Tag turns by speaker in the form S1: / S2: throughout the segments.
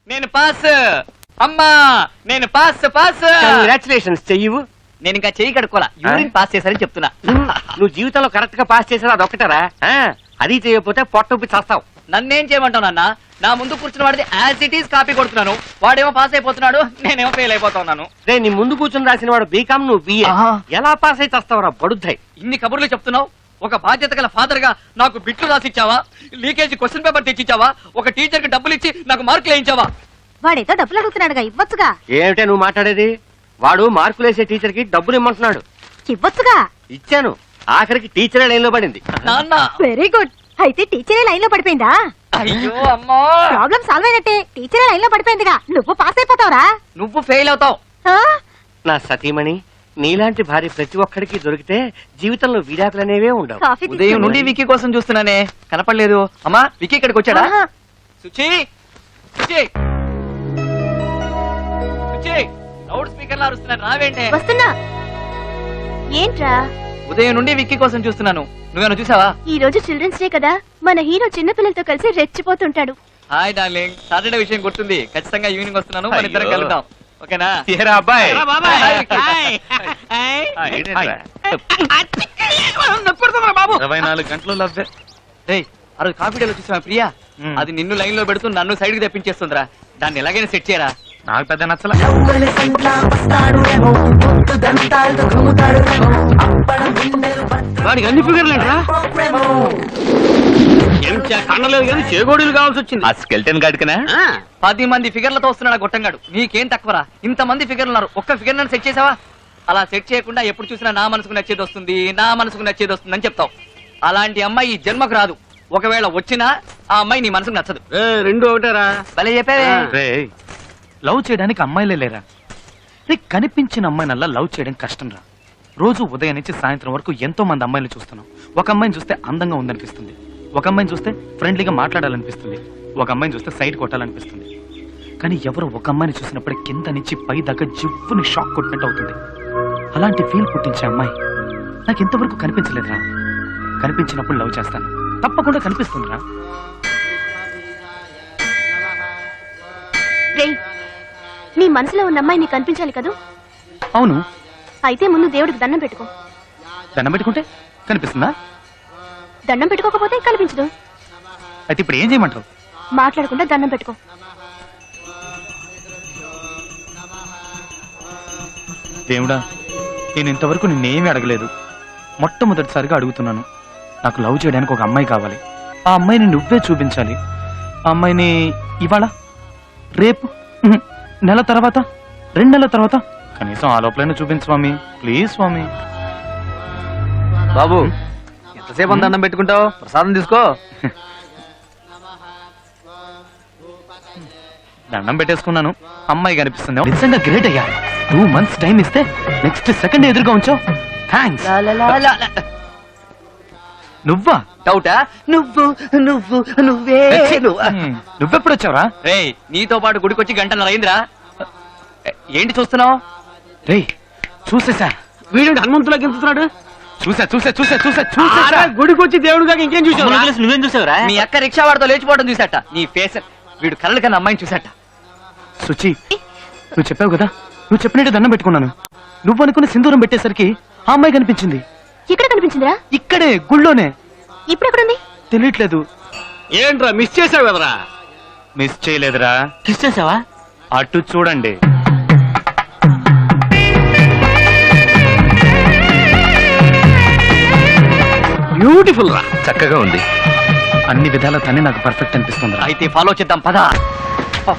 S1: నేను పాస్. అమ్మా నేను పాస్ పాస్.
S2: కంగ్రాచులేషన్స్. చెయ్యవు.
S1: నేను ఇంకా చెయ్యి కడుక్కోలా, యూరిన్ పాస్ చేశారని చెప్తున్నా.
S2: నువ్వు జీవితంలో కరెక్ట్ గా పాస్ చేసావు అదొక్కటారా? అది చేయకపోతే పొట్టొప్పి చేస్తావు.
S1: నన్నేం చేయమంటావు నాన్న? నా ముందు కూర్చున్న వాడిది యాజ్ ఇట్ ఈస్ కాపీ కొడుతున్నాను, వాడేమో పాస్ అయిపోతున్నాడు, నేనేమో ఫెయిల్ అయిపోతున్నాను.
S2: రే నీ ముందు కూర్చుని రాసిన వాడు బీకామ్, నువ్వు బిఏ. ఎలా పాస్ అయితే వస్తావురా బడుద్దాయి?
S1: ఇన్ని కబుర్లు చెప్తున్నావు. ఒక బాధ్యత గల ఫాదర్ గా నాకు బిట్లు రాసిచ్చావా? లీకేజీ క్వశ్చన్ పేపర్ తెచ్చిచ్చావా? ఒక టీచర్ కి డబ్బులు ఇచ్చి నాకు మార్కులు వేయించావా?
S3: వాడేదో డబ్బులు అడుగుతున్నాడుగా, ఇవ్వచ్చుగా.
S2: ఏమిటే నువ్వు మాట్లాడేది? వాడు మార్కులేసే టీచర్ కి డబ్బులు ఇమ్మంటున్నాడు.
S3: ఇవ్వచ్చుగా.
S2: ఇచ్చాను. ఆఖరికి టీచరే లైన్ లో పడింది.
S1: నాన్న
S3: వెరీ గుడ్. అయితే టీచరే లైన్ లో పడిపోయిందా?
S1: అయ్యో అమ్మా,
S3: ప్రాబ్లం సాల్వ్ అయినట్టే. టీచరే లైన్ లో పడిపోయిందిగా, నువ్వు పాస్ అయిపోతావురా.
S1: నువ్వు ఫెయిల్ అవుతావు.
S2: నా సతీమణి, నీలాంటి భార్య ప్రతి ఒక్కడికి దొరికితే జీవితంలో విడాకులనేవే ఉండవు.
S3: కాఫీ
S1: ఉదయం నుండి వికీ కోసం చూస్తున్నానే, కనపడలేదు. అమ్మా వికీ ఇక్కడికి వచ్చాడా?
S3: ఆహా.
S1: సుచి సుచి సుచి, లౌడ్ స్పీకర్ లా అరుస్తున్నాను, రావేంటే?
S3: వస్తున్నా. ఏంట్రా?
S1: ఉదయం నుండి విక్కీ కోసం చూస్తున్నాను, నువ్వేనా చూసావా?
S3: ఈ రోజు చిల్డ్రన్స్ డే కదా, మన హీరో చిన్న పిల్లలతో కలిసి రెచ్చిపోతుంటాడు.
S1: హాయ్ డార్లింగ్, సాటర్డే విషయం గుర్తుంది. ఖచ్చితంగా ఈవినింగ్ వస్తున్నాను, మన ఇద్దరం
S2: అయ్యో.
S1: కలుద్దాం. ఓకేనా?
S2: అబ్బాయి
S1: బాబు
S4: 24 గంటలు లవ్వే.
S1: ఆ రోజు కాఫీ డేలో చూసావా ప్రియా? అది నిన్ను లైన్ లో పెడుతూ నన్ను సైడ్ కి తెప్పించేస్తుందిరా. దాన్ని ఎలాగైనా సెట్ చేయరా.
S4: నాకు పెద్ద నచ్చల.
S2: వాడికి అన్ని ఫిగర్లు ఏంట్రా? కన్నలేదు కానీ చేగోడీలు కావాల్సి వచ్చింది.
S4: ఆ స్కెల్టన్ గాడికనా?
S1: 10 మంది ఫిగర్లతో వస్తున్నాడు గొట్టంగాడు. నీకేం తక్కువరా? ఇంత మంది ఫిగర్లు ఉన్నారు, ఒక్క ఫిగర్ నన్ను సెట్ చేసావా? అలా సెట్ చేయకుండా ఎప్పుడు చూసినా నా మనసుకు నచ్చేది వస్తుంది, నా మనసుకు నచ్చేది వస్తుంది అని చెప్తావు. అలాంటి అమ్మాయి ఈ జన్మకు రాదు. ఒకవేళ వచ్చినా ఆ అమ్మాయి నీ మనసుకు నచ్చదు.
S2: రెండు ఒకటేరా.
S1: భలే చెప్పావే.
S4: రేయ్, లవ్ చేయడానికి అమ్మాయిలే లేరా? రే, కనిపించిన అమ్మాయినల్లా లవ్ చేయడం కష్టం రా. రోజు ఉదయం నుంచి సాయంత్రం వరకు ఎంతో మంది అమ్మాయిలు చూస్తున్నాం. ఒక అమ్మాయిని చూస్తే అందంగా ఉందనిపిస్తుంది, ఒక అమ్మాయిని చూస్తే ఫ్రెండ్లీగా మాట్లాడాలనిపిస్తుంది, ఒక అమ్మాయిని చూస్తే సైడ్ కొట్టాలనిపిస్తుంది. కానీ ఎవరు ఒక అమ్మాయిని చూసినప్పుడు కింద నుంచి పై దాకా జివ్వుని షాక్ కొట్టినట్టు అవుతుంది. అలాంటి ఫీల్ పుట్టించే అమ్మాయి నాకు ఎంతవరకు కనిపించలేదురా. కనిపించినప్పుడు లవ్ చేస్తాను, తప్పకుండా కనిపిస్తుందిరా.
S3: రేయ్, నీ మనసులో ఉన్న అమ్మాయి నీకు కనిపించాలి కదూ?
S4: అవును.
S3: అయితే ముందు దేవుడికి దండం పెట్టుకో.
S4: దండం పెట్టుకుంటే కనిపిస్తుందా?
S3: దండం పెట్టుకోకపోతే కనిపించదు.
S4: అయితే ఇప్పుడు ఏం చేయమంటారు?
S3: మాట్లాడకుండా దండం పెట్టుకో.
S4: దేవుడా, నేను ఇంతవరకు నిన్నేమీ అడగలేదు. మొట్టమొదటిసారిగా అడుగుతున్నాను. నాకు లవ్ చేయడానికి ఒక అమ్మాయి కావాలి. ఆ అమ్మాయిని నువ్వే చూపించాలి. ఆ అమ్మాయిని ఇవాళ, రేపు, నెల తర్వాత, 2 నెలల తర్వాత, కనీసం ఆ లోపలైనా చూపించు స్వామి, ప్లీజ్ స్వామి.
S1: బాబు ఎంతసేపు అంత దండం పెట్టుకుంటావు? ప్రసాదం తీసుకో.
S4: దండం పెట్టేసుకున్నాను, అమ్మాయి కనిపిస్తుంది. నిజంగా గ్రేట్ అయ్యా. 2 months టైం ఇస్తే నెక్స్ట్ సెకండ్ ఎదురుగా ఉంచావు. థ్యాంక్స్. నువ్వా?
S1: డౌటా? నువ్వు నువ్వు నువ్వే
S4: నువ్వెప్పుడు వచ్చావురా?
S1: రే, నీతో పాటు గుడికొచ్చి గంటన్నర అయిందిరా. ఏంటి చూస్తున్నావు?
S4: రే, చూసేసా.
S2: వీడు హనుమంతులా గెలుస్తున్నాడు.
S4: చూసా.
S2: గుడికి వచ్చి దేవుడుగా ఇంకేం చూసావు? నువ్వేం చూసావురా?
S1: మీ అక్క రిక్షా వాడితో లేచిపోవడం చూసాట. నీ ఫేస్, వీడు కళ్ళ కన్నా అమ్మాయిని చూసాట.
S4: సుచి, నువ్వు చెప్పావు కదా, నువ్వు చెప్పినట్టు దండం పెట్టుకున్నాను. నువ్వు అనుకున్న సింధూరం పెట్టేసరికి ఆ అమ్మాయి కనిపించింది.
S3: ఎక్కడ కనిపించిందిరా?
S4: ఇక్కడే గుళ్ళోనే.
S3: ఇప్పుడు ఎక్కడుంది?
S4: తెలియట్లేదు.
S2: ఏంట్రా మిస్ చేసావు కదరా?
S4: మిస్ చేయలేదురా.
S2: కిస్ చేసావా?
S4: అటు చూడండి.
S2: బ్యూటిఫుల్ రా.
S4: చక్కగా ఉంది. అన్ని విధాల తనే నాకు పర్ఫెక్ట్ అనిపిస్తుంది.
S1: అయితే ఫాలో చేద్దాం పద.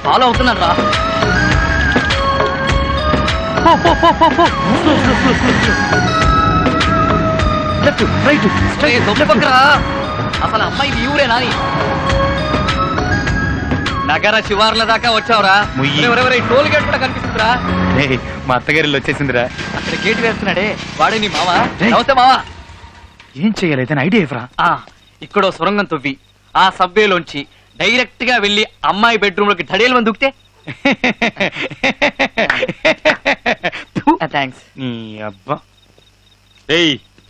S1: ఫాలో అవుతున్నాను రా.
S4: లెఫ్ట్, రైట్,
S1: అసలు అమ్మాయి ఈ ఊరేనా? నగర శివార్ల దాకా వచ్చావురా.
S4: ముయ్యి.
S1: టోల్ గేట్ కూడా కనిపిస్తుందిరా.
S4: మా అత్తగారిలో వచ్చేసిందిరా.
S1: అక్కడ గేట్ వేస్తున్నాడే, వాడే నీ మావా?
S4: రేయ్.
S1: నమస్తే మావా.
S4: ఏం చెయ్యాలి ఐడియా ఇవ్వరా?
S1: ఇక్కడో సొరంగం తవ్వి ఆ సబ్వేలోంచి డైరెక్ట్ గా వెళ్లి అమ్మాయి బెడ్రూమ్ లోకి ధడేలు మంది దుక్తే. థ్యాంక్స్.
S4: నీ అబ్బా.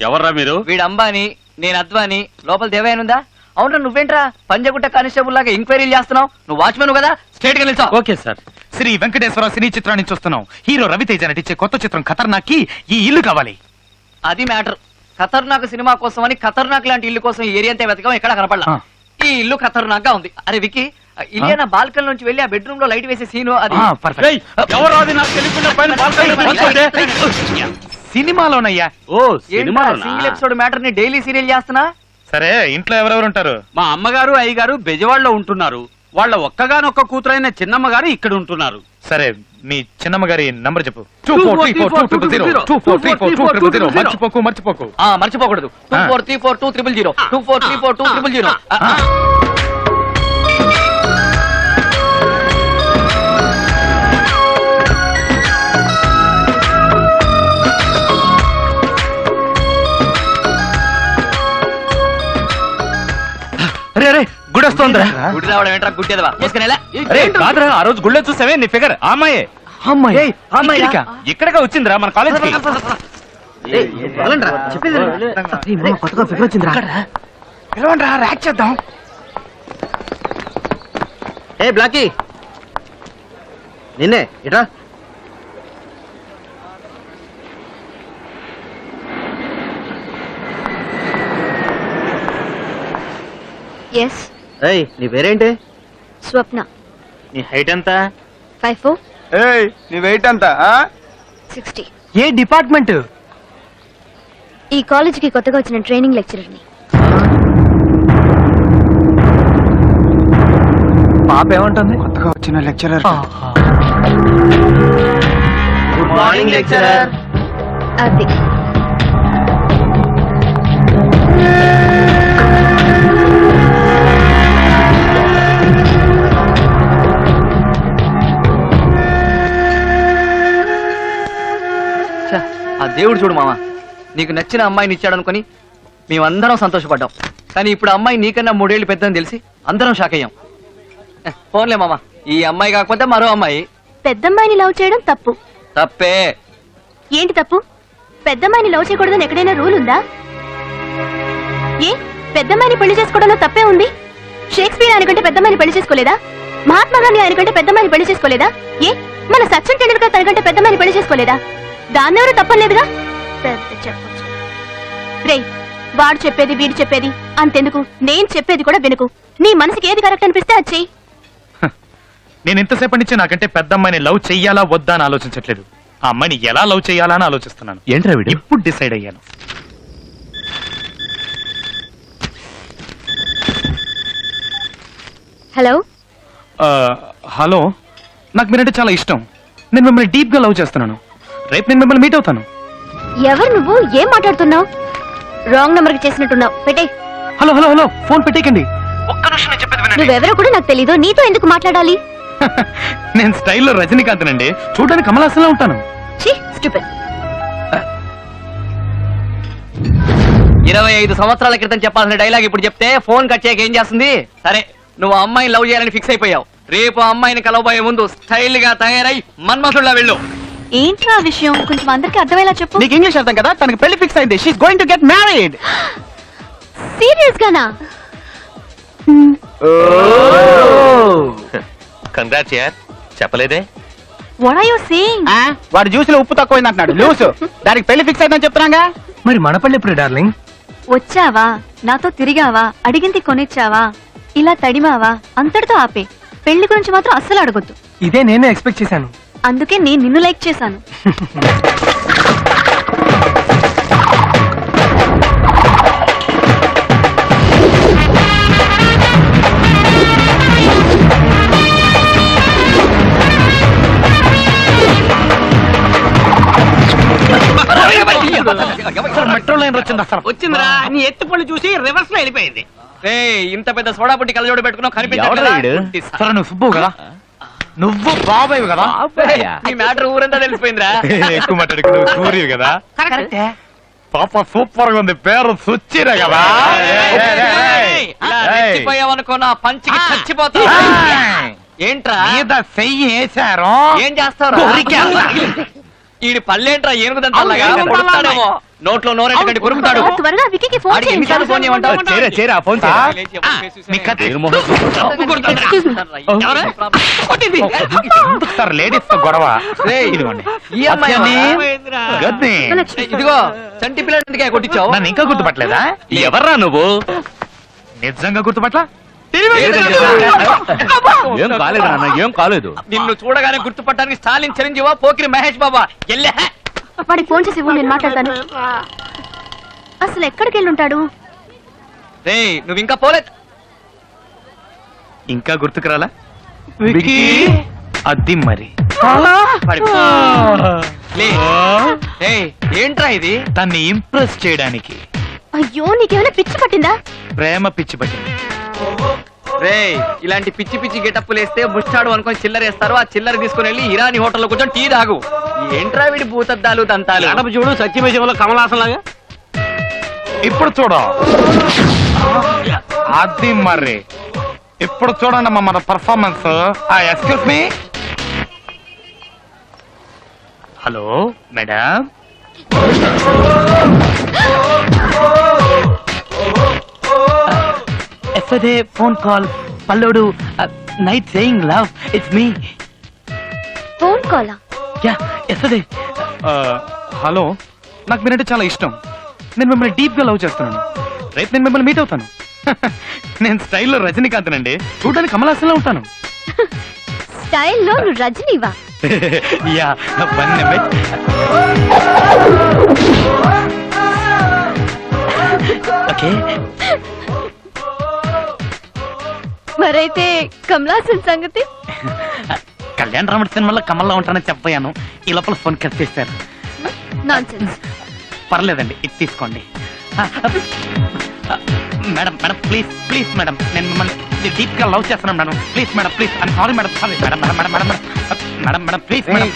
S2: ఎవర్రా మీరు?
S1: వీడు అంబాని, నేను అద్వాని. లోపల దేవయానుందా? అవునా నువ్వేంట్రా పంజగుట్ట కానిస్టేబుల్ లాగా ఎంక్వైరీలు చేస్తున్నావు? నువ్వు వాచ్మెన్ కదా, స్ట్రేట్ గా నిల్చో.
S4: Okay sir. Shri Venkateswara cine చిత్రాన్ని చూస్తున్నాం. హీరో రవితేజ నటించే కొత్త చిత్రం ఖతర్నాక్ కి ఈ ఇల్లు కావాలి.
S1: అది మ్యాటర్. ఖతర్నాక్ సినిమా కోసం అని ఖతర్నాక్ లాంటి ఇల్లు కోసం ఈ ఏరియా అంతా వెతకం, ఎక్కడ కనపడలా.
S4: ఆ.
S1: ఈ ఇల్లు ఖతర్నాక్ గా ఉంది. అరే వికి, ఇలియానా బాల్కన్ నుంచి వెళ్ళి ఆ బెడ్రూమ్ లో లైట్ వేసే సీను అది.
S4: సినిమాలోనయ్యా.
S5: ఓ సినిమాలోనా?
S1: సింగిల్ ఎపిసోడ్ మ్యాటర్ ని డైలీ సీరియల్ చేస్తున్నా.
S4: సరే, ఇంట్లో ఎవరెవరు ఉంటారు?
S5: మా అమ్మగారు అయ్యగారు బెజవాడలో ఉంటున్నారు. వాళ్ళ ఒక్కగానొక్క కూతురైన చిన్నమ్మ గారు ఇక్కడ ఉంటున్నారు.
S4: సరే, మీ చిన్నమ్మ గారి నంబర్ చెప్పు. 24342000 మర్చిపోకు మర్చిపోకు.
S1: మర్చిపోకూడదు. 24342000 24342000.
S5: అరే అరే గుడి వస్తోందిరా.
S1: గుడి రావడం ఏంట్రా గుడ్డేదవా? మోసుకునేలా?
S5: అరే కాదురా, ఆ రోజు గుళ్ళో చూసావే నీ ఫిగర్ ఆ అమ్మాయే.
S4: అమ్మాయి
S1: అమ్మాయికా?
S5: ఇక్కడగా వచ్చిందిరా మన కాలేజ్ కి.
S2: ఏ బ్లాకీ, నిన్నే ఇట్రా.
S3: ఎస్,
S2: ఏయ్, నీ పేరేంటి?
S3: స్వప్న.
S2: నీ హైట్ ఎంత?
S3: 5'4",
S6: నీ వెయిట్ ఎంత?
S3: 60.
S6: ఏ డిపార్ట్మెంట్?
S3: ఈ కాలేజీకి కొత్తగా వచ్చిన ట్రైనింగ్ లెక్చరర్ని.
S6: పాప ఏమంటుంది? కొత్తగా వచ్చిన లెక్చరర్.
S2: Good morning lecturer.
S3: అది
S1: ఛ, ఆ దేవుడు చూడు మామ, నీకు నచ్చిన అమ్మాయిని ఇచ్చాడనుకొని మేమందరం సంతోషపడ్డాం. కానీ ఇప్పుడు అమ్మాయి నీకన్నా 3 ఏళ్ళు పెద్దని తెలిసి అందరం షాక్ అయ్యాం. ఫోన్లే మామ, ఈ అమ్మాయి కాకపోతే మరో అమ్మాయి.
S3: పెద్దమ్మాయిని లవ్ చేయడం తప్పు.
S1: తప్పే.
S3: ఏంటి తప్పు? పెద్దమ్మాయిని లవ్ చేయకూడదని ఎక్కడైనా రూల్ ఉందా? ఏ పెద్దమ్మాయిని పెళ్లి చేసుకోవడంలో తప్పే ఉంది? షేక్స్పియర్ ఆయనకంటే పెద్దమ్మాయిని పెళ్లి చేసుకోలేదా? మహాత్మా గాంధీ ఆయనకంటే పెద్దమ్మాయిని పెళ్లి చేసుకోలేదా? ఏ మన సచిన్ టెండూల్కర్ తనకంటే పెద్దమ్మాయిని పెళ్లి చేసుకోలేదా? దాన్నెవరూ తప్పలేదుగా. పెద్ద చెప్పొచ్చు. రేయ్, వాడు చెప్పేది వీడు చెప్పేది అంతెందుకు, నేను చెప్పేది కూడా వినుకు. నీ మనసుకి ఏది కరెక్ట్ అనిపిస్తే అది చెయ్యి.
S4: నేను ఇంతసేపటి నుంచి నాకంటే పెద్ద అమ్మాయిని లవ్ చెయ్యాలా వద్దా అని ఆలోచించట్లేదు. ఆ అమ్మాయిని ఎలా లవ్ చెయ్యాలా అని ఆలోచిస్తున్నాను.
S5: ఏంట్రా వీడు?
S4: ఇప్పుడు డిసైడ్ అయ్యాను.
S3: హలో,
S4: హలో, నాకు మీరంటే చాలా ఇష్టం. నేను మిమ్మల్ని డీప్ గా లవ్ చేస్తున్నాను. రేపు నేను మిమ్మల్ని మీట్ అవుతాను.
S3: ఎవరు నువ్వు? ఏం మాట్లాడుతున్నావు? రాంగ్ నంబర్ కి చేసినట్టున్నావు. పెట్టే.
S4: హలో హలో హలో, ఫోన్ పెట్టేకండి. ఒక్క నిమిషం నేను చెప్పేది వినండి.
S3: నువ్వెవరో కూడా నాకు తెలీదు. నీతో ఎందుకు మాట్లాడాలి?
S4: నేను స్టైల్లో రజనీకాంత్ నండి. చూడడానికి కమలాసంలో ఉంటాను.
S3: ఛీ, స్టూపిడ్.
S1: 25 సంవత్సరాల క్రితం చెప్పాల్సిన డైలాగ్ ఇప్పుడు చెప్తే ఫోన్ కట్ చేయక ఏం చేస్తుంది? సరే, నువ్వు ఆ అమ్మాయిని లవ్ చేయాలని ఫిక్స్ అయిపోయావు. రేపు ఆ అమ్మాయిని కలవబోయే ముందు స్టైల్ గా తయారై మన్మథుల్లా వెళ్ళు.
S3: ఏంట్రా విషయం? కొంచెం అందరికి అర్థమయ్యేలా చెప్పు.
S6: నీకు ఇంగ్లీష్ అర్థం కదా? తనకి పెళ్లి ఫిక్స్ అయింది. She is going to get married.
S3: Serious గానా?
S2: కంగ్రాట్స్ యార్. చెప్పలేదే?
S3: What are you saying?
S6: వాడు జ్యూస్ లో ఉప్పు తక్కువైంది అంటున్నాడు. లూస్. దానికి పెళ్లి ఫిక్స్ అయిందని చెప్తున్నాగా. మరి మన పెళ్లి ఎప్పుడు డార్లింగ్?
S3: వచ్చావా, నాతో తిరిగావా, అడిగింది కొనిచ్చావా, ఇలా తడిమావా, అంతటితో ఆపే. పెళ్లి గురించి మాత్రం అస్సలు అడగొద్దు.
S6: ఇదే నేను ఎక్స్పెక్ట్ చేశాను.
S3: అందుకే నేను నిన్ను లైక్ చేశాను.
S4: మెట్రో లైన్ వచ్చింది. అసలు
S1: వచ్చిందిరా.
S5: నీ ఎత్తు పళ్ళు చూసి రివర్స్ లో వెళ్ళిపోయింది.
S1: ఇంత పెద్ద సోడా పుట్టి కలజోడు పెట్టుకున్నావు,
S5: ఎవడ్రా వీడు?
S4: సరే, నువ్వు సుబ్బు కదా? నువ్వు బాబాయ్ కదా?
S1: ఈ మ్యాటర్ ఊరంతా తెలిసిపోయిందిరా.
S4: ఎక్కువ మాట్లాడుకు, నువ్వు సూర్యు కదా? పాప సూపర్ గా ఉంది. పేరు సుచ్చిరా కదా?
S1: చచ్చిపోయావనుకో నా పంచికి చచ్చిపోతా. ఏంట్రా
S4: మీద చెయ్యి వేశారు.
S1: ఏం చేస్తావు? ఈడి పళ్ళేంట్రా ఏనుగుదంతా నోట్లో నోరెట్టకండి కొరుకుతాడు.
S3: త్వరగా విక్కీకి ఫోన్
S1: ఆడికి ఎన్నిసార్లు ఫోన్ చేయమంటావు?
S6: చేరా ఫోన్
S4: మీ కత్తి.
S1: Excuse me. ఎవరు? కొట్టింది.
S6: సార్ లేడీస్ తో గొడవ
S1: రేయ్,
S6: ఇదిగోండి
S1: ఈ అమ్మాయి
S6: గద్ది.
S1: ఇదిగో చంటి పిల్లడికే కొట్టించావు.
S6: నన్ను ఇంకా గుర్తుపట్టలేదా?
S5: ఎవర్రా నువ్వు?
S6: నిజంగా గుర్తుపట్ల
S5: ఏం కాలేదు నాన్న, ఏం కాలేదు.
S1: నిన్ను చూడగానే గుర్తుపట్టడానికి స్టాలిన్ చిరంజీవా పోకిరి మహేష్ బాబా ఎల్లే.
S3: వాడికి ఫోన్ చేసి ఇవ్వు, నేను మాట్లాడతాను. అసలు ఎక్కడికి వెళ్ళి ఉంటాడు?
S1: రేయ్ నువ్వు ఇంకా పోలేదు.
S4: ఇంకా గుర్తుకురాలా? అది మరి
S1: పడిపో. లే. రేయ్, ఏంట్రా ఇది?
S4: తన్ని ఇంప్రెస్ చేయడానికి
S3: అయ్యో నీకేమైనా పిచ్చి పట్టిందా?
S4: ప్రేమ పిచ్చి పట్టింది.
S1: రేయ్ ఇలాంటి పిచ్చి పిచ్చి గెటప్పులు వేస్తే ముష్టాడు అనుకొని చిల్లర వేస్తారు. ఆ చిల్లర తీసుకుని వెళ్ళి ఇరానీ హోటల్లో కూర్చొని టీ తాగు. ఏంట్రా వీడి భూతద్దాలు దంతాలు.
S5: గడప చూడు సత్యమేశంలో కమలాసన్ లాగా.
S4: ఇప్పుడు చూడ అది మరి ఇప్పుడు చూడండి అమ్మా మన performance. Excuse me. Hello madam. Yesterday phone call పల్లోడు night saying love it's me.
S3: Phone కాలా?
S4: Yeah yesterday. హలో, నాకు మీరంటే చాలా ఇష్టం. నేను మిమ్మల్ని డీప్ గా లవ్ చేస్తున్నాను. రేపు నేను మిమ్మల్ని మీట్ అవుతాను. నేను స్టైల్లో రజనీకాంత్ అండి. చూడడానికి కమలాసంలో ఉంటాను.
S3: స్టైల్లో నువ్వు రజనీవా?
S4: Yeah one minute. ఓకే.
S3: మరైతే కమలాసన్ సంగతి?
S4: కళ్యాణ రాముడి సినిమాలో కమల్లో ఉంటానని చెప్పాను. ఈ లోపల ఫోన్ కట్ చేశారు.
S3: నాన్సెన్స్.
S4: పర్లేదండి, ఇది తీసుకోండి. Madam madam please please madam, నేను మిమ్మల్ని డీప్ గా లవ్ చేస్తున్నాను madam. Please madam please. I'm sorry madam. Sorry madam madam madam madam madam madam please madam.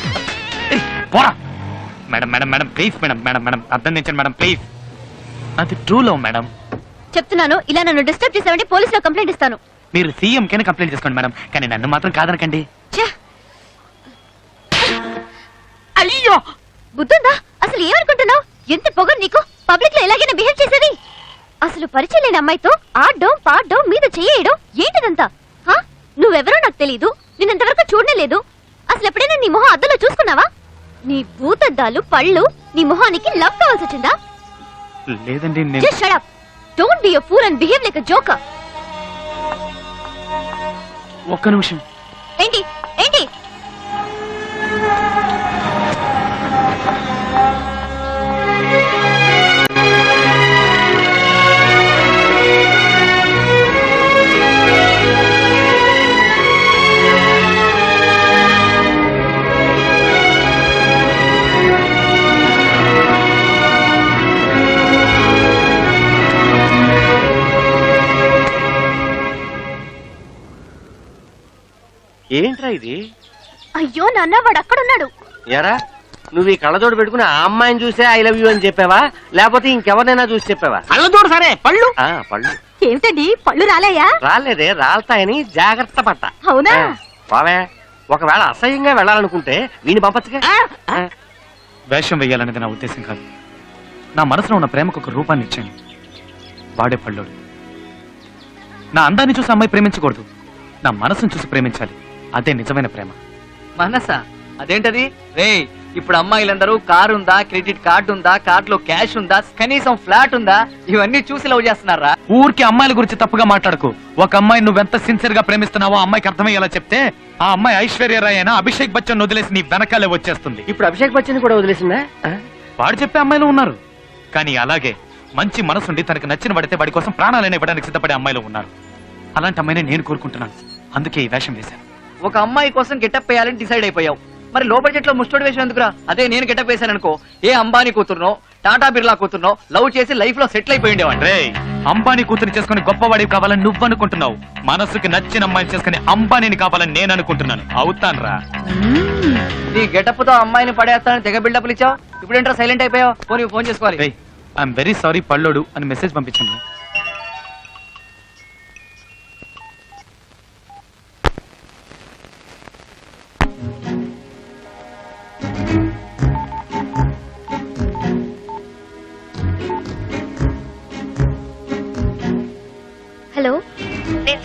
S4: పోరా madam madam madam please madam madam madam అర్థం తెచ్చండి మేడం ప్లీజ్. అది true love madam.
S3: చెప్తున్నాను, ఇలా నన్ను డిస్టర్బ్ చేసావంటే పోలీసులో కంప్లైంట్ ఇస్తాను.
S4: మీరు సీఎం కైనా కంప్లైంట్ చేసుకోండి మేడం, కానీ నన్ను మాత్రం కాదనకండి.
S3: ఛే! అయ్యో బుద్ధుందా? అసలు ఏమనుకుంటున్నావు? ఎంత పొగరు నీకు? పబ్లిక్ లో ఎలాగైనా బిహేవ్ చేసేది? అసలు పరిచయం లేని అమ్మాయితో ఆడడం పాడడం మీద చేయడం ఏంటిదంతా? నువ్వెవరో నాకు తెలీదు, నిన్నంతవరకు చూడనే లేదు. అసలు ఎప్పుడైనా నీ మొహం అద్దంలో చూసుకున్నావా? నీ భూతద్దాలు పళ్ళు నీ మొహానికి లవ్ కావాల్సి వచ్చిందా?
S4: లేదండి నేను.
S3: Just shut up. Don't be a fool and behave like a joker.
S4: ఒక్క నిమిషం.
S3: ఏంటి ఏంటి?
S2: ఏంట్రా ఇది?
S3: అయ్యో నాన్న, వాడు అక్కడున్నాడు.
S2: ఎరా నువ్వు ఈ కళ్ళజోడు పెట్టుకుని ఆ అమ్మాయిని చూసే ఐ లవ్ యూ అని చెప్పావా, లేకపోతే ఇంకెవరినైనా చూసి చెప్పావా?
S5: కళ్ళజోడు సరే, పళ్ళు
S2: పళ్ళు
S3: ఏమిటండి పళ్ళు రాలేయా?
S2: రాలేదే, రాలతాయని జాగ్రత్త పట్ట.
S3: అవునా?
S2: బావే, ఒకవేళ అసహ్యంగా వెళ్ళాలనుకుంటే వీని పంపచ్చుగా.
S4: వేషం వేయాలనేది నా ఉద్దేశం కాదు. నా మనసులో ఉన్న ప్రేమకు ఒక రూపాన్ని ఇచ్చాను. వాడే పళ్ళోడు. నా అందాన్ని చూసి అమ్మాయి ప్రేమించకూడదు, నా మనసును చూసి ప్రేమించాలి. అదే నిజమైన ప్రేమ.
S1: మనసా? అదేంటది? రేయ్ ఇప్పుడు అమ్మాయిలందరూ కారు ఉందా, క్రెడిట్ కార్డు ఉందా, కార్డులో క్యాష్ ఉందా, కనీసం ఫ్లాట్ ఉందా, ఇవన్నీ చూసి లవ్ చేస్తున్నారా?
S4: ఊరికి అమ్మాయిల గురించి తప్పుగా మాట్లాడుకో. ఒక అమ్మాయి నువ్వెంత సిన్సియర్ గా ప్రేమిస్తున్నావో ఆ అమ్మాయికి అర్థమయ్యేలా చెప్తే ఆ అమ్మాయి ఐశ్వర్య రాయ్ అయినా అభిషేక్ బచ్చన్ వదిలేసి నీ వెనకాలే వచ్చేస్తుంది.
S2: ఇప్పుడు అభిషేక్ బచ్చన్ కూడా వదిలేసిందా?
S4: వాడు చెప్పే అమ్మాయిలు ఉన్నారు, కానీ అలాగే మంచి మనసుండి తనకు నచ్చిన పడితే వాడి కోసం ప్రాణాలైనా ఇవ్వడానికి సిద్ధపడే అమ్మాయిలు ఉన్నారు. అలాంటి అమ్మాయిని నేను కోరుకుంటున్నాను. అందుకే ఈ వేషం వేశాను.
S1: ఒక అమ్మాయి కోసం గెటప్ వేయాలని డిసైడ్ అయిపోయావు. మరి లో బడ్జెట్ లో ముస్టోడి వేషం ఎందుకురా? అదే నేను గెటప్ వేశాను అనుకో, ఏ అంబానీ కూతురునో టాటా బిర్లా కూతురునో లవ్ చేసి లైఫ్ లో సెటిల్ అయిపోయి ఉండేవాడి.
S4: రే, అంబానీ కూతురు చేసుకుని గొప్పవాడివి కావాలని నువ్వు అనుకుంటున్నావు. మనసుకి నచ్చిన అమ్మాయిని చేసుకుని అంబానీని కావాలని నేను అనుకుంటున్నాను. అవుతాన్రా?
S1: నీ గెటప్ తో అమ్మాయిని పడేస్తానని తెగ బిల్డప్లు ఇచ్చావు. ఇప్పుడేంట్రా సైలెంట్ అయిపోయావు? ఫోన్ చేసుకోవాలి.
S4: ఐఎమ్ వెరీ సారీ పల్లోడు అని మెసేజ్ పంపించాను.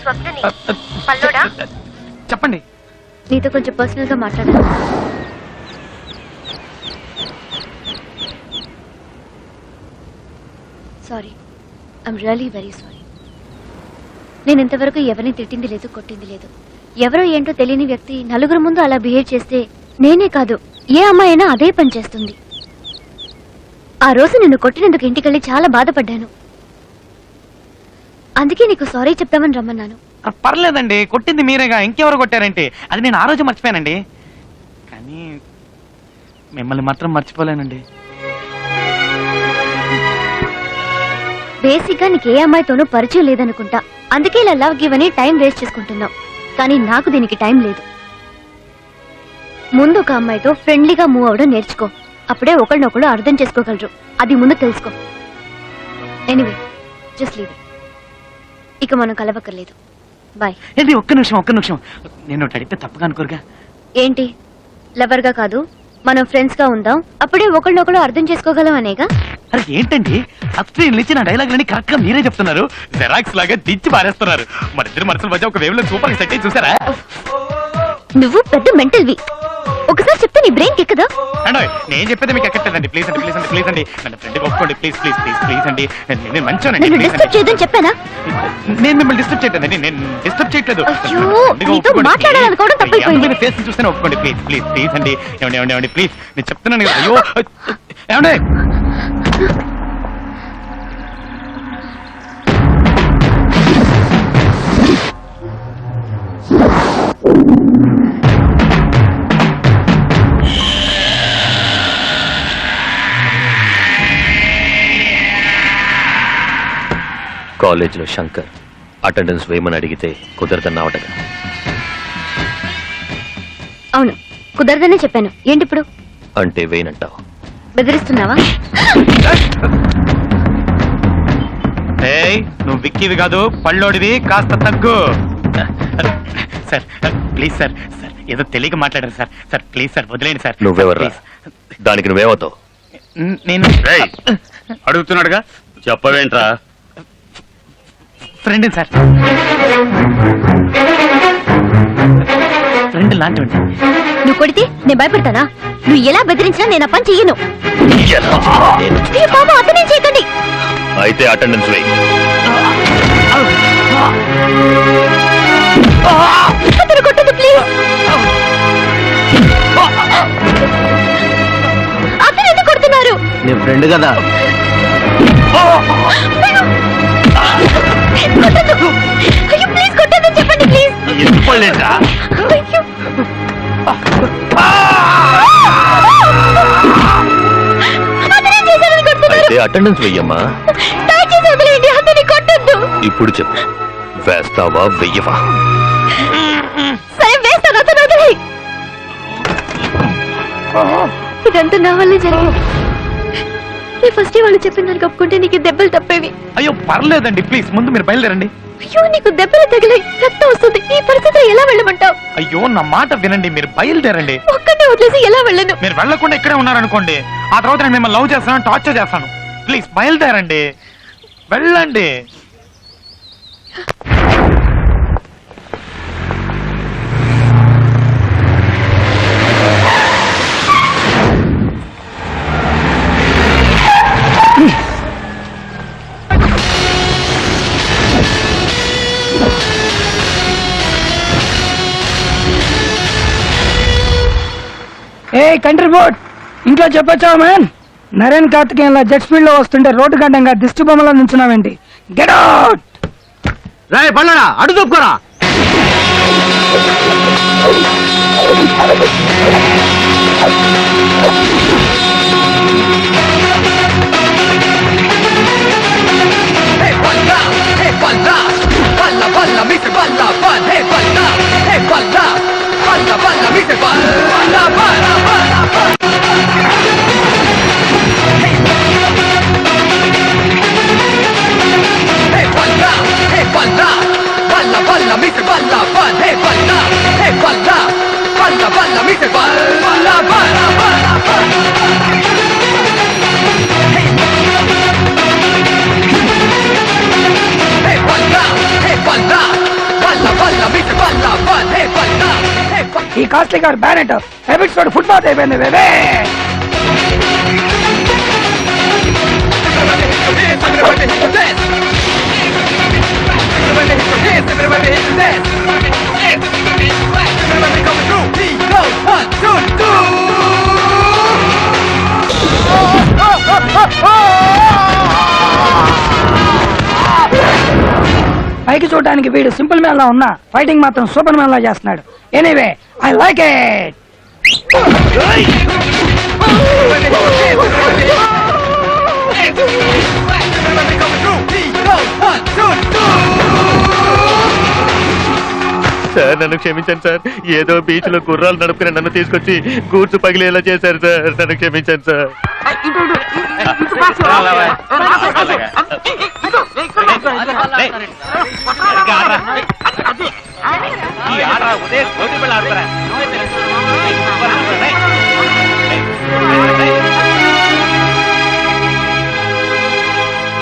S3: స్వప్నని పల్లోడా
S4: చెప్పండి.
S3: నీతో కొంచెం పర్సనల్ గా మాట్లాడాలి. Sorry, I'm really very sorry. నేను ఇంతవరకు ఎవరిని తిట్టింది లేదు, కొట్టింది లేదు. ఎవరో ఏంటో తెలియని వ్యక్తి నలుగురు ముందు అలా బిహేవ్ చేస్తే నేనే కాదు ఏ అమ్మాయి అయినా అదే పని చేస్తుంది. ఆ రోజు నిన్ను కొట్టినందుకు ఇంటికెళ్ళి చాలా బాధపడ్డాను. అందుకే నీకు సారీ చెప్తామని రమ్మన్నాను.
S4: పర్లేదండి, కొట్టింది మీరేగా, ఇంకెవరు కొట్టారంటే అది నేను ఆ రోజు మర్చిపోయానండి. కానీ మిమ్మల్ని మాత్రం మర్చిపోలేనండి.
S3: బేసిక్ గా నీకు ఏ అమ్మాయితోనూ పరిచయం లేదనుకుంటా, అందుకే ఇలా లవ్ గివ్ అని టైం వేస్ట్ చేసుకుంటున్నావు. కానీ నాకు దీనికి టైం లేదు. ముందు ఒక అమ్మాయితో ఫ్రెండ్లీగా మూవ్ అవడం నేర్చుకో, అప్పుడే ఒకళ్ళనొకళ్ళు అర్థం చేసుకోగలరు. అది ముందు తెలుసుకో. Anyway, just leave it. ఇక మనం కలవక్కర్లేదు. బాయ్.
S4: ఏంటి, ఒక్క నిమిషం. నేను ఒకటి అడిగితే తప్పుగా అనుకోరుగా?
S3: ఏంటి, లవర్ గా కాదు మనం ఫ్రెండ్స్ గా ఉందాం, అప్పుడే ఒకళ్ళనొకళ్ళు అర్థం చేసుకోగలం అనేగా.
S4: అరే ఏంటండి, స్క్రీన్ ఇచ్చిన డైలాగులని కరెక్ట్ గా మీరే చెప్తున్నారు. జెరాక్స్ లాగా దించి పారేస్తున్నారు. మన ఇద్దరు మనసుల మధ్య ఒక వేవ్ లో సూపర్ సెట్ అయ్యి చూసారా?
S3: నువ్వు పెద్ద మెంటల్వి. ఒకసారి చెప్తే నీ బ్రెయిన్ ఎక్కదా?
S4: అండి నేను చెప్పేది మీకు ఎక్కట్లేదండి. ప్లీజ్ అండి నన్ను ఫ్రెండ్ ఒప్పుకోండి. ప్లీజ్ అండి, నేను మంచోనండి.
S3: నన్ను డిస్టర్బ్ చేయదని చెప్పానా?
S4: నేను మిమ్మల్ని డిస్టర్బ్ చేయట్లేదండి, నేను డిస్టర్బ్ చేయట్లేదు.
S3: అయ్యో, నీతో మాట్లాడాలనుకోవడం తప్పైపోయింది.
S4: ఫేస్ చూస్తేనే ఒప్పుకోండి. ప్లీజ్ అండి. ఏమండి ప్లీజ్, నేను చెప్తున్నాను కదా. అయ్యో ఏమండి,
S7: కాలేజీలో శంకర్ అటెండెన్స్ వేయమని అడిగితే కుదరదన్నావటగా.
S3: అవును, కుదరదనే చెప్పాను. ఏంటి ఇప్పుడు?
S7: అంటే వేయనంటావు?
S3: బెదిరిస్తున్నావా?
S4: ఏయ్, నువ్వు విక్కివి కాదు, పళ్ళోడివి, కాస్త తగ్గు. సార్ ప్లీజ్ సార్, ఏదో తెలియక మాట్లాడారు సార్ ప్లీజ్ సార్, వదిలేండి సార్.
S7: నువ్వెవర్రా? దానికి నువ్వేమవుతావు?
S4: నేను
S5: అడుగుతున్నాడుగా, చెప్పవేంట్రా?
S4: ఫ్రెండ్ సార్, ఫ్రెండ్ లాంటి.
S3: నువ్వు కొడితే నేను భయపడతానా? నువ్వు ఎలా బెదిరించినా నేను ఆ పని చెయ్యను. ఏ బాబు, అతనే చేయకండి.
S7: అయితే అటెండెన్స్ వేయి.
S3: అతను కొట్టదు ప్లీజ్. అతను ఎందుకు కొడుతున్నారు?
S2: నీ ఫ్రెండ్ కదా.
S3: కొట్టదు. అయ్యో ప్లీజ్ కొట్టదని చెప్పండి ప్లీజ్.
S7: ఎందుకోలేదా?
S3: అయ్యో. అతనే చేశాడని కొడుతున్నారు.
S7: అయితే అటెండెన్స్ వెయ్యమ్మా.
S3: దయచేసి వదిలేయండి, అతని కొట్టద్దు.
S7: ఇప్పుడు చెప్పు, వేస్తావా వెయ్యవా?
S3: సరే వేస్తాను, అతను వదిలే. ఇదంతా నా వల్లే జరిగింది. నీ ఫస్ట్ వాళ్ళు చెప్పిన దానికి ఒప్పుకుంటే నీకు దెబ్బలు తప్పేవి.
S4: అయ్యో పర్లేదండి, ప్లీజ్ ముందు మీరు బయలుదేరండి.
S3: అయ్యో, నీకు దెబ్బలు తగిలాయి, రక్తం వస్తుంది. ఈ పరిస్థితిలో ఎలా వెళ్ళమంటావు?
S4: అయ్యో నా మాట వినండి, మీరు బయలుదేరండి.
S3: ఒక్కడే వదిలేసి ఎలా వెళ్ళను?
S4: మీరు వెళ్లకుండా ఇక్కడే ఉన్నారనుకోండి, ఆ తర్వాత నేను మిమ్మల్ని లవ్ చేస్తాను, టార్చర్ చేస్తాను. ప్లీజ్ బయలుదేరండి, వెళ్ళండి.
S8: ఏ కంట్రీ బోర్డ్, ఇంట్లో చెప్పొచ్చావా మ్యాన్? నరేన్ కార్తికేయన్లా జెట్ స్పీడ్ లో వస్తుంటే రోడ్డు గడ్డంగా దిష్టి బొమ్మలో నుంచున్నావేంటి? Get out!
S5: రాయ్ పల్లడా, అడు తప్పుకోరా.
S8: కాస్ట్లీ కార్ బ్యానెట్ హ్యాబిట్స్ తోటి ఫుట్బాల్ అయిపోయింది బేబే. పైకి చూడడానికి వీడు సింపుల్ మ్యాన్ లా ఉన్నా ఫైటింగ్ మాత్రం సూపర్ మ్యాన్ లా చేస్తున్నాడు. Anyway I like it.
S7: Sir నన్ను క్షమించండి సార్. ఏదో బీచ్ లో గుర్రాలు నడుపుకుని నన్ను తీసుకొచ్చి గూడ్సు పగిలేలా చేశారు సార్. నన్ను క్షమించండి సార్.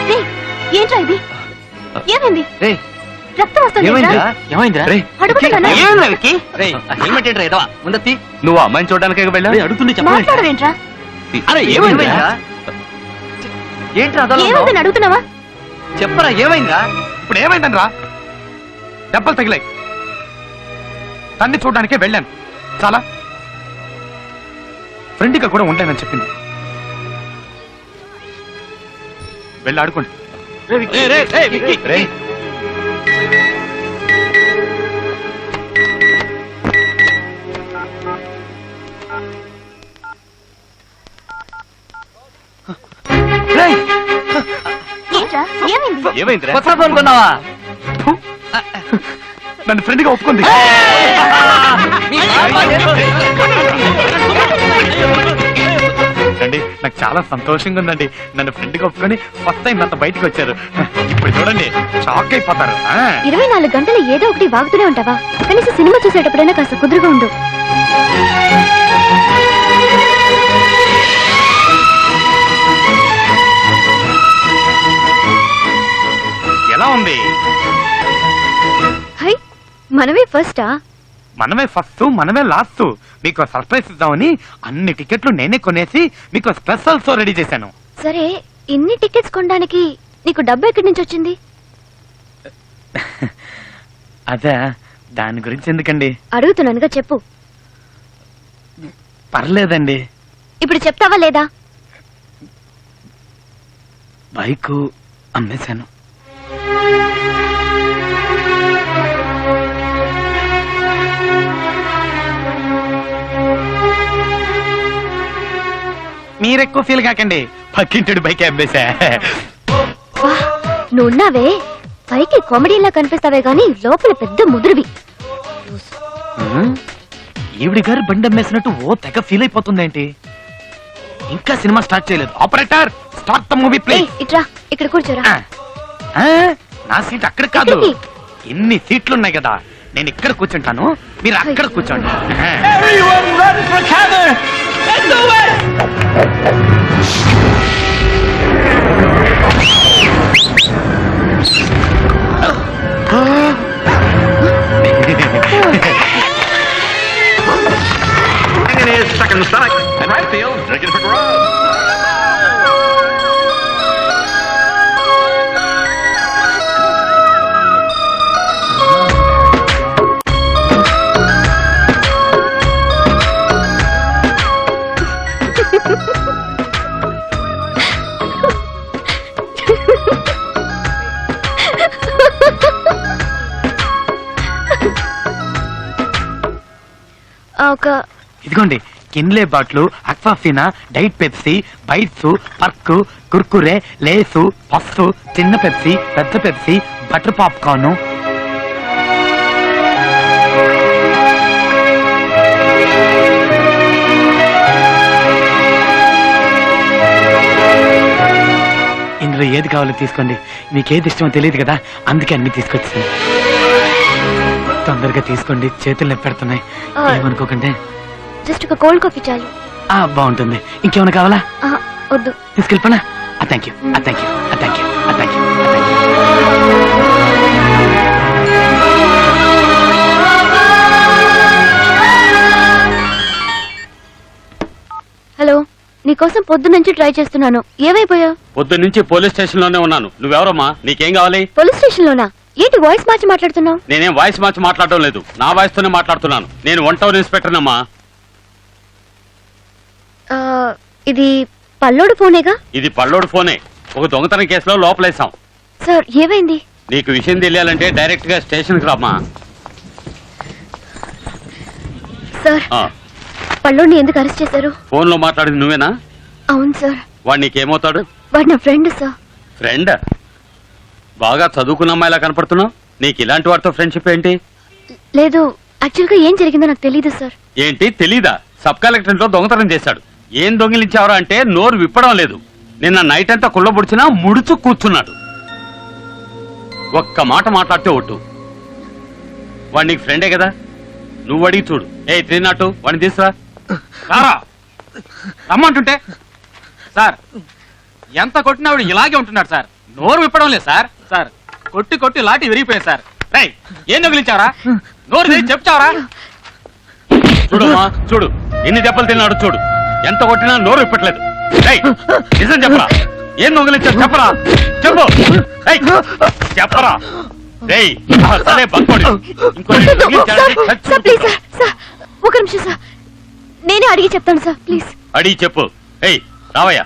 S3: రేయ్, ఏంట్రా ఇది? ఏమైంది?
S1: రేయ్,
S3: రక్తం వస్తుంది.
S4: ఏమైందిరా?
S3: అడుగుతున్నానా?
S1: రేయ్, హెల్మెట్ ఏంట్రా ఏదో ముందత్తి.
S5: నువ్వు అమ్మాయిని చూడడానికి వెళ్ళావు.
S4: అడుగుతుంది
S3: మాట్లాడవేంట్రా?
S5: అరే
S1: ఏమైందిరా? ఏంట్రా అదోలా ఉన్నావ్?
S3: ఏమైందని అడుగుతున్నావా?
S1: చెప్పరా ఏమైందా?
S4: ఇప్పుడు ఏమైందని రా? దెబ్బలు తగిలాయి. తన్ని చూడడానికే వెళ్ళాను. చాలా ఫ్రెండ్గా కూడా ఉంటానని చెప్పింది. వెళ్ళి ఆడుకోండి.
S7: రేయ్,
S4: రేయ్,
S3: ఏంట్రా ఏమైంది?
S5: ఏమైందిరా?
S1: కొత్త ఫోన్ కొన్నావా?
S4: నన్ను ఫ్రెండ్గా ఒప్పుకుంది.
S1: మీ నాన్న
S4: అండి నాకు చాలా సంతోషంగా ఉందండి. నన్ను ఫ్రెండ్గా ఒప్పుకొని ఫస్ట్ టైం నాతో బయటకు వచ్చారు. ఇప్పుడు చూడండి షాక్ అయిపోతారు.
S3: 24 గంటలు ఏదో ఒకటి వాగుతూనే ఉంటావా? కనీసం సినిమా చూసేటప్పుడైనా కాస్త కుదురుగా ఉండు.
S4: ఎలా ఉంది?
S3: హై, మనమే ఫస్టా?
S4: మనమే ఫస్ట్ మనమే లాస్ట్. మీకు సర్ప్రైజ్ ఇద్దామని అన్ని టికెట్లు నేనే కొనేసి మీకు స్పెషల్ షో రెడీ చేశాను.
S3: సరే, ఇన్ని టికెట్స్ కొనడానికి నీకు డబ్బు ఎక్కడి నుంచి వచ్చింది?
S4: అదే దాని గురించి ఎందుకండి?
S3: అడుగుతున్నానుగా, చెప్పు.
S4: పర్లేదండి.
S3: ఇప్పుడు చెప్తావా లేదా?
S4: బైకు అమ్మేశాను. మీరెక్కువ ఫీల్ కాకండి, పక్కింటి బైక్ అమ్మేశా.
S3: వా, నువ్వున్నావే, పైకి కామెడీలా కనిపిస్తావే గాని లోపల పెద్ద ముదురువి.
S4: ఈవిడి గారు బండి అమ్మేసినట్టు ఓ తెగ ఫీల్ అయిపోతుందేంటి? ఇంకా సినిమా స్టార్ట్ చేయలేదు. Operator, start the movie please.
S3: ఇట్రా, ఇక్కడ కూర్చోరా.
S4: నా సీట్ అక్కడ కాదు.
S3: ఎక్కడికి?
S4: ఎన్ని సీట్లు ఉన్నాయి కదా, నేను ఇక్కడ కూర్చుంటాను, మీరు అక్కడ కూర్చోండి.
S7: second stomach and right field drinking for grub.
S4: ఇదిగోండి, Kinley bottle, Aquafina, diet Pepsi, bites, Perk, Kurkure, Lay's, puffs, చిన్న పెప్సీ, పెద్ద పెప్సీ, బటర్ పాప్కార్న్. ఇందులో ఏది కావాలో తీసుకోండి. మీకేది ఇష్టమో తెలియదు కదా, అందుకే అన్ని తీసుకొచ్చాను. తొందరగా తీసుకోండి, చేతులు నొప్పి పెడుతున్నాయి. ఏమనుకోకండి.
S3: జస్ట్ ఒక కోల్డ్ కాఫీ చాలు.
S4: బాగుంటుంది. ఇంకేమైనా కావాలా?
S3: వద్దు.
S4: తీసుకెళ్ళిపోనా? Thank you, thank you, thank you, thank you.
S3: నీకోసం పొద్దున్నుంచి ట్రై చేస్తున్నాను. ఏమైపోయా?
S5: పొద్దు నుంచి పోలీస్ స్టేషన్ లోనే ఉన్నాను. నువ్వెవరమ్మా? నీకేం కావాలి?
S3: పోలీస్ స్టేషన్ లోనా? ఏంటి వాయిస్ మార్చి మాట్లాడుతున్నావు?
S5: నేనేం వాయిస్ మార్చి మాట్లాడడం లేదు, నా వాయిస్ తోనే మాట్లాడుతున్నాను. నేను 1 టౌన్ ఇన్స్పెక్టర్ అమ్మా.
S3: ఇది పల్లోడు ఫోనేగా?
S5: ఇది పల్లోడు ఫోనే. ఒక దొంగతనం కేసులో లోపలేసాం.
S3: సార్ ఏమైంది?
S5: నీకు విషయం తెలియాలంటే డైరెక్ట్ గా స్టేషన్ కి రామ్మా.
S3: సార్
S5: ఆ,
S3: పల్లోడిని ఎందుకు అరెస్ట్ చేశారు?
S5: ఫోన్ లో మాట్లాడింది నువ్వేనా?
S3: అవును సార్.
S5: వాడు నీకేమవుతాడు?
S3: వాడు నా ఫ్రెండ్ సార్.
S5: ఫ్రెండ్? బాగా చదువుకున్న అమ్మాయిలా కనపడుతున్నావు. నీకు ఇలాంటి వాడితో ఫ్రెండ్షిప్ ఏంటి?
S3: లేదు, యాక్చువల్ గా ఏం జరిగిందో నాకు తెలీదు సార్.
S5: ఏంటి తెలీదా? సబ్ కలెక్టరేట్ లో దొంగతనం చేశాడు. ఏం దొంగిలించావరా అంటే నోరు విప్పడం లేదు. నిన్న నైట్ అంతా కుళ్ళబుడిచినా ముడుచు కూర్చున్నాడు. ఒక్క మాట మాట్లాడితే ఒట్టు. వాడు నీకు ఫ్రెండే కదా, నువ్వు అడిగి చూడు. 302 వాడిని తీసురా.
S4: రారా రమ్మంటుంటే. సార్ ఎంత కొట్టినా ఆవిడ ఇలాగే ఉంటున్నాడు సార్. నోరు విప్పడం లేదు సార్. సార్ కొట్టి కొట్టి లాటి విరిగిపోయింది సార్. రై ఏం దొంగిలించావరా? నోరు తెరిచి చెప్తావరా?
S5: చూడమ్మా చూడు, ఎన్ని దెబ్బలు తిన్నాడు చూడు. ఎంత కొట్టినా నోరు విప్పట్లేదు. రేయ్, నిజం చెప్పరా? ఏం దొంగిలించావు చెప్పరా? చెప్పు. రేయ్, చెప్పరా? రేయ్, అసలే బంకోడి. ఇంకోటి దొంగిలించాడంటే చచ్చి
S3: సార్ ప్లీజ్ సార్. సార్ ఒక నిమిషం సార్, నేనే అడిగి చెప్తాను సార్ ప్లీజ్.
S5: అడిగి చెప్పు. ఏయ్ రావయ్యా,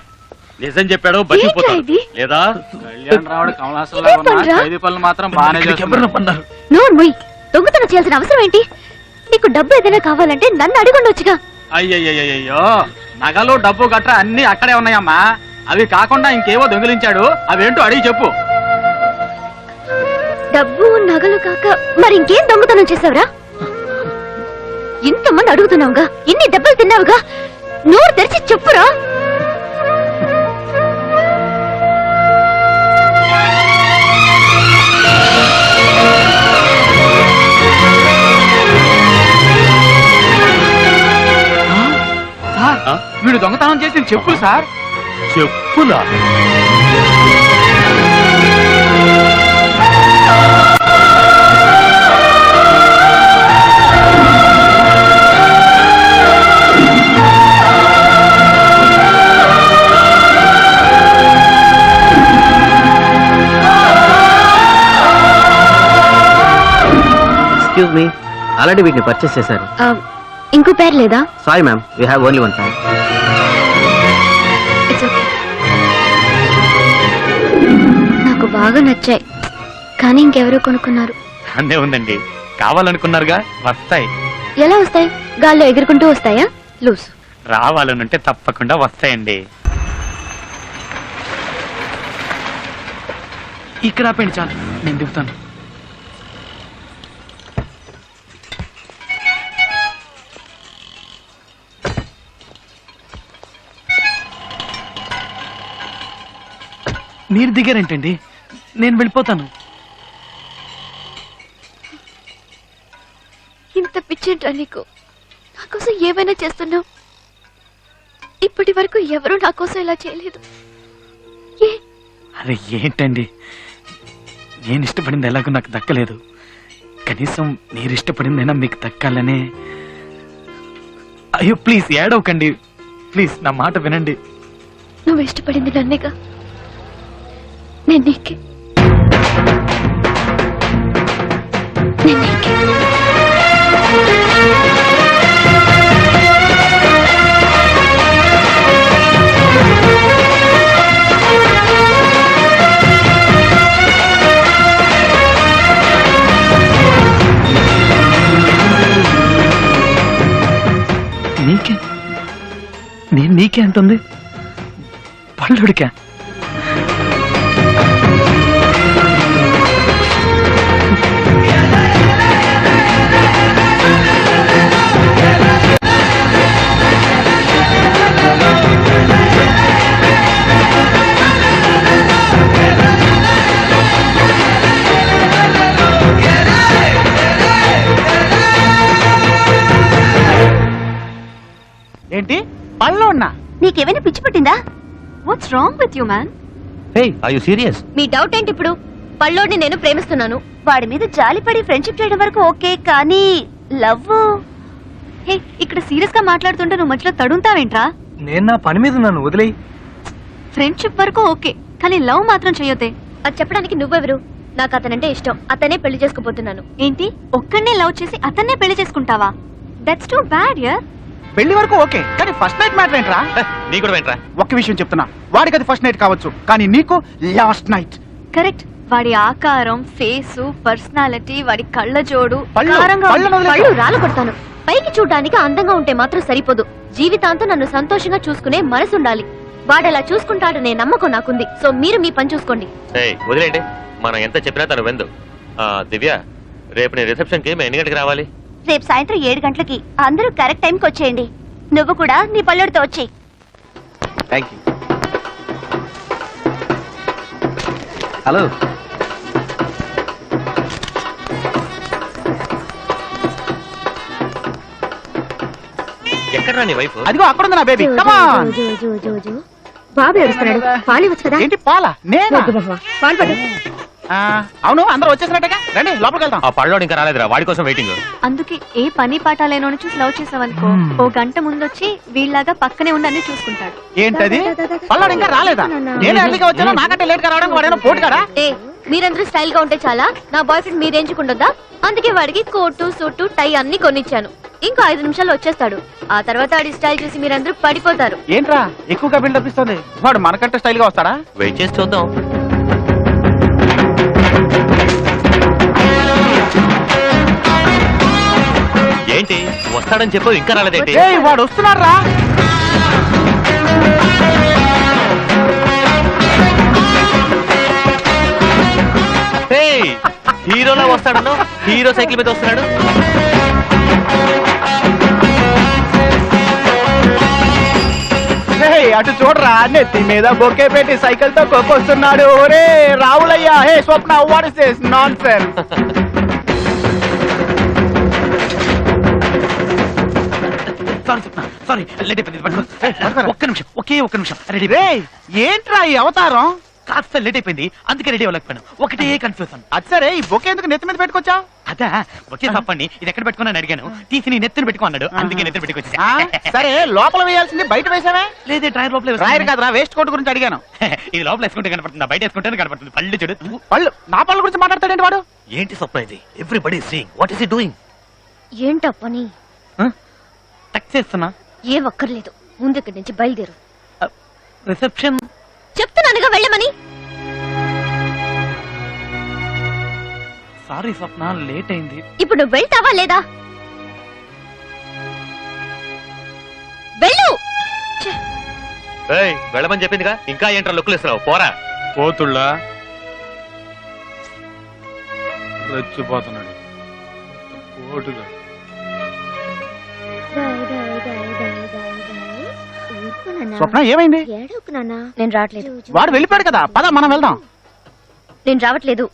S5: నిజం చెప్పాడు
S3: ఏంట్రా
S5: బతికిపోతాడు
S3: ఇది?
S5: లేదా?
S4: కళ్యాణ్ రావుడు కమలాసంలో
S3: ఏం పనిరా?
S4: ఖైదీ పనులు మాత్రం బాగానే చేస్తున్నారు.
S3: నోరు మొయ్. దొంగతనం చేయాల్సిన అవసరం ఏంటి? నీకు డబ్బు ఏదైనా కావాలంటే నన్ను అడిగుండొచ్చుగా.
S4: అయ్యయ్యో, నగలు డబ్బు గట్రా అన్ని అక్కడే ఉన్నాయమ్మా. అవి కాకుండా ఇంకేవో దొంగిలించాడు. అవేంటో అడిగి చెప్పు.
S3: డబ్బు నగలు కాక మరి ఇంకేం దొంగతనం చేసావురా? ఇంతమంది అడుగుతున్నావుగా, ఇన్ని దెబ్బలు తిన్నావుగా, నోరు తెరిచి చెప్పురా.
S4: సార్
S5: ఆ?
S4: వీడు దొంగతనం చేసి చెప్పులు సార్.
S5: చెప్పులా?
S2: ఎక్స్క్యూజ్ మీ, ఆల్రెడీ వీటిని పర్చేస్ చేశారు.
S3: ఇంకో పేరు లేదా?
S2: Sorry ma'am, we have only 1 time.
S3: It's okay. నాకు బాగా నచ్చాయి, కానీ ఇంకెవరో కొనుక్కున్నారు.
S4: అందే ఉందండి, కావాలనుకున్నారుగా, వస్తాయి.
S3: ఎలా వస్తాయి? గాల్లో ఎగురుకుంటూ వస్తాయా? లూస్.
S4: రావాలనుంటే తప్పకుండా వస్తాయండి. ఇక్కడ ఆపండి చాలు, నేను దిగుతాను. మీరు దిగారేంటండి? నేను వెళ్ళిపోతాను.
S3: ఇంత పిచ్చేంట్రా నీకు? నా కోసం ఏమైనా చేస్తున్నావు. ఇప్పటి వరకు ఎవరూ నా కోసం ఇలా చేయలేదు. ఏ
S4: అరే ఏంటండి, నేను ఇష్టపడింది ఎలాగో నాకు దక్కలేదు. కనీసం మీరు ఇష్టపడిందైనా మీకు దక్కాలనే. అయ్యో ప్లీజ్ ఏడవకండి, ప్లీజ్ నా మాట వినండి.
S3: నువ్వు ఇష్టపడింది నన్నేగా. నేను నీకే. నేను నీకే.
S4: నీకే? నేను నీకే అంటుంది, పళ్ళుడికా? ఏంటి పళ్ళు ఉన్నా?
S3: నీకేమైనా పిచ్చి పట్టిందా? What's wrong with you man?
S2: Hey, are you serious?
S3: మీ డౌట్ ఏంటి ఇప్పుడు? పల్లోడిని నేను ప్రేమిస్తున్నాను. వాడి మీద జాలిపడి ఫ్రెండ్షిప్ చేయడం వరకు ఓకే, కానీ లవ్. హే, ఇక్కడ సీరియస్ గా మాట్లాడుతుంటే నువ్వు మధ్యలో తడుంతావేంట్రా?
S4: నేను నా పని మీద ఉన్నాను, వదిలేయి.
S3: ఫ్రెండ్షిప్ వరకు ఓకే, కానీ లవ్ మాత్రం చేయొద్దే. అది చెప్పడానికి నువ్వెవరు? నాకు అతనంటే ఇష్టం, అతనే పెళ్లి చేసుకోబోతున్నాను. ఏంటి, ఒక్కడనే లవ్ చేసి అతన్నే పెళ్లి చేసుకుంటావా? That's too bad yeah.
S6: పెళ్లి వరకు ఓకే, కానీ ఫస్ట్ నైట్ మ్యాటర్ ఏంట్రా?
S5: నీ కూడా వెంట్రా.
S6: ఒక్క విషయం చెప్తున్నా, వాడికి అది ఫస్ట్ నైట్ కావచ్చు, కానీ నీకు లాస్ట్ నైట్.
S3: కరెక్ట్. వాడి ఆకారం, ఫేసు, పర్సనాలిటీ, వాడి కళ్ళ జోడు,
S6: పళ్ళు,
S3: కారంగా
S6: పళ్ళను
S3: ఉంటే
S6: వదిలేసావు.
S3: పళ్ళు రాళ్ళు కొడతాను. పైకి చూడడానికి అందంగా ఉంటే మాత్రం సరిపోదు, జీవితాంతం నన్ను సంతోషంగా చూసుకునే మనసు ఉండాలి. వాడలా చూసుకుంటాడనే నమ్మకం నాకుంది. సో మీరు మీ పని చూసుకోండి.
S7: వదిలేండి, మనం ఎంత చెప్పినా తను వెందు. దివ్య, రేపు నీ రిసెప్షన్ కి మేము ఎన్ని గంటకి రావాలి?
S3: రేపు సాయంత్రం 7 గంటలకి. అందరూ కరెక్ట్ టైంకి వచ్చేయండి. నువ్వు కూడా నీ పల్లెడితో వచ్చేయి.
S2: Thank you.
S4: హలో,
S7: ఎక్కడ నీ వైఫ్?
S6: అదిగో అక్కడ ఉంది నా బేబీ. కమాన్.
S3: బాబు ఏడుస్తున్నాడు, పాలు ఇవ్వచ్చు కదా.
S6: ఏంటి పాలా? నేనా?
S3: పాలు పడు.
S6: అవును, అందరూ వచ్చేసినట్టుగా, రండి లోపలికి వెళ్దాం.
S7: ఆ పళ్ళోడు ఇంకా రాలేదురా, వాడి కోసం వెయిటింగ్.
S3: అందుకే ఏ పని పాట లేనోని చూసి లవ్ చేసావనుకో, ఓ గంట ముందొచ్చి వీళ్ళలాగా పక్కనే ఉండి చూసుకుంటాడు.
S6: ఏంటది? పల్లాడు ఇంకా రాలేదా? నేను ఎర్లీగా వచ్చాను, నాకంటే లేట్ గా రావడానికి వాడేమో పోటీ కదా.
S3: ఏ, మీరందరూ స్టైల్ గా ఉంటే చాలా, నా బాయ్ ఫ్రెండ్ మీ రేంజ్ కుండొద్దా? అందుకే వాడికి కోటు, సూటు, టై అన్ని కొనిచ్చాను. ఇంకా 5 నిమిషాల్లో వచ్చేస్తాడు. ఆ తర్వాత వాడి స్టైల్ చూసి మీరందరూ పడిపోతారు.
S6: ఏంట్రా ఎక్కువగా బిల్డప్ ఇస్తుంది? వాడు మనకంటే స్టైల్ గా వస్తాడా?
S7: వెయిట్ చేసి చూద్దాం. ఏంటి వస్తాడని చెప్పు, ఇంకా రాలేదేంటి?
S6: ఏయ్, వాడు వస్తున్నాడు రా.
S7: హీరోలా వస్తాడను, హీరో సైకిల్ మీద వస్తున్నాడు.
S6: ఏయ్, అటు చూడరా, నెత్తి మీద బొకే పెట్టి సైకిల్ తో కొక్కొస్తున్నాడు. ఒరే Ravulayya, hey Swapna, what is this nonsense?
S4: Sorry, late అయిపోయింది. ఒక్క నిమిషం, ఒక్క నిమిషం. రెడీ.
S6: రేయ్, ఏంట్రా ఈ అవతారం?
S4: కాస్త లేట్ అయిపోయింది, అందుకే రెడీ అవ్వలేకపోయాను. ఒకటే కన్ఫ్యూజన్.
S6: అది సరే, ఈ బొకే ఎందుకు నెత్తి మీద పెట్టుకొచ్చావు?
S4: అదా, ఒకే తప్పండి, ఇది ఎక్కడ పెట్టుకున్నాను అడిగాను. తీసి నీ నెత్తిని పెట్టుకో అన్నాడు, అందుకే నెత్తిని పెట్టుకొచ్చా.
S6: సరే, లోపల వేయాల్సింది బయట వేసావే?
S4: లేదే, డ్రైవర్ లోపల
S6: రాయరు కదరా, వేస్ట్ కోట్ గురించి అడిగాను.
S4: ఇది లోపల వేసుకుంటే కనపడుతుంది, బయట వేసుకుంటే కనపడుతుంది. పళ్ళు చూడు.
S6: పళ్ళు, నా పళ్ళ గురించి మాట్లాడతాడేంటి వాడు?
S7: ఏంటి స్వప్న ఇది? Everybody seeing, what is he doing?
S3: ఏంటో పని?
S4: టక్ చేస్తున్నా.
S3: ఏ ఒక్కర్లేదు, ముందు ఇక్కడి నుంచి బయలుదేరు.
S4: రిసెప్షన్
S3: చెప్తున్నానుగా వెళ్ళమని.
S4: సారీ స్వప్న, లేట్ అయింది.
S3: ఇప్పుడు నువ్వు వెళ్తావా లేదా? వెళ్ళు. ఛే,
S7: వెళ్ళమని చెప్పిందిగా, ఇంకా ఏంట్రా లుక్కులు ఇస్తున్నావు? పోరా.
S5: పోతుళ్ళా రెచ్చిపోతున్నాడు. పోటుగా
S6: స్వప్న ఏమైంది?
S3: నేను రావట్లేదు.
S6: వాడు వెళ్ళిపోయాడు కదా, పద మనం వెళ్దాం.
S3: నేను రావట్లేదు.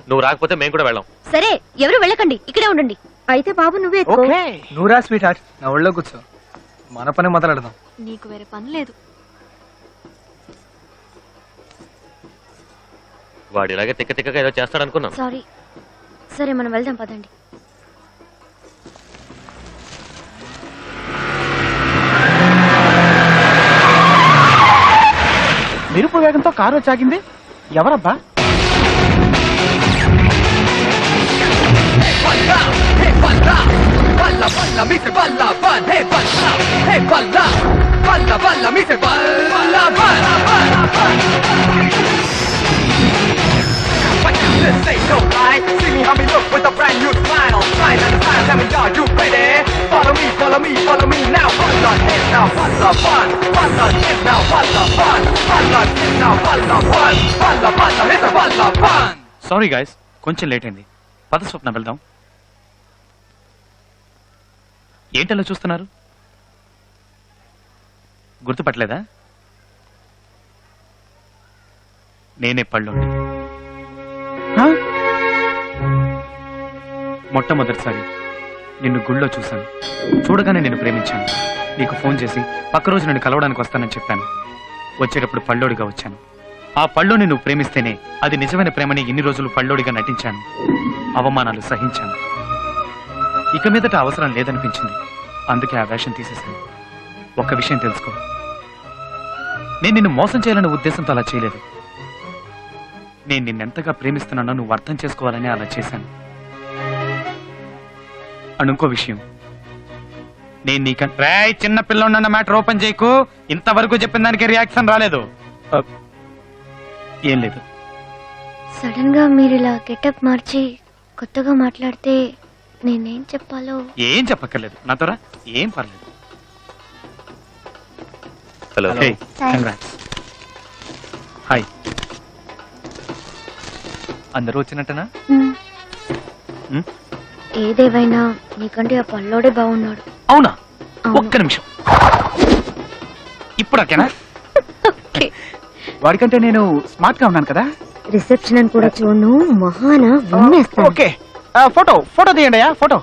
S7: నువ్వు రాకపోతే మేము కూడా వెళ్ళాం.
S3: సరే, ఎవరు వెళ్ళకండి, ఇక్కడే ఉండండి. అయితే బాబు నువ్వే ఎక్కు.
S6: ఓకే.
S8: నువ్వురా స్వీట్ హార్ట్, నా ఒళ్ళో కూర్చో, మన పని మొదలెడదాం.
S3: నీకు వేరే పని లేదు.
S7: వాడు ఇలాగే తిక్క తిక్కగా ఏదో చేస్తాడు అనుకున్నాం.
S3: సారీ. సరే, మనం వెళ్దాం పదండి.
S6: మెరుపు వేగంతో కారు వచ్చాగింది. ఎవరబ్బా?
S4: సారీ గాయస్, కొంచెం లేట్ అయింది. పద స్వప్న, వెళ్దాం. ఏంటలా చూస్తున్నారు? గుర్తుపట్టలేదా? నేనే పళ్ళోండి. మొట్టమొదటిసారి నిన్ను గుళ్ళో చూశాను. చూడగానే నేను ప్రేమించాను. నీకు ఫోన్ చేసి పక్క రోజు నిన్ను కలవడానికి వస్తానని చెప్పాను. వచ్చేటప్పుడు పళ్ళోడిగా వచ్చాను. ఆ పళ్ళోని నువ్వు ప్రేమిస్తేనే అది నిజమైన ప్రేమని ఇన్ని రోజులు పళ్ళోడిగా నటించాను. అవమానాలు సహించాను. ఇక మీదట అవసరం లేదనిపించింది, అందుకే ఆ వేషం తీసేశాను. ఒక్క విషయం తెలుసుకో, నేను నిన్ను మోసం చేయాలనే ఉద్దేశంతో అలా చేయలేదు. నేను నిన్నెంతగా ప్రేమిస్తున్నానో నువ్వు అర్థం చేసుకోవాలని అలా చేశాను. అండ్ ఇంకో విషయం, నేను నీకంటే చిన్న పిల్లన్న మ్యాటర్ ఓపెన్ చేయకు. ఇంతవరకు చెప్పిన దానికి రియాక్షన్ రాలేదు. ఏం లేదు.
S3: సడన్ గా మీరు ఇలా గెటప్ మార్చి కొత్తగా మాట్లాడితే నేనేం చెప్పాలో.
S4: ఏం చెప్పక్కర్లేదు, నాతోరా. ఏం పర్లేదు.
S7: హలో.
S4: హాయ్. అందరూ వచ్చినట్టనా? ఉమ్,
S3: ఏదేవైనా నీకంటే ఆ పల్లోడే బాగున్నాడు.
S4: అవునా?
S3: అవును.
S4: ఒక్క నిమిషం. ఇప్పుడు ఓకేనా?
S6: వాడికంటే నేను స్మార్ట్ గా ఉన్నాను కదా.
S3: రిసెప్షన్ అని కూడా చూడను, మహాన విన్నేస్తాను.
S6: ఓకే, ఫోటో తీయండి అయ్యా, ఫోటో.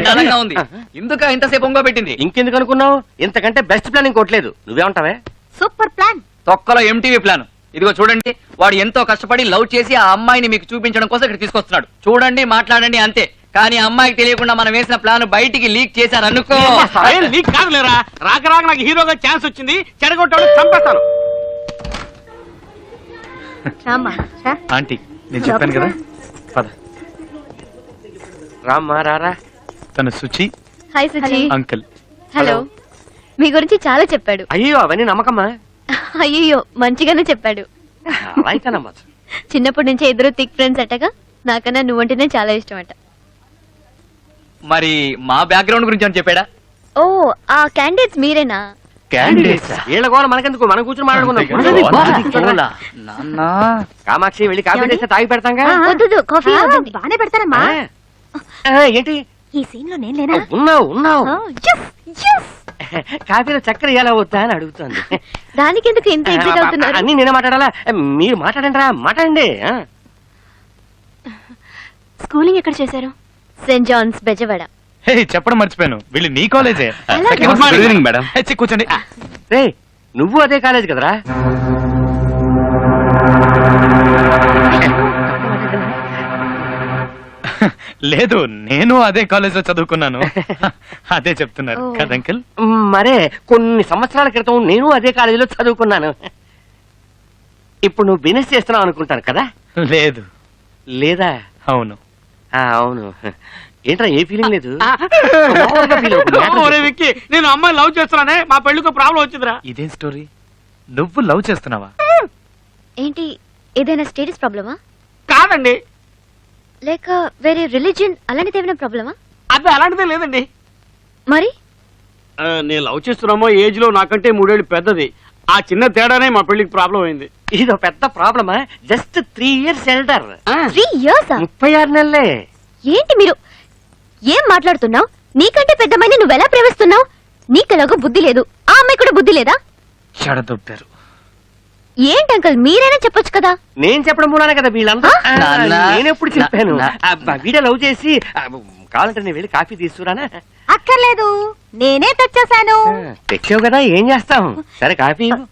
S1: అందంగా ఉంది. ఎందుక ఇంతసేపు ఒంగో పెట్టింది?
S2: ఇంకెందుకు అనుకున్నావు? ఇంతకంటే బెస్ట్ ప్లాన్ ఇంకోట్లేదు. నువ్వేమంటావే?
S3: Super plan.
S1: తొక్కలో ఎంటీవీ ప్లాన్. ఇదిగో చూడండి, వాడు ఎంతో కష్టపడి లవ్ చేసి ఆ అమ్మాయిని మీకు చూపించడం కోసం ఇక్కడ తీసుకొస్తున్నాడు. చూడండి, మాట్లాడండి, అంతే. కానీ ఆ అమ్మాయికి తెలియకుండా మనం వేసిన ప్లాన్ బయటికి లీక్ చేశారనుకో.
S2: నీకు కాదులేరా, రాక నాకు హీరోగా ఛాన్స్ వచ్చింది, చెడగొట్టాడు, చంపేస్తాను.
S4: ఆంటీ, నేను చెప్పాను కదా, పద.
S2: రామ్మా రారా.
S4: తను Suchi,
S3: hi Suchi.
S4: Uncle.
S3: Hello. మీ గురించి చాలా చెప్పాడు.
S2: అయ్యో అవన్నీ నమ్మకమ్మా.
S3: అయ్యో మంచిగానే చెప్పాడు.
S2: అలా అయితే నమ్మచ్చు.
S3: చిన్నప్పటి నుంచి ఇద్దరు థిక్ ఫ్రెండ్స్ అట్టగా. నాకన్నా నువ్వంటేనే చాలా ఇష్టం అట.
S1: మరి మా బ్యాక్గ్రౌండ్ గురించి అని చెప్పాడా?
S3: ఓ, ఆ క్యాండిడేట్స్ మీరేనా?
S2: వీళ్ళ గోల మనకెందుకు, మనం కూర్చొని మాట్లాడుకుందాం.
S1: నాన్న,
S2: కామాక్షి వెళ్ళి కాఫీ చేస్తే తాగి పెడతాంగా.
S3: వద్దు, కాఫీ బానే పెడతారమ్మా.
S2: ఏంటి
S3: ఈ సీన్ లో నేను లేనా?
S2: ఉన్నావు. కాఫీలో చక్కెర ఎలా వద్దా అని అడుగుతుంది.
S3: దానికి ఎందుకు ఇంత ఎగ్జైట్ అవుతున్నారు?
S2: అన్ని నేనే మాట్లాడాలా? మీరు మాట్లాడండి రా, మాట్లాడండి.
S3: స్కూలింగ్ ఎక్కడ చేశారు? Saint Johne's, Bezawada.
S4: హే, చెప్పడం మర్చిపోయాను, వీళ్ళు నీ కాలేజే.
S3: అలాగా?
S4: Good evening madam. కూర్చోండి.
S2: రే, నువ్వు అదే కాలేజ్ కదరా?
S4: లేదు, నేను అదే కాలేజ్ లో చదువుకున్నాను. అదే చెప్తున్నారు
S3: ఓ.
S4: కదా అంకుల్?
S2: మరే కొన్ని సంవత్సరాల క్రితం నేను అదే కాలేజీలో చదువుకున్నాను. ఇప్పుడు నువ్వు బిజినెస్ చేస్తున్నావు అనుకుంటాను కదా?
S4: లేదు.
S2: లేదా?
S4: అవును.
S2: అవును. ఏంట్రా, ఏ ఫీలింగ్ లేదు?
S9: నేను అమ్మాయి లవ్ చేస్తున్నానే, మా పెళ్లికి ప్రాబ్లం వచ్చిందిరా.
S4: ఇదేం స్టోరీ? నువ్వు లవ్ చేస్తున్నావా?
S3: ఏంటి, ఏదైనా స్టేటస్ ప్రాబ్లమా?
S9: కాదండి,
S3: లేక వేరే రిలీజియన్ అలాంటిది ఏమైనా ప్రాబ్లమా?
S9: అది అలాంటిదే లేదండి.
S3: మరి
S9: నేను లవ్ చేస్తున్నామో ఏజ్ లో నాకంటే 3 ఏళ్ళు పెద్దది. ఆ చిన్న తేడానే మా పెళ్లికి ప్రాబ్లం అయింది.
S2: ఇదో పెద్ద ప్రాబ్లమా? Just 3 years elder.
S3: 3 years?
S2: 36 నెలలే.
S3: ఏంటి మీరు ఏం మాట్లాడుతున్నావు? నీకంటే పెద్దమ్మాయిని నువ్వెలా ప్రేమిస్తున్నావు? నీకెలాగో బుద్ధి లేదు, ఆ అమ్మాయి కూడా బుద్ధి లేదా?
S4: చెడదొబ్బారు.
S3: ఏంటి అంకల్, మీరైనా చెప్పొచ్చు కదా.
S2: నేను చెప్పడం మూలానే కదా వీళ్ళంతా.
S1: నాన్న.
S2: నేనెప్పుడు చెప్పాను? వీడియో లవ్ చేసి కావాలంటే నేను వెళ్ళి కాఫీ తీసుకురానా?
S3: అక్కర్లేదు, నేనే తెచ్చేసాను.
S2: తెచ్చావు కదా, ఏం చేస్తాం? సరే కాఫీ ఇవ్వు.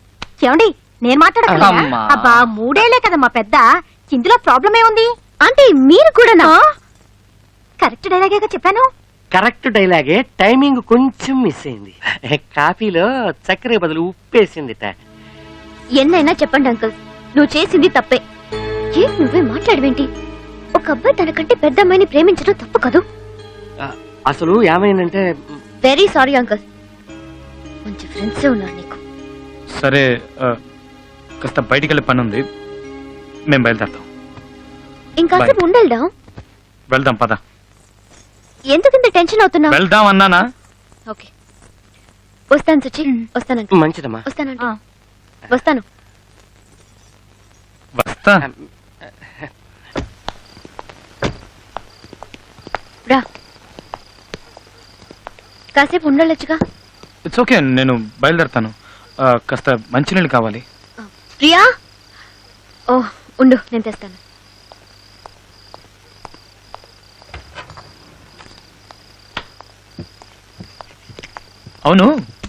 S3: ఏమండి, నేను మాట్లాడగలనా?
S1: అమ్మా.
S3: అబ్బా, 3 ఏళ్లే కదా మా పెద్ద, ఇందులో ప్రాబ్లం ఏముంది? అంటే మీరు కూడా కరెక్ట్ డైలాగే చెప్పాను.
S2: కరెక్ట్ డైలాగే, టైమింగ్ కొంచెం మిస్ అయింది. కాఫీలో చక్కెర బదులు ఉప్పేసిందిట.
S3: ఎన్నైనా చెప్పండి అంకుల్, నువ్వు చేసింది తప్పే. ఏం నువ్వే మాట్లాడవేంటి? ఒక అబ్బాయి తనకంటే పెద్ద అమ్మాయిని ప్రేమించడం తప్పు కదూ.
S2: అసలు ఏమైందంటే,
S3: వెరీ సారీ అంకుల్, మంచి ఫ్రెండ్స్ ఉన్నారు నీకు.
S4: సరే, కాస్త బయటికి వెళ్ళే పని ఉంది, మేము బయలుదేరుతాం.
S3: ఇంకాసేపు ఉండేద్దాం.
S4: వెళ్దాం, పద.
S3: ఎందుకింత టెన్షన్ అవుతున్నావు?
S4: వెళ్దాం అన్నానా?
S3: ఓకే, వస్తాను సుచి, వస్తానంట.
S2: మంచిదమ్మా.
S3: వస్తానంట, వస్తాను.
S4: వస్తా.
S3: రా, కాసేపు ఉండొచ్చుగా.
S4: ఇట్స్ ఓకే, నేను బయలుదేరుతాను. కాస్త మంచినీళ్ళు కావాలి.
S3: ప్రియా, ఓ ఉండు, నేను తెస్తాను.
S4: అవును,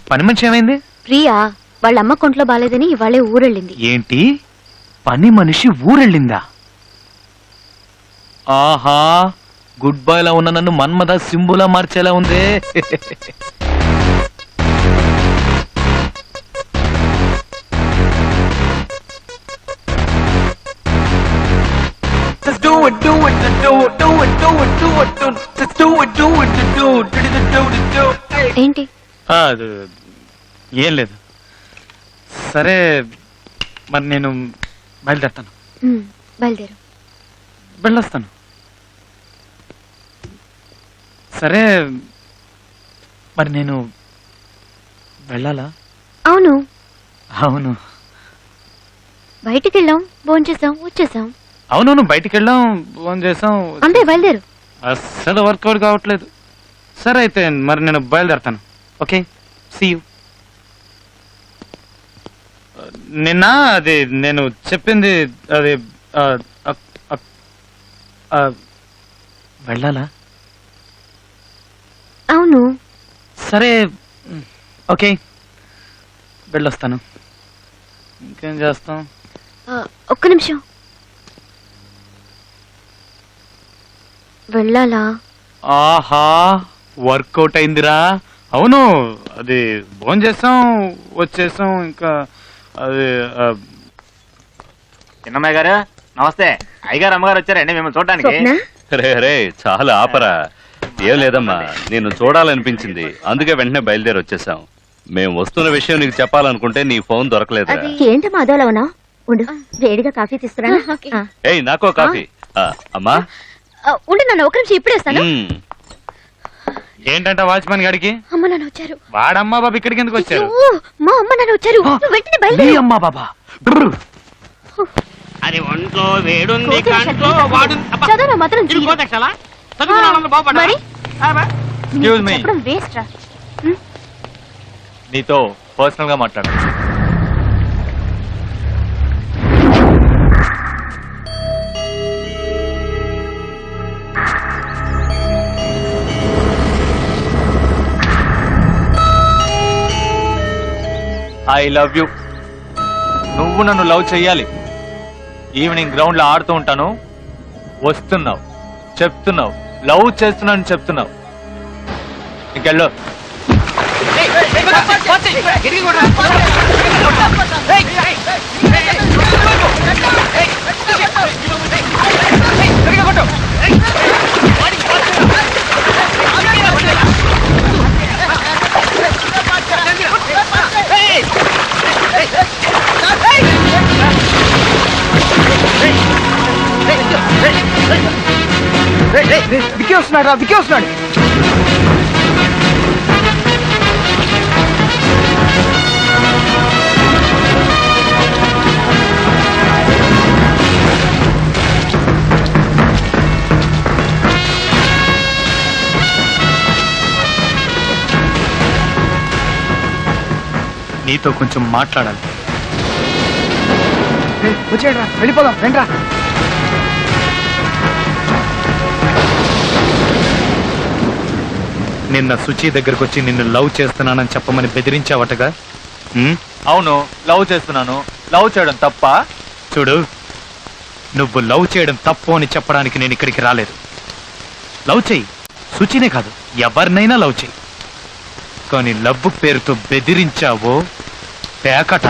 S4: పని మనిషి ఏమైంది?
S3: ప్రియా వాళ్ళ అమ్మ కొంట్లో బాలేదని ఇవాళే ఊరెళ్ళింది.
S4: ఏంటి, పని మనిషి ఊరెళ్ళిందా? ఆహా, గుడ్ బాయ్ లా ఉన్న నన్ను మన్మద సింబులా మార్చేలా ఉంది.
S3: ఏంటి?
S4: అది ఏం లేదు. సరే మరి నేను బయలుదేరుతాను.
S3: బయలుదేరు.
S4: వెళ్ళొస్తాను. సరే మరి నేను వెళ్ళాలా?
S3: అవును,
S4: అవును
S3: బయటికి వెళ్ళాం, భోంచేసాం, వచ్చేసాం.
S4: అవును బయటికి వెళ్ళాం, ఫోన్ చేసాం,
S3: అంతే, బయలుదేరు.
S4: అస్సలు వర్కౌట్ కావట్లేదు. సరే అయితే మరి నేను బయలుదేరుతాను. Okay, see you. నిన్న అది నేను చెప్పింది అది ఆ, ఆ, ఆ, ఆ, వెళ్ళాలా?
S3: అవును.
S4: సరే ఓకే, వెళ్ళొస్తాను. ఇంకేం చేస్తాం?
S3: ఒక్క నిమిషం. వెళ్ళాలా?
S4: ఆహా, వర్కౌట్ అయిందిరా. అవును, అది ఫోన్ చేసాం, వచ్చేసాం. ఇంకా అది
S6: చిన్నమ్మాయి గారు నమస్తే. అయ్యగారు అమ్మగారు వచ్చారండి మిమ్మల్ని చూడడానికి.
S5: రే రే చాలా ఆపరా. ఏం లేదమ్మా, నేను చూడాలనిపించింది, అందుకే వెంటనే బయలుదేరి వచ్చేసాం. మేము వస్తున్న విషయం నీకు చెప్పాలనుకుంటే నీ ఫోన్ దొరకలేదు.
S3: ఏంటమ్మా అదోలా ఉన్నా? ఉండు, వేడిగా కాఫీ తీసుకురా.
S5: ఏయ్ నాకో కాఫీ. అమ్మా
S3: ఉండు నాన్న, ఒక నిమిషం, ఇప్పుడే వస్తాను.
S4: ఏంటంట వాచ్మెన్ గాడికి?
S3: అమ్మ నాన్న వచ్చారు.
S4: వాడమ్మా బాబు ఇక్కడికి ఎందుకు వచ్చారు?
S3: అయ్యో, మా అమ్మ నాన్న వచ్చారు. నువ్వు వెంటనే బయలుదేరు.
S4: అమ్మా బాబా
S9: అది ఒంట్లో వేడుంది, కంట్లో వాడు.
S3: చదువు మాత్రం జీరో. మరి
S7: Excuse me.
S3: చెప్పడం వేస్ట్ రా.
S7: నీతో పర్సనల్ గా మాట్లాడు. I love you. నువ్వు నన్ను లవ్ చెయ్యాలి. ఈవినింగ్ గ్రౌండ్ లో ఆడుతూ ఉంటాను, వస్తున్నావు, చెప్తున్నావు లవ్ చేస్తున్నాను చెప్తున్నావు. ఇంకెళ్ళు.
S6: విక్కీ వస్తున్నాడు రా, విక్కీ వస్తున్నాడు.
S4: నీతో కొంచెం మాట్లాడాలి.
S6: వచ్చాడు రా, వెళ్ళిపోదాం రండి రా.
S4: నిన్న సుచి దగ్గరకు వచ్చి నిన్ను లవ్ చేస్తున్నానని చెప్పమని బెదిరించావటగా?
S7: అవును, లవ్ చేస్తున్నాను. లవ్ చేయడం తప్ప?
S4: చూడు, నువ్వు లవ్ చేయడం తప్పు అని చెప్పడానికి నేను ఇక్కడికి రాలేదు. లవ్ చెయ్యి, సుచినే కాదు ఎవరినైనా లవ్ చెయ్యి. కానీ లవ్ పేరుతో బెదిరించావో పేకట.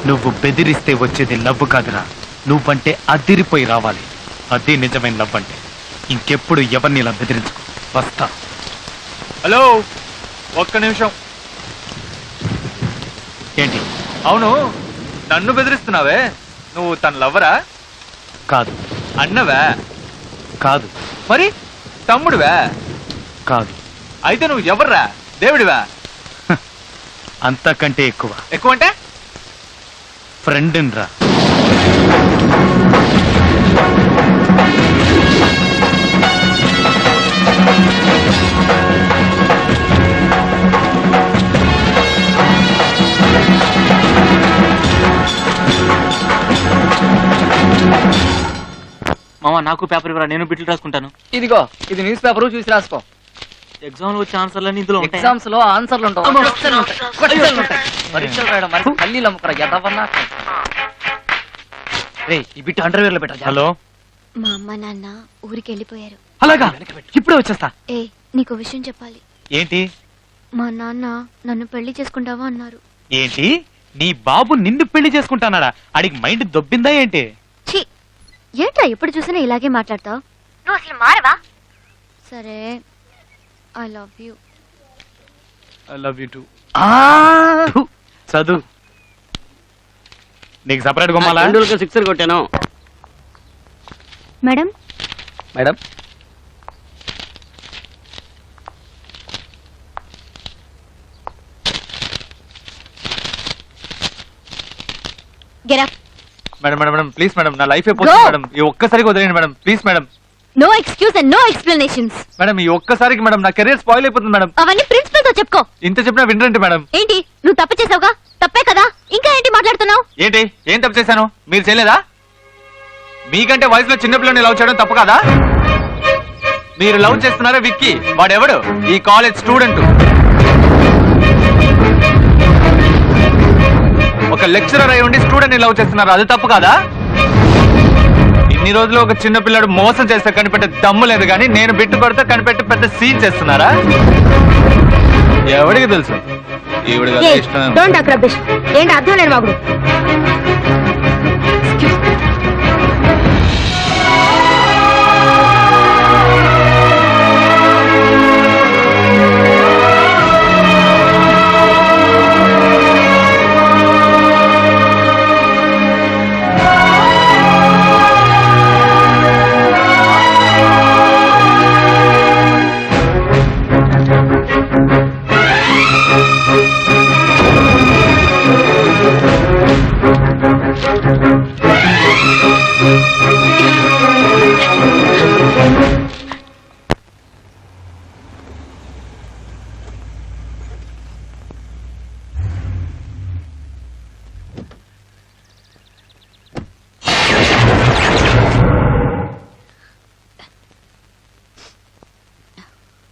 S4: నువ్వు బెదిరిస్తే వచ్చేది లవ్ కాదురా, నువ్వంటే అదిరిపోయి రావాలి. అది నిజమైన లవ్ అంటే. ఇంకెప్పుడు ఎవరిని ఇలా బెదిరించుకో. వస్తా.
S7: హలో, ఒక్క నిమిషం.
S4: ఏంటి?
S7: అవును, నన్ను బెదిరిస్తున్నావే, నువ్వు తన లవ్వరా?
S4: కాదు.
S7: అన్నవా?
S4: కాదు.
S7: మరి తమ్ముడివా?
S4: కాదు.
S7: అయితే నువ్వు ఎవర్రా? దేవుడివా?
S4: అంతకంటే ఎక్కువ.
S7: ఎక్కువ అంటే?
S4: ఫ్రెండ్ రా.
S6: మామ నాకు పేపర్ ఇవ్వరా, నేను బిట్లు రాసుకుంటాను.
S1: ఇదిగో, ఇది న్యూస్ పేపర్, చూసి రాసుకో.
S6: ఎగ్జామ్ లో వచ్చే ఆన్సర్లన్నీ ఇందులో ఉంటాయి.
S1: ఎగ్జామ్స్ లో ఆన్సర్లు ఉండవు, క్వశ్చన్లు ఉంటాయి, క్వశ్చన్లు ఉంటాయి. పరీక్షలు రాయడం మరి పల్లీలు అమ్ముకురా ఎదవన్నా. రే, ఈ బిట్టు అండర్వేర్ లో పెట్టా.
S4: హలో,
S3: మా అమ్మ నాన్న ఊరికి వెళ్ళిపోయారు.
S4: అలాగా ఇప్పుడే వచ్చేస్తా.
S3: ఏ నీకు విషయం చెప్పాలి.
S4: ఏంటి
S3: మా నాన్న నన్ను పెళ్లి చేసుకుంటావా అన్నారు.
S4: ఏంటి నీ బాబు నిన్ను పెళ్లి చేసుకుంటానాడా? అడిగి మైండ్ దొబ్బిందా ఏంటి?
S3: ఛీ ఏంట్రా ఎప్పుడు చూసినా ఇలాగే మాట్లాడతావు? నువ్వు అసలు మారవా? సరే I love you.
S4: I love you too. చదువు. నీకు సపరేట్ గుమ్మాలా?
S9: సిక్సర్ కొట్టాను.
S3: Madam
S1: madam
S3: get up.
S1: Madam madam madam please madam, నా లైఫ్ అయిపోతుంది
S3: Go.
S1: మేడం. ఈ ఒక్కసారికి వదిలేయండి madam, please madam.
S3: No excuse and no explanations.
S1: Madam ఈ ఒక్కసారికి మేడం నా కెరీర్ స్పాయిల్ అయిపోతుంది మేడం.
S3: అవన్నీ ప్రిన్సిపల్ తో చెప్పుకో.
S1: ఇంత చెప్పినా వినరండి మేడం.
S3: ఏంటి నువ్వు తప్పు చేసావుగా? తప్పే కదా, ఇంకా ఏంటి మాట్లాడుతున్నావు?
S1: ఏంటి ఏం తప్పు చేశాను? మీరు చేయలేదా? మీకంటే వయసులో చిన్నపిల్లని లవ్ చేయడం తప్పు కాదా? మీరు లవ్ చేస్తున్నారా విక్కీ? వాడెవడు? ఈ కాలేజ్ స్టూడెంట్. ఒక లెక్చరర్ అయి ఉండి స్టూడెంట్ ని లవ్ చేస్తున్నారు, అది తప్పు కాదా? ఇన్ని రోజులు ఒక చిన్న పిల్లడు మోసం చేస్తే కనిపెట్టే దమ్ము లేదు, కానీ నేను బిట్టు కొడితే కనిపెట్టి పెద్ద సీన్ చేస్తున్నారా? ఎవడికి తెలుసు? ఈవిడ కదా ఇష్టం.
S3: Don't talk rubbish. ఏంటి అర్థం లేని వాగుడు?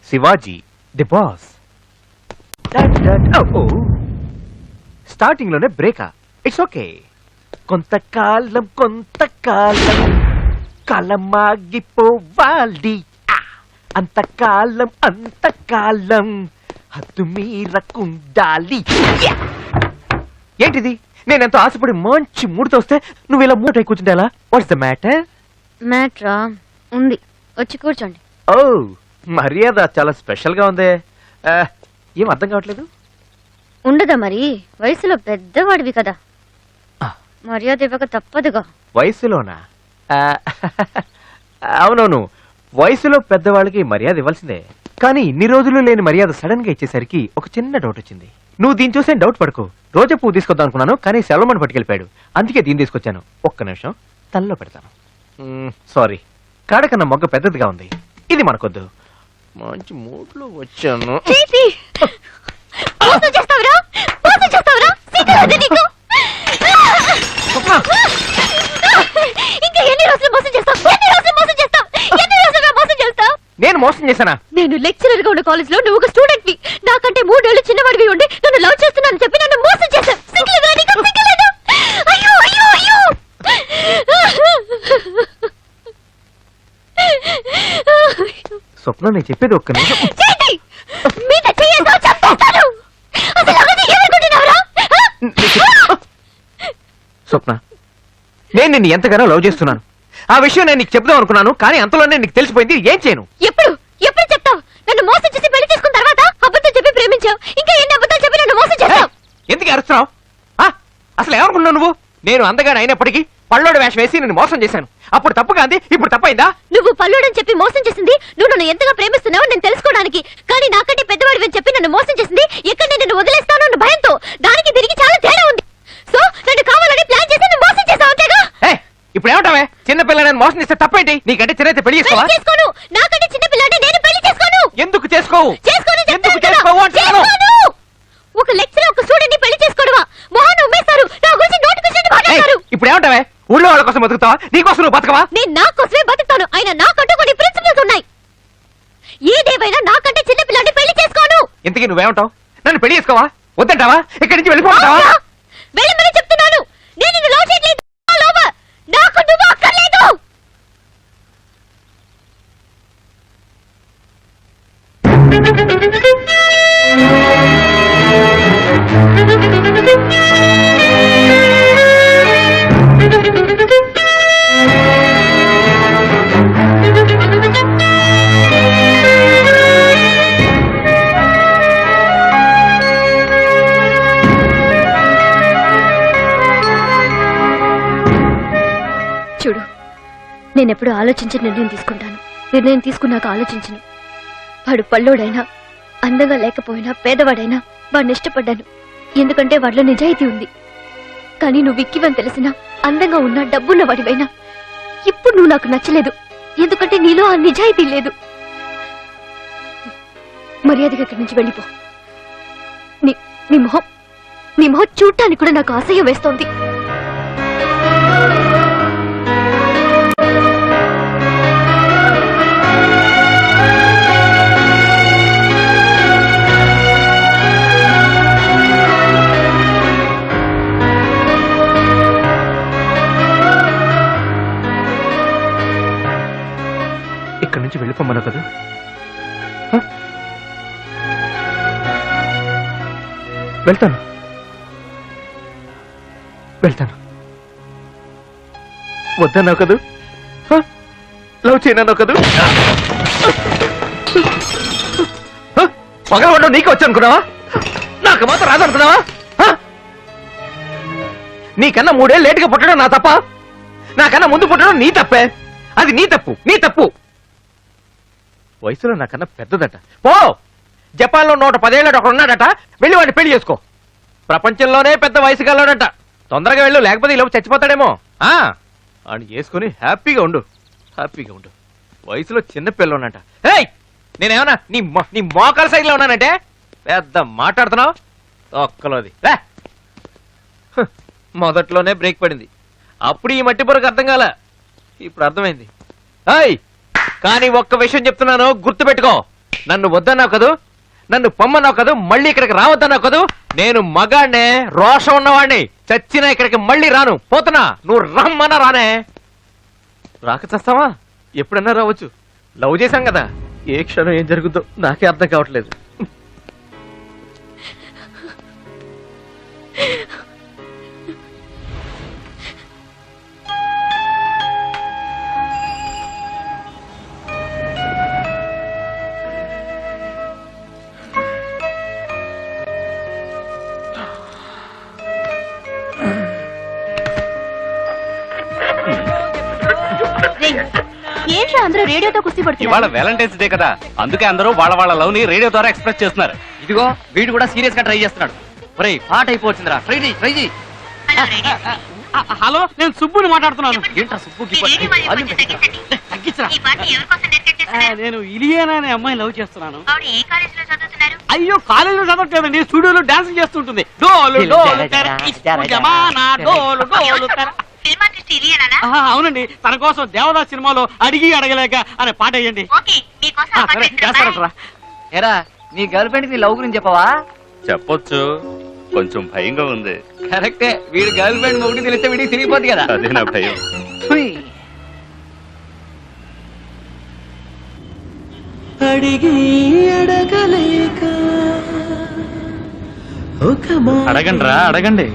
S7: Shivaji the boss. స్టార్టింగ్ లోనే బ్రేకా? It's okay. కొంతకాలం కాలమాగిపోవాలి, అంతకాలం హద్దు మీరకుండాలి. ఏంటిది? నేను ఎంతో ఆశపడి మంచి మూడుతో వస్తే నువ్వు ఇలా మూట కూర్చుంటే ఎలా? What's the matter?
S3: మ్యాట్రా ఉంది, వచ్చి కూర్చోండి.
S7: ఓ మర్యాద చాలా స్పెషల్ గా ఉంది. ఏం అర్థం కావట్లేదు.
S3: ఉండదా మరి? వయసులో పెద్దవాడివి కదా,
S7: ఆ.
S3: మర్యాద ఇవ్వక తప్పదుగా.
S7: వయసులోనా? అవునవును, వయసులో పెద్దవాళ్ళకి మర్యాద ఇవ్వాల్సిందే. కానీ ఇన్ని రోజులు లేని మర్యాద సడన్ గా ఇచ్చేసరికి ఒక చిన్న డౌట్ వచ్చింది. నువ్వు దీన్ని చూసే డౌట్ పడుకో. రోజా పువ్వు తీసుకొద్దాం అనుకున్నాను, కానీ సెలవుమని పట్టుకెళ్ళిపోయాడు. అందుకే దీన్ని తీసుకొచ్చాను. ఒక్క నిమిషం తల్లో పెడతాను. సారీ, కాడకన్నా మొగ్గ పెద్దదిగా ఉంది, ఇది మనకొద్దు. మంచి మూడ్లో వచ్చాను. నేను మోసం చేశానా?
S3: నేను లెక్చరర్ గా ఉన్న కాలేజ్ లో నువ్వు ఒక స్టూడెంట్ వి, నాకంటే 3 ఏళ్ళు చిన్నవాడివి ఉండి నన్ను లవ్ చేస్తున్నానని చెప్పి నన్ను మోసం చేశావు. సిగ్గులేదా నీకు? సిగ్గులేదా? అయ్యో అయ్యో అయ్యో.
S7: స్వప్న, నేను చెప్పేది ఒక్క నిమిషం.
S3: చేతి మీద చెయ్యతో చంపేస్తాను. అసలు అవన్నీ ఏమనుకుంటున్నావురా?
S7: స్వప్న, నేను నిన్ను ఎంతగానో లవ్ చేస్తున్నాను. ఆ విషయం నేను నీకు చెప్దాం అనుకున్నాను, కానీ అంతలోనే నీకు తెలిసిపోయింది. ఏం చేయను?
S3: ఎప్పుడు ఎప్పుడు చెప్తావు? నన్ను మోసం చేసి పెళ్లి చేసుకున్న తర్వాత అబద్ధం చెప్పి ప్రేమించావు, ఇంకా ఎన్ని అబద్ధాలు చెప్పి నన్ను మోసం చేస్తావు?
S7: ఎందుకు అరుస్తున్నావు? అసలు ఏమనుకున్నావు నువ్వు? నేను అందగానే అయినప్పటికీ పళ్ళోడు వేషం వేసి నిన్ను మోసం చేశాను. అప్పుడు తప్పు కాదు, ఇప్పుడు తప్పైందా?
S3: నువ్వు పల్లుడని చెప్పి మోసం చేసింది నువ్వు నన్ను ఎంతగా ప్రేమిస్తున్నావో నేను తెలుసుకోవడానికి, కానీ నాకంటే పెద్దవాడివి అని చెప్పి నన్ను మోసం చేసింది ఎక్కడ నేను నిన్ను వదిలేస్తాను అన్న భయంతో. దానికి దీనికి చాలా తేడా ఉంది. సో నన్ను కావాలని ప్లాన్ చేసి నువ్వు మోసం చేసావు, అంతేగా?
S7: ఇప్పుడు ఏమంటావే? చిన్న పిల్లని మోసం చేస్తే తప్పేంటి? నీకంటే చిన్నైతే పెళ్లి చేసుకోవా?
S3: చేసుకోను. నాకంటే చిన్న పిల్లాడిని నేను పెళ్లి చేసుకోను.
S7: ఎందుకు చేసుకోవు?
S3: చేసుకోను
S7: ఎందుకు
S3: చెప్తాను కదా.
S7: చేసుకోవు అంటున్నాను.
S3: చేసుకోను. ఒక లెక్చరర్ ఒక స్టూడెంట్ ని పెళ్లి చేసుకోవడమా? మొహాన్ని ఉమ్మేస్తారు, నా గురించి నోటికొచ్చినట్టు మాట్లాడతారు.
S7: ఇప్పుడు ఏమంటావే? ఊళ్ళో వాళ్ళ కోసం బతుకుతావా? నీ కోసం నువ్వు బతకవా?
S3: నేను నా కోసమే బతుకుతాను. అయినా నాకంటూ కొన్ని ప్రిన్సిపల్స్ ఉన్నాయి. ఏదేమైనా నాకంటే చిన్న పిల్లాడిని పెళ్లి చేసుకోను.
S7: ఇంతకీ నువ్వేమంటావు? నన్ను పెళ్లి చేసుకోవా? వద్దంటావా? ఇక్కడి నుంచి వెళ్ళిపోతావా?
S3: వెళ్ళమని చెప్తున్నాను. నేను నిన్ను లవ్ చేయట్లేదు. లవ్ నాకు నువ్వు అక్కర్లేదు. చూడు, నేనెప్పుడు ఆలోచించి నిర్ణయం తీసుకుంటాను. నిర్ణయం తీసుకున్నాక ఆలోచించను. వాడు పళ్ళోడైనా, అందంగా లేకపోయినా, పేదవాడైనా వాడిని ఇష్టపడ్డాను. ఎందుకంటే వాడిలో నిజాయితీ ఉంది. కానీ నువ్వు విక్కివని తెలిసినా, అందంగా ఉన్నా, డబ్బున్న వాడివైనా ఇప్పుడు నువ్వు నాకు నచ్చలేదు. ఎందుకంటే నీలో ఆ నిజాయితీ లేదు. మర్యాదగా ఇక్కడి నుంచి వెళ్ళిపో. నీ మొహం చూడటానికి కూడా నాకు అసహ్యం వేస్తోంది.
S7: ఇక్కడి నుంచి వెళ్ళిపోమన్నా కదా? వెళ్తాను వెళ్తాను. వద్దన్నావు కదూ? లవ్ చేయనన్నావు కదూ? పగలవడం నీకు వచ్చి అనుకున్నావా? నాకు మాత్రం రాదనుకున్నావా? నీకన్నా 3 ఏళ్ళు లేటుగా పుట్టడం నా తప్ప? నాకన్నా ముందు పుట్టడం నీ తప్పే. అది నీ తప్పు. వయసులో నాకన్నా పెద్దదట. పో, జపాన్లో 110 ఏళ్ళ ఒకడు ఉన్నాడట. వెళ్ళి వాడిని పెళ్లి చేసుకో. ప్రపంచంలోనే పెద్ద వయసు గలవాడట. తొందరగా వెళ్ళు, లేకపోతే ఇలా చచ్చిపోతాడేమో. అని చేసుకుని హ్యాపీగా ఉండు. వయసులో చిన్న పిల్లన్నట. ఏయ్, నేనేమన్నా నీ మోకాల సైడ్లో ఉన్నానంటే పెద్ద మాట్లాడుతున్నావు. ఒక్కలోది మొదట్లోనే బ్రేక్ పడింది. అప్పుడు ఈ మట్టి పొరకు అర్థం కాల, ఇప్పుడు అర్థమైంది. కానీ ఒక్క విషయం చెప్తున్నాను, గుర్తుపెట్టుకో. నన్ను వద్దన్నావు కదూ, నన్ను పొమ్మన్నావు కదూ, మళ్ళీ ఇక్కడికి రావద్దన్నావు కదూ. నేను మగాడినే, రోషం ఉన్నవాడిని. చచ్చినా ఇక్కడికి మళ్ళీ రాను. పోతున్నా, నువ్వు రమ్మన్నా రానే. రాక చస్తావా? ఎప్పుడన్నా రావచ్చు. లవ్ చేశాం కదా, ఏ క్షణం ఏం జరుగుద్దో నాకే అర్థం కావట్లేదు.
S3: ఏంట్రా అందరూ రేడియోతో కుస్తీ
S5: ఇవాళ
S3: పడుతున్నారు?
S5: వ్యాలంటైన్స్ డే కదా, అందుకే అందరూ వాళ్ళ లవ్ ని రేడియో ద్వారా ఎక్స్ప్రెస్ చేస్తున్నారు.
S1: ఇదిగో వీడు కూడా సీరియస్ గా ట్రై చేస్తున్నాడు. ఒరేయ్, పాట అయిపోతుందిరా. ట్రై చెయ్యి.
S9: హలో, నేను సుబ్బుని మాట్లాడుతున్నాను.
S1: ఏంట్రా సుబ్బు
S9: తగ్గించరా. నేను ఇలియానా అనే అమ్మాయి లవ్ చేస్తున్నాను. అయ్యో, కాలేజీలో చదవట్లేదండి, స్టూడియోలో డాన్స్ చేస్తుంటుంది. డోలు డోలు తెర, ఇప్పు జమానా, డోలు డోలు తెర. అవునండి, తన కోసం దేవదాస్ సినిమాలో అడిగి అడగలేక అనే పాట వేయండి. సరే, చేస్తారట్రా.
S1: ఎరా, నీ గర్ల్ ఫ్రెండ్ నీ లవ్ గురించి చెప్పవా?
S5: చెప్పొచ్చు, కొంచెం భయంగా ఉంది.
S1: కరెక్టే, వీడి గర్ల్ ఫ్రెండ్ మొగుడి తెలిస్తే వీడికి తిరిగిపోద్ది కదా.
S5: అదే నా భయం.
S1: హుయ్.
S4: అడగండి రా, అడగండి.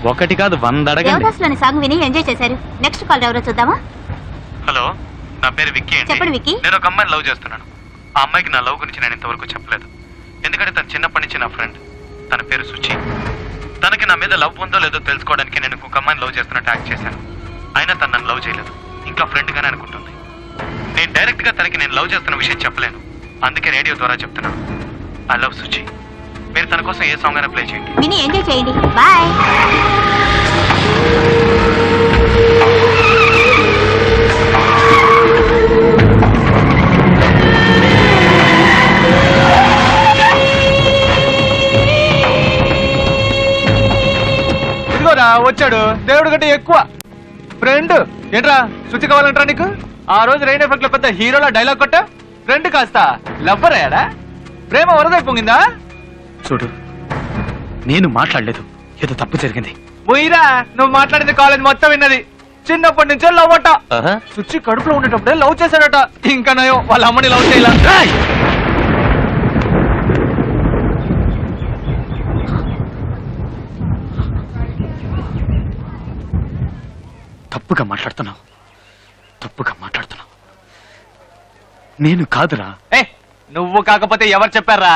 S4: ఒకటి కాదు 100 అడగండి.
S3: దేవదాసులోని సాంగ్ విని ఎంజాయ్ చేశారు. నెక్స్ట్ కాల్ ఎవరో చూద్దామా?
S4: హలో, నా పేరు విక్కీ అండి.
S3: చెప్పండి విక్కీ.
S4: నేను ఒక అమ్మాయిని లవ్ చేస్తున్నాను. ఆ అమ్మాయికి నా లవ్ గురించి నేను ఇంతవరకు చెప్పలేదు. ఎందుకంటే తను చిన్నప్పటి నుంచి నా ఫ్రెండ్. తన పేరు సుచి. తనకి నా మీద లవ్ ఉందో లేదో తెలుసుకోవడానికి నేను ఒక అమ్మాయిని లవ్ చేస్తున్నట్టు యాక్ట్ చేశాను. అయినా తను నన్ను లవ్ చేయలేదు, ఇంకా ఫ్రెండ్ గానే అనుకుంటుంది. నేను డైరెక్ట్ గా తనకి నేను లవ్ చేస్తున్న విషయం చెప్పలేను, అందుకే రేడియో ద్వారా చెప్తున్నాను. I love Suchi. మీరు తన కోసం ఏ సాంగ్ అయినా ప్లే చేయండి.
S3: విని ఎంజాయ్ చేయండి. బాయ్.
S7: ఇదిగోరా వచ్చాడు, దేవుడు కంటే ఎక్కువ ఫ్రెండ్. ఏంట్రా శుచి కావాలంటారా నీకు? ఆ రోజు రైన్ ఎఫెక్ట్ లో పెద్ద హీరోలా డైలాగ్ కొట్టా. ఫ్రెండ్ కాస్త లవ్వర్ అయ్యాడా? ప్రేమ వరదై పొంగిందా?
S4: చూడు, నేను మాట్లాడలేదు, ఏదో తప్పు జరిగింది.
S7: పోయిరా, నువ్వు మాట్లాడింది కాలేజ్ మొత్తం విన్నది. చిన్నప్పటి నుంచే లవ్ అట. సుచి కడుపులో ఉండేటప్పుడే లవ్ చేశాడట. ఇంకా నయం వాళ్ళ అమ్మని లవ్ చేయాల.
S4: తప్పుగా మాట్లాడుతున్నావు. నేను కాదురా.
S1: ఏ నువ్వు కాకపోతే ఎవరు చెప్పారా?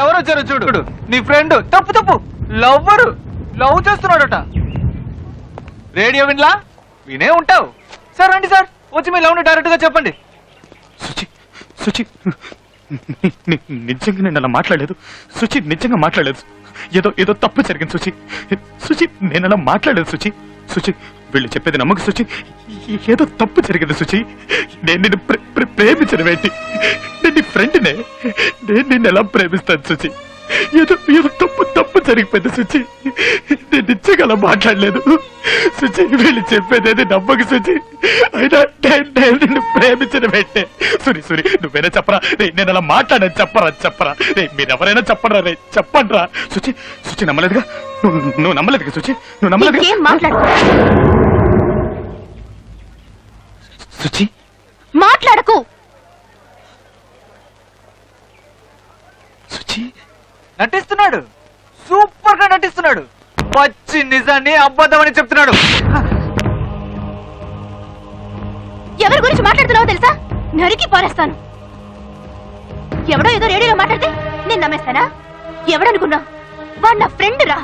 S1: ఎవరు వచ్చారు చూడు. నీ ఫ్రెండ్. తప్పు లవ్ చేస్తున్నాడట. రేడియో వినలా? వినే ఉంటావు. సార్ రండి సార్, వచ్చి మీ లవ్ ని డైరెక్ట్ గా చెప్పండి.
S4: సుచి నిజంగా నేను అలా మాట్లాడలేదు. నిజంగా మాట్లాడలేదు. ఏదో తప్పు జరిగింది సుచి. నేను అలా మాట్లాడలేదు సుచి. వీళ్ళు చెప్పేది నమ్మక సుచి. ఏదో తప్పు జరిగింది సుచి. నేను నిన్ను ప్రేమించడం ఏంటి? నేను నీ ఫ్రెండ్నే. నేను నిన్ను ఎలా ప్రేమిస్తాను సుచి? ఏదో తప్పు జరిగిపోయింది సుచి. నేను నిజంగా అలా మాట్లాడలేదు సుచి. వీళ్ళు చెప్పేది నమ్మక సుచి. అయినా నేను నిన్ను ప్రేమించడం ఏంటే? సురి నువ్వేనా చెప్పరా? నేను అలా మాట్లాడాను. చెప్పరా మీరెవరైనా చెప్పండి రా. సుచి నమ్మలేదుగా? నువ్వు నమ్మలేదుగా సుచి? నువ్వు నమ్మలేదుగా?
S3: ఏం మాట్లాడు
S4: సుచి
S3: మాట్లాడకు.
S4: సుచి
S1: నటిస్తున్నాడు. సూపర్ గా నటిస్తున్నాడు. పచ్చి నిజాన్ని అబద్ధమని చెప్తున్నాడు.
S3: ఎవరి గురించి మాట్లాడుతున్నావో తెలుసా? నరికి పారేస్తాను. ఎవడో ఏదో రేడియోలో మాట్లాడితే నేను నమ్మేస్తానా? ఎవడనుకున్నా? వాడు నా ఫ్రెండ్ రా.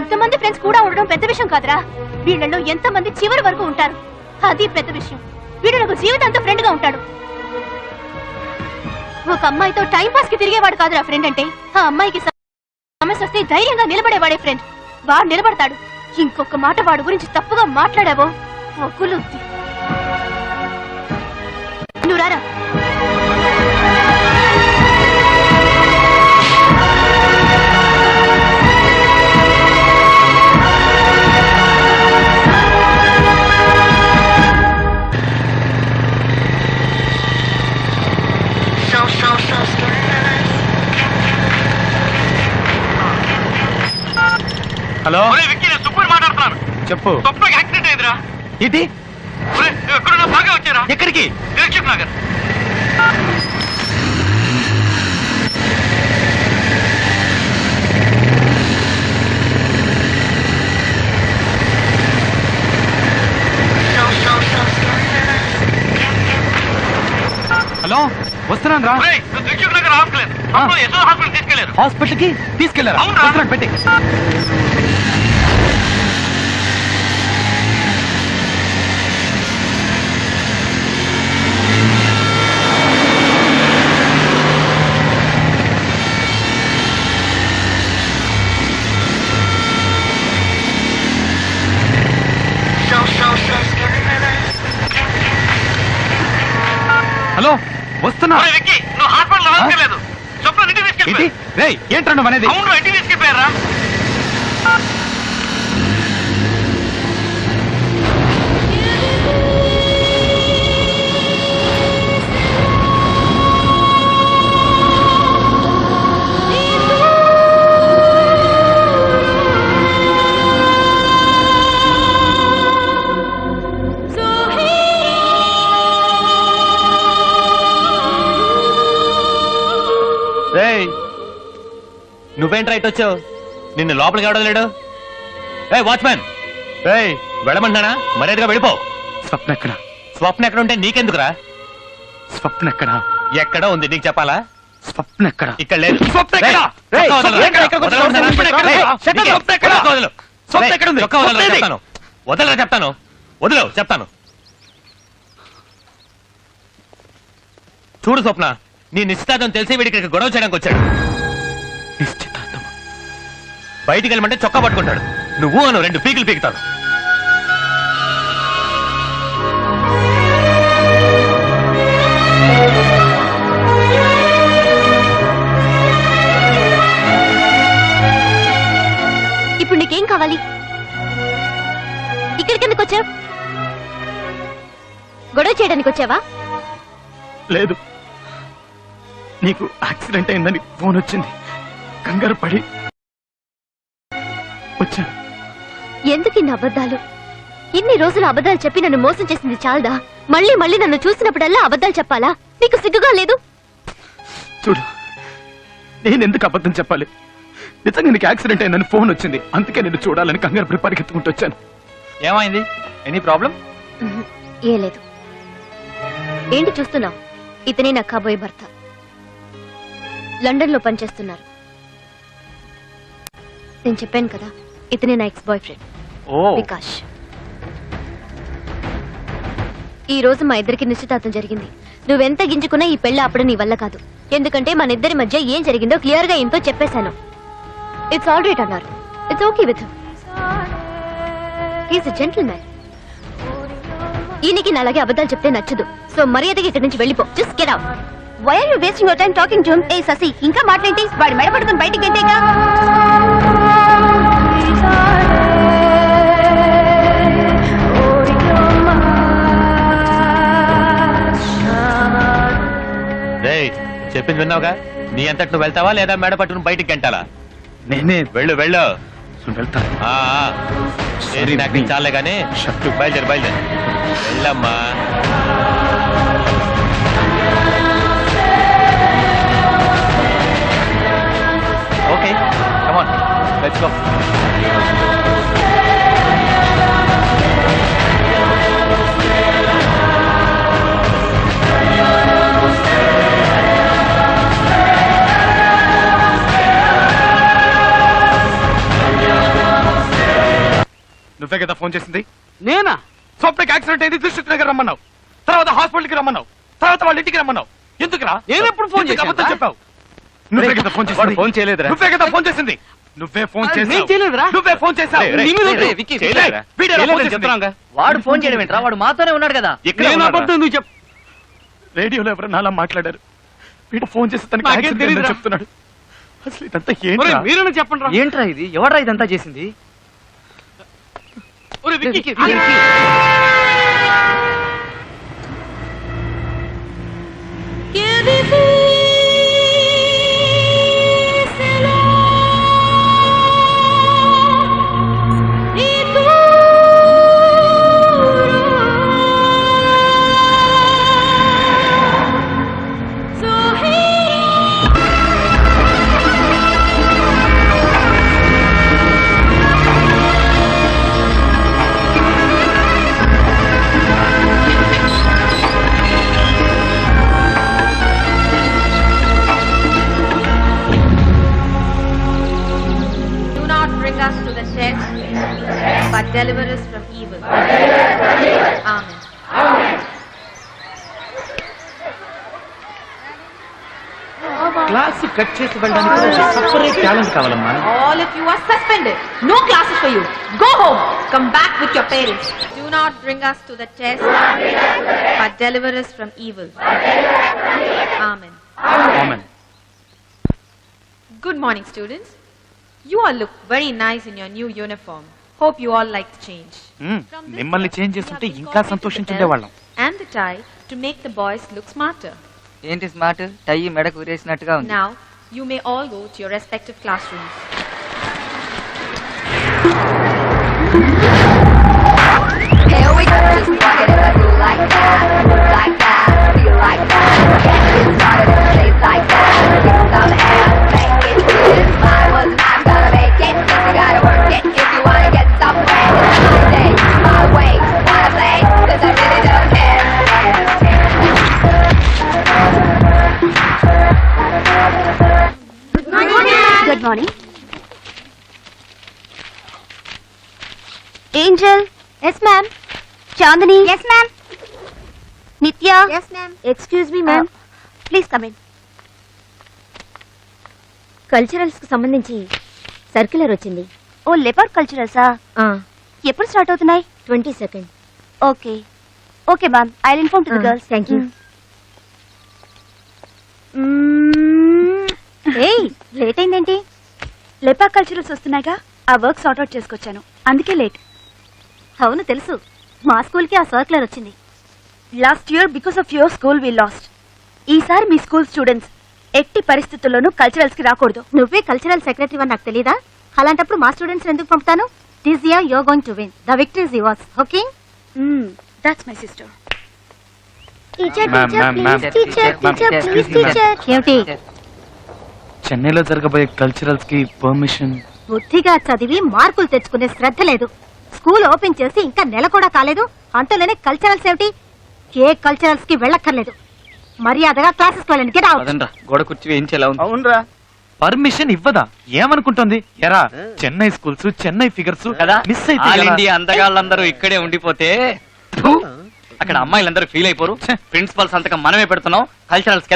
S3: ఇంతమంది ఫ్రెండ్స్ కూడా ఉండడం పెద్ద విషయం కాదురా. వీళ్ళలో ఎంతమంది చివరి వరకు ఉంటారు, అది పెద్ద విషయం. వీడు నాకు జీవితాంతో ఫ్రెండ్ గా ఉంటాడు. ఒక అమ్మాయితో టైం పాస్ కి తిరిగేవాడు కాదురా ఫ్రెండ్ అంటే. ఆ అమ్మాయికి సమస్య వస్తే ధైర్యంగా నిలబడేవాడే ఫ్రెండ్. వాడు నిలబడతాడు. ఇంకొక మాట వాడి గురించి తప్పుగా మాట్లాడావో ఒకులుద్ది. నువ్వు రారా.
S4: హలో
S5: సూపర్ మాట్లాడుతున్నాను.
S4: చెప్పు.
S5: తప్పగా యాక్సిడెంట్ అయిందిరా.
S4: ఏంటి?
S5: ఎక్కడున్నా బాగా వచ్చారా?
S4: ఎక్కడికి?
S5: దిల్సుఖ్ నగర్.
S4: హలో వస్తున్నాను రా.
S5: దిల్సుఖ్ నగర్ హాస్పిటల్ తీసుకెళ్లారు.
S4: హాస్పిటల్ కి తీసుకెళ్లారా?
S5: అవునురా.
S4: వస్తున్నాను, పెట్టి. హలో వస్తున్నా.
S5: నువ్వు హాస్పిటల్ అవసరం స్వప్న ఇంటికి తీసుకెళ్ళి.
S4: ఏంటండి అనేది?
S5: అవును ఇంటికి తీసుకెళ్ళిపోయారా?
S7: నువ్వేంట్రా ఇటు వచ్చావు? నిన్ను లోపలికి ఎవడం లేడు? వాచ్మ్యాన్ వెళ్ళమంటున్నానా? మర్యాదగా వెళ్ళిపో.
S4: స్వప్న ఎక్కడ?
S7: స్వప్న ఎక్కడ ఉంటే నీకెందుకురా?
S4: స్వప్న ఎక్కడ?
S7: ఎక్కడ ఉంది నీకు చెప్పాలా?
S4: స్వప్న ఎక్కడ?
S7: ఇక్కడ లేదు.
S4: స్వప్న ఎక్కడ?
S7: రేయ్,
S4: స్వప్న ఎక్కడ?
S7: ఎక్కడ కూర్చో?
S4: స్వప్న ఎక్కడ?
S7: రేయ్,
S4: స్వప్న ఎక్కడ?
S7: వదలు.
S4: స్వప్న ఎక్కడ ఉంది?
S7: చొక్కా వదలరా
S4: స్వప్న
S7: చెప్తాను. వదలరా చెప్తాను. వదిలేవు చెప్తాను. చూడు స్వప్న, నీ నిశ్చితార్థం తెలిసి వీడికి ఇక్కడికి గొడవ చేయడానికి వచ్చాడు.
S4: నిశ్చితార్థం?
S7: బయటికి వెళ్ళమంటే చొక్కా పట్టుకుంటాడు. నువ్వు అను 2 పీకులు పీకుతాను.
S3: ఇప్పుడు నీకేం కావాలి? ఇక్కడికి ఎందుకు వచ్చావు? గొడవ చేయడానికి వచ్చావా?
S4: లేదు, నీకు యాక్సిడెంట్ అయిందని ఫోన్ వచ్చింది. కంగారు పడి వచ్చాను.
S3: ఎందుకు ఇన్ని అబద్ధాలు? ఇన్ని రోజులు అబద్ధాలు చెప్పి నన్ను మోసం చేసింది చాలదా? మళ్ళీ మళ్ళీ నన్ను చూసినప్పుడల్లా అబద్ధాలు చెప్పాలా? నీకు సిగ్గుగా లేదు?
S4: చూడు, నేను ఎందుకు అబద్ధం చెప్పాలి? నిజంగా నీకు యాక్సిడెంట్ అయిందని ఫోన్ వచ్చింది, అందుకే నేను చూడాలని కంగారు పడి పరిగెత్తుకుంటూ వచ్చాను.
S6: ఏమైంది? Any problem?
S3: ఏ లేదు. ఏంటి చూస్తున్నావు? ఇతనే నా కాబోయే భర్త. లండన్ లో పనిచేస్తున్నారు. నేను చెప్పాను కదా, ఇతనే నా ఎక్స్ బాయ్ ఫ్రెండ్
S6: ఓ,
S3: వికాష్. ఈ రోజు మా ఇద్దరికి నిశ్చితార్థం జరిగింది. నువ్వెంత గింజుకున్నా ఈ పెళ్లి ఆపడం నీ వల్ల కాదు. ఎందుకంటే మన ఇద్దరి మధ్య ఏం జరిగిందో క్లియర్ గా ఏంటో చెప్పేశాను. ఇట్స్ ఆల్ రైట్ అన్నారు. It's okay with he's a gentleman. ఈయనకి నాలాగే అబద్ధాలు చెప్తే నచ్చదు. సో మర్యాదగా ఇక్కడి నుంచి వెళ్ళిపో. Just get out. Why are you wasting your time talking to him? ఏ ససి, ఇంకా మాట్లాడేంటి? వాడి మెడ పట్టుకుని బయటికి గెంటేగా.
S7: చెప్పింది విన్నావుగా? నీ అంతటి నువ్వు వెళ్తావా లేదా మేడ పట్టుకుని బయటికి గంటాలా?
S4: నేనే
S7: వెళ్ళు వెళ్ళు.
S4: వెళ్తాను.
S7: నాకు చాలే కానీ బయలుదేరు బయలుదేరు వెళ్ళమ్మా.
S6: Okay, come on, let's go.
S4: నువ్వే కదా ఫోన్ చేసింది?
S9: నేనా?
S4: స్వప్నకి యాక్సిడెంట్ అయింది, దృష్టి దగ్గర రమ్మన్నావు, తర్వాత హాస్పిటల్కి రమ్మన్నావు, తర్వాత వాళ్ళ ఇంటికి రమ్మన్నావు. ఎందుకురా?
S9: నేను ఎప్పుడు ఫోన్
S4: ఎందుకు
S9: చేశాను?
S4: అబద్ధం చెప్పావు? నువ్వే కదా ఫోన్ చేసింది.
S7: ఫోన్ చేయలేదురా.
S4: నువ్వే కదా ఫోన్ చేసింది. నువ్వే ఫోన్
S9: నేను
S4: చేసావు.
S9: చేయలేదురా.
S4: నువ్వే ఫోన్ చేసావు.
S7: రేయ్, రేయ్,
S9: నీ మీద
S1: రేయ్, విక్కీ,
S7: చేయలేదురా.
S4: వీడేరా ఫోన్
S7: చేయలేదని
S4: చేసింది?
S7: చెప్తున్నాంగా.
S1: వాడు ఫోన్ చేయడం ఏంట్రా? వాడు మాతోనే ఉన్నాడు కదా.
S7: ఇక్కడ
S9: నేను
S7: ఉన్నాడురా.
S9: అబద్ధం ఎందుకు చెప్
S4: రేడియోలో ఎవరన్నా అలా మాట్లాడారు. వీడు ఫోన్ చేసి తనకి
S9: నాకేం
S4: యాక్సిడెంట్
S9: తెలీదురా.
S4: అయిందని చెప్తున్నాడు. అసలు ఇదంతా
S9: ఒరేయ్,
S4: ఏంటి?
S9: మీరైనా చెప్పండి రా.
S1: ఏంట్రా ఇది? ఎవడ్రా ఇదంతా చేసింది?
S9: ఒరేయ్,
S1: రేయ్,
S9: Vicky,
S1: Vicky, Vicky.
S10: Do not bring us to the test, but deliver us from evil. Amen.
S4: Class cut చేసి వెళ్ళడానికి సపరేట్ టాలెంట్ కావాలమ్మా.
S10: All of you are suspended. No classes for you. Go home. Come back with your parents. Do not bring us to the test, but deliver us from evil. Amen.
S4: Amen.
S10: Good morning, students. You all look very nice in your new uniform. Hope you all like the change. From this
S4: మిమ్మల్ని
S10: class,
S4: change
S10: we have
S4: చేస్తుంటే ఇంకా
S10: incorporated the
S4: సంతోషించుండేవాళ్ళం.
S10: belt and the tie to make the boys look smarter.
S1: ఏంటి smart? టై మెడకు ఉరేసినట్టుగా ఉంది.
S10: Now, you may all go to your respective classrooms.
S3: Here we go. Just rock it up, do like that, like that, feel like that. Get started, taste like that. Give some ass, make it good. Mine was not gonna make it. You gotta work it if you wanna get somewhere. My day, my way, wanna play? 'Cause I really don't care. Good morning. Angel. Yes, ma'am. Chandani. Yes, ma'am. Nitya. Yes, ma'am. Excuse me, ma'am. Please come in. Culturals కి సంబంధించి circular వచ్చింది. ఓ leopard కల్చరల్సా? ఎప్పుడు start అవుతున్నాయి? 22nd. Okay okay ma'am, I will inform to the girls. Thank you. ఏయ్, late అయిందేంటి? Leopard culturals వస్తున్నాయిగా, ఆ work sort out చేసుకొచ్చాను, అందుకే late. అవును తెలుసు, మా స్కూల్ కి ఆ సర్క్యులర్ వచ్చింది. Last year because of your school we lost. ఈసారి మీ స్కూల్ స్టూడెంట్స్ ఎట్టి పరిస్థితుల్లోనూ కల్చరల్స్ కి రాకూడదు. నువ్వే కల్చరల్ సెక్రటరీ అని నాకు తెలీదా? అలాంటప్పుడు మా స్టూడెంట్స్ ఎందుకు పంపుతాను? This year you are going to win. The victory is yours. Okay? That's my sister. Teacher
S4: Ma'am,
S3: teacher
S4: ma'am,
S3: please,
S4: ma'am.
S3: Teacher
S1: Ma'am,
S3: teacher please,
S1: excuse me, ma'am.
S3: Teacher. ఏమిటి?
S4: చెన్నైలో జరగబోయే కల్చరల్స్ కి permission.
S3: బుద్ధిగా చదివి మార్కులు తెచ్చుకునే శ్రద్ధ లేదు. School open చేసి ఇంకా నెల కూడా కాలేదు, అంతలోనే కల్చరల్స్ ఏమిటి? ఏ కల్చరల్స్ కి వెళ్ళక్కర్లేదు. మర్యాదగా క్లాసెస్ వెళ్ళండి. Get out.
S1: అదనరా గోడ కుర్చీ వేయించేలా ఉంది.
S6: అవునరా
S4: పర్మిషన్ ఇవ్వదా? ఏమనుకుంటుంది? ఎరా చెన్నై స్కూల్స్, చెన్నై ఫిగర్స్
S1: కదా
S4: మిస్
S1: ఆల్
S4: అయితే
S1: ఇండియా అందగాళ్ళందరూ ఇక్కడే ఉండిపోతే థు, అక్కడ అమ్మాయిలందరూ ఫీల్ అయిపోరు. ప్రిన్సిపల్ సంతకం మనమే పెడుతున్నాం. కల్చరల్స్